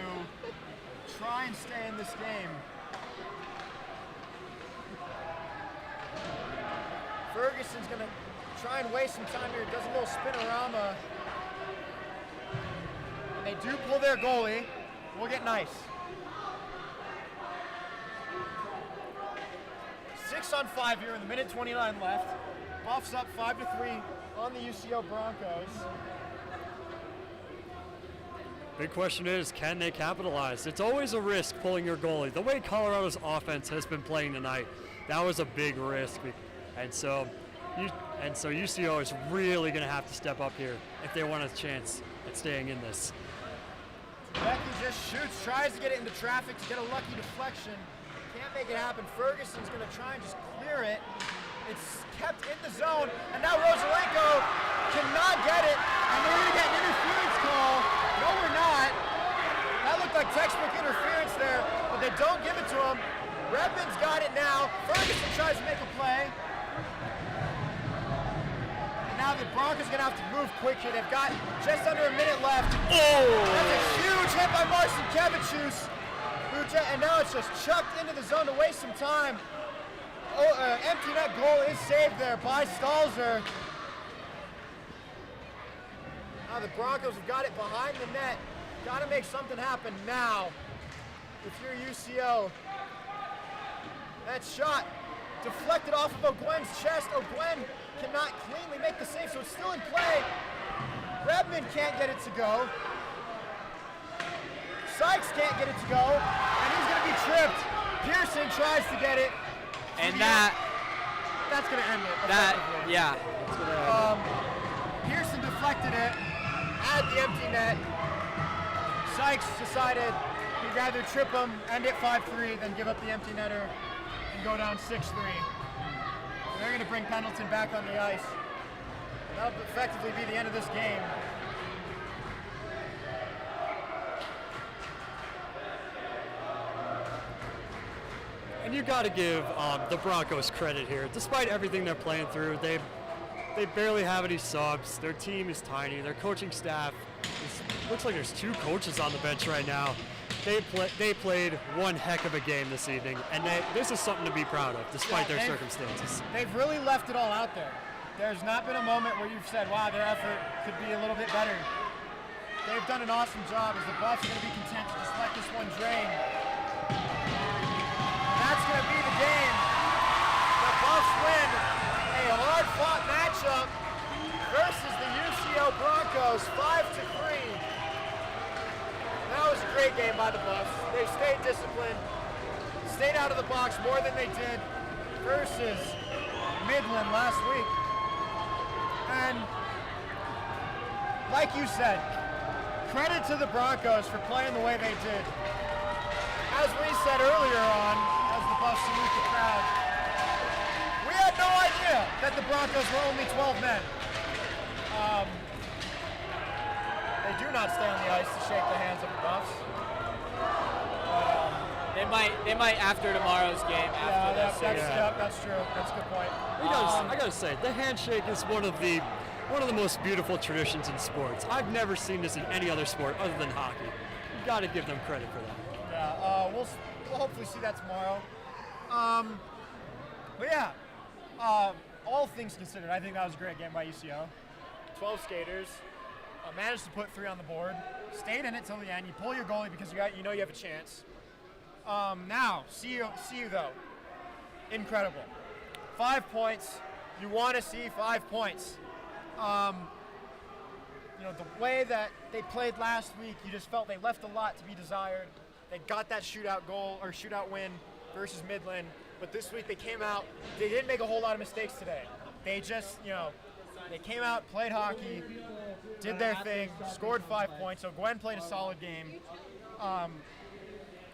Speaker 1: try and stay in this game. Ferguson's going to try and waste some time here. Does a little spinorama. And they do pull their goalie. We'll get nice. 6-on-5 here with 1:29 left. Buffs up 5-3 on the UCO Broncos.
Speaker 6: Big question is, can they capitalize? It's always a risk pulling your goalie. The way Colorado's offense has been playing tonight, that was a big risk. And so UCO is really going to have to step up here if they want a chance at staying in this.
Speaker 1: Becky just shoots, tries to get it into traffic to get a lucky deflection. Can't make it happen. Ferguson's going to try and just clear it. It's kept in the zone, and now Rosalenko cannot get it, and they're going to get an interference call. No, we're not. That looked like textbook interference there, but they don't give it to him. Redmond's got it now. Ferguson tries to make a play. And now the Broncos are going to have to move quick here. They've got just under a minute left. Oh! That's a huge hit by Marcinkevičius. And now it's just chucked into the zone to waste some time. Empty net goal is saved there by Stalzer. Now the Broncos have got it behind the net. Got to make something happen now. If you're UCO. That shot deflected off of O'Gwen's chest. O'Gwen cannot cleanly make the save, so it's still in play. Redmond can't get it to go. Sykes can't get it to go, and he's going to be tripped. Pearson tries to get it.
Speaker 3: And
Speaker 1: that's going to end it.
Speaker 3: Yeah.
Speaker 1: Pearson deflected it at the empty net. Sykes decided he'd rather trip him, end it 5-3, than give up the empty netter and go down 6-3. So they're going to bring Pendleton back on the ice. That'll effectively be the end of this game.
Speaker 6: And you got to give the Broncos credit here. Despite everything they're playing through, they barely have any subs. Their team is tiny. Their coaching staff looks like there's 2 coaches on the bench right now. They played one heck of a game this evening, and this is something to be proud of, despite their circumstances.
Speaker 1: They've really left it all out there. There's not been a moment where you've said, wow, their effort could be a little bit better. They've done an awesome job, as the Buffs are going to be content to just let this one drain. That's going to be the game. The Buffs win a hard-fought matchup versus the UCO Broncos, 5-3. That was a great game by the Buffs. They stayed disciplined, stayed out of the box more than they did versus Midland last week. And like you said, credit to the Broncos for playing the way they did. As we said earlier on, as the Buffs salute the crowd, we had no idea that the Broncos were only 12 men. They do not stay on the ice to shake the hands of the Buffs.
Speaker 3: They might after tomorrow's game.
Speaker 1: That's true. That's a good point.
Speaker 6: I gotta say, the handshake is one of the most beautiful traditions in sports. I've never seen this in any other sport other than hockey. You gotta give them credit for that.
Speaker 1: Yeah, we'll hopefully see that tomorrow. But yeah, all things considered, I think that was a great game by UCO. 12 skaters, managed to put 3 on the board, stayed in it till the end. You pull your goalie because you know you have a chance. Now, CU though, incredible. 5 points. You want to see 5 points. The way that they played last week, you just felt they left a lot to be desired. They got that shootout goal or shootout win versus Midland, but this week they came out. They didn't make a whole lot of mistakes today. They just, they came out, played hockey, did their thing, scored 5 points. So Gwen played a solid game.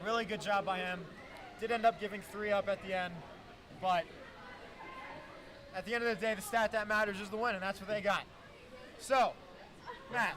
Speaker 1: Really good job by him. Did end up giving 3 up at the end, but at the end of the day, the stat that matters is the win, and that's what they got. So, Matt,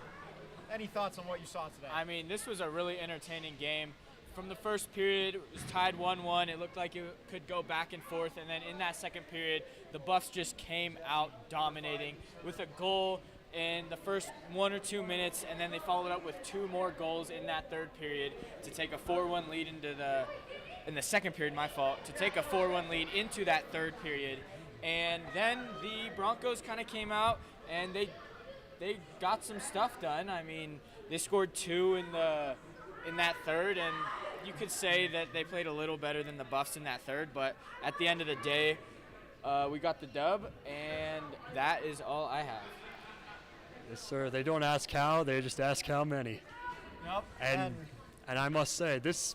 Speaker 1: any thoughts on what you saw today?
Speaker 3: I mean, this was a really entertaining game. From the first period, it was tied 1-1. It looked like it could go back and forth, and then in that second period, the Buffs just came out dominating with a goal in the first 1 or 2 minutes, and then they followed up with 2 more goals in that third period to take a 4-1 lead in the second period, my fault, to take a 4-1 lead into that third period. And then the Broncos kind of came out and they got some stuff done. I mean, they scored 2 in that third, and you could say that they played a little better than the Buffs in that third, but at the end of the day, we got the dub, and that is all I have.
Speaker 6: Yes, sir. They don't ask how, they just ask how many.
Speaker 1: Yep.
Speaker 6: And I must say, this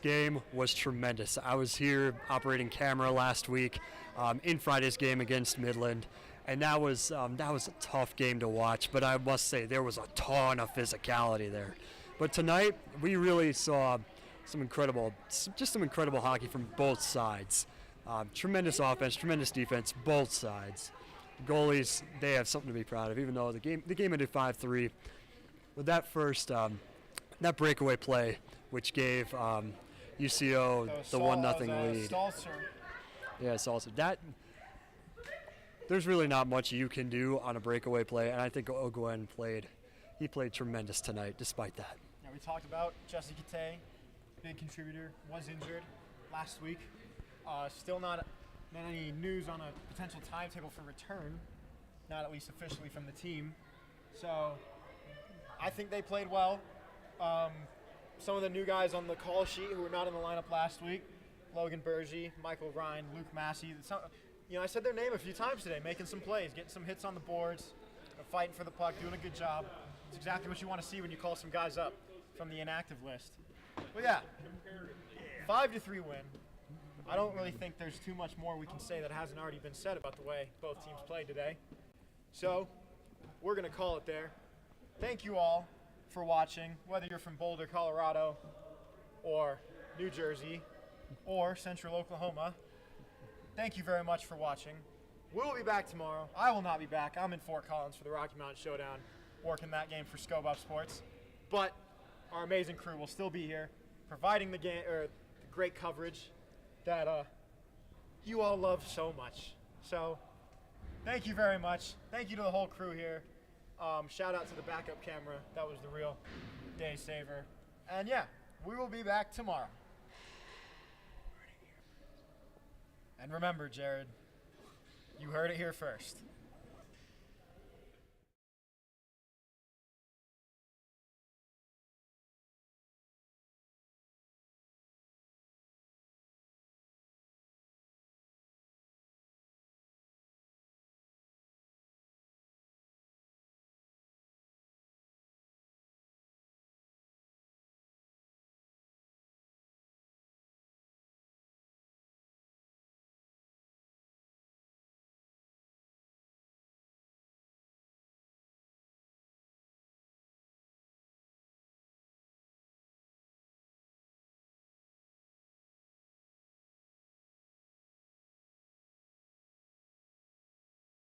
Speaker 6: game was tremendous. I was here operating camera last week in Friday's game against Midland, and that was a tough game to watch. But I must say, there was a ton of physicality there. But tonight, we really saw some incredible hockey from both sides. Tremendous offense, tremendous defense, both sides. Goalies, they have something to be proud of, even though the game ended 5-3. With that first, that breakaway play, which gave UCO the 1-0 lead. Yeah, Salzer. There's really not much you can do on a breakaway play, and I think Ogwen played tremendous tonight, despite that.
Speaker 1: Yeah, we talked about Jesse Kate, big contributor, was injured last week. Still not any news on a potential timetable for return, not at least officially from the team. So I think they played well. Some of the new guys on the call sheet who were not in the lineup last week, Logan Bergy, Michael Ryan, Luke Massey. I said their name a few times today, making some plays, getting some hits on the boards, fighting for the puck, doing a good job. It's exactly what you want to see when you call some guys up from the inactive list. But yeah, 5-3 win. I don't really think there's too much more we can say that hasn't already been said about the way both teams played today. So we're going to call it there. Thank you all for watching, whether you're from Boulder, Colorado, or New Jersey, or Central Oklahoma. Thank you very much for watching. We'll be back tomorrow. I will not be back. I'm in Fort Collins for the Rocky Mountain Showdown, working that game for ScoBuff Sports. But our amazing crew will still be here, providing the great coverage that you all love so much. So thank you very much. Thank you to the whole crew here. Shout out to the backup camera. That was the real day saver. And yeah, we will be back tomorrow. And remember, Jared, you heard it here first.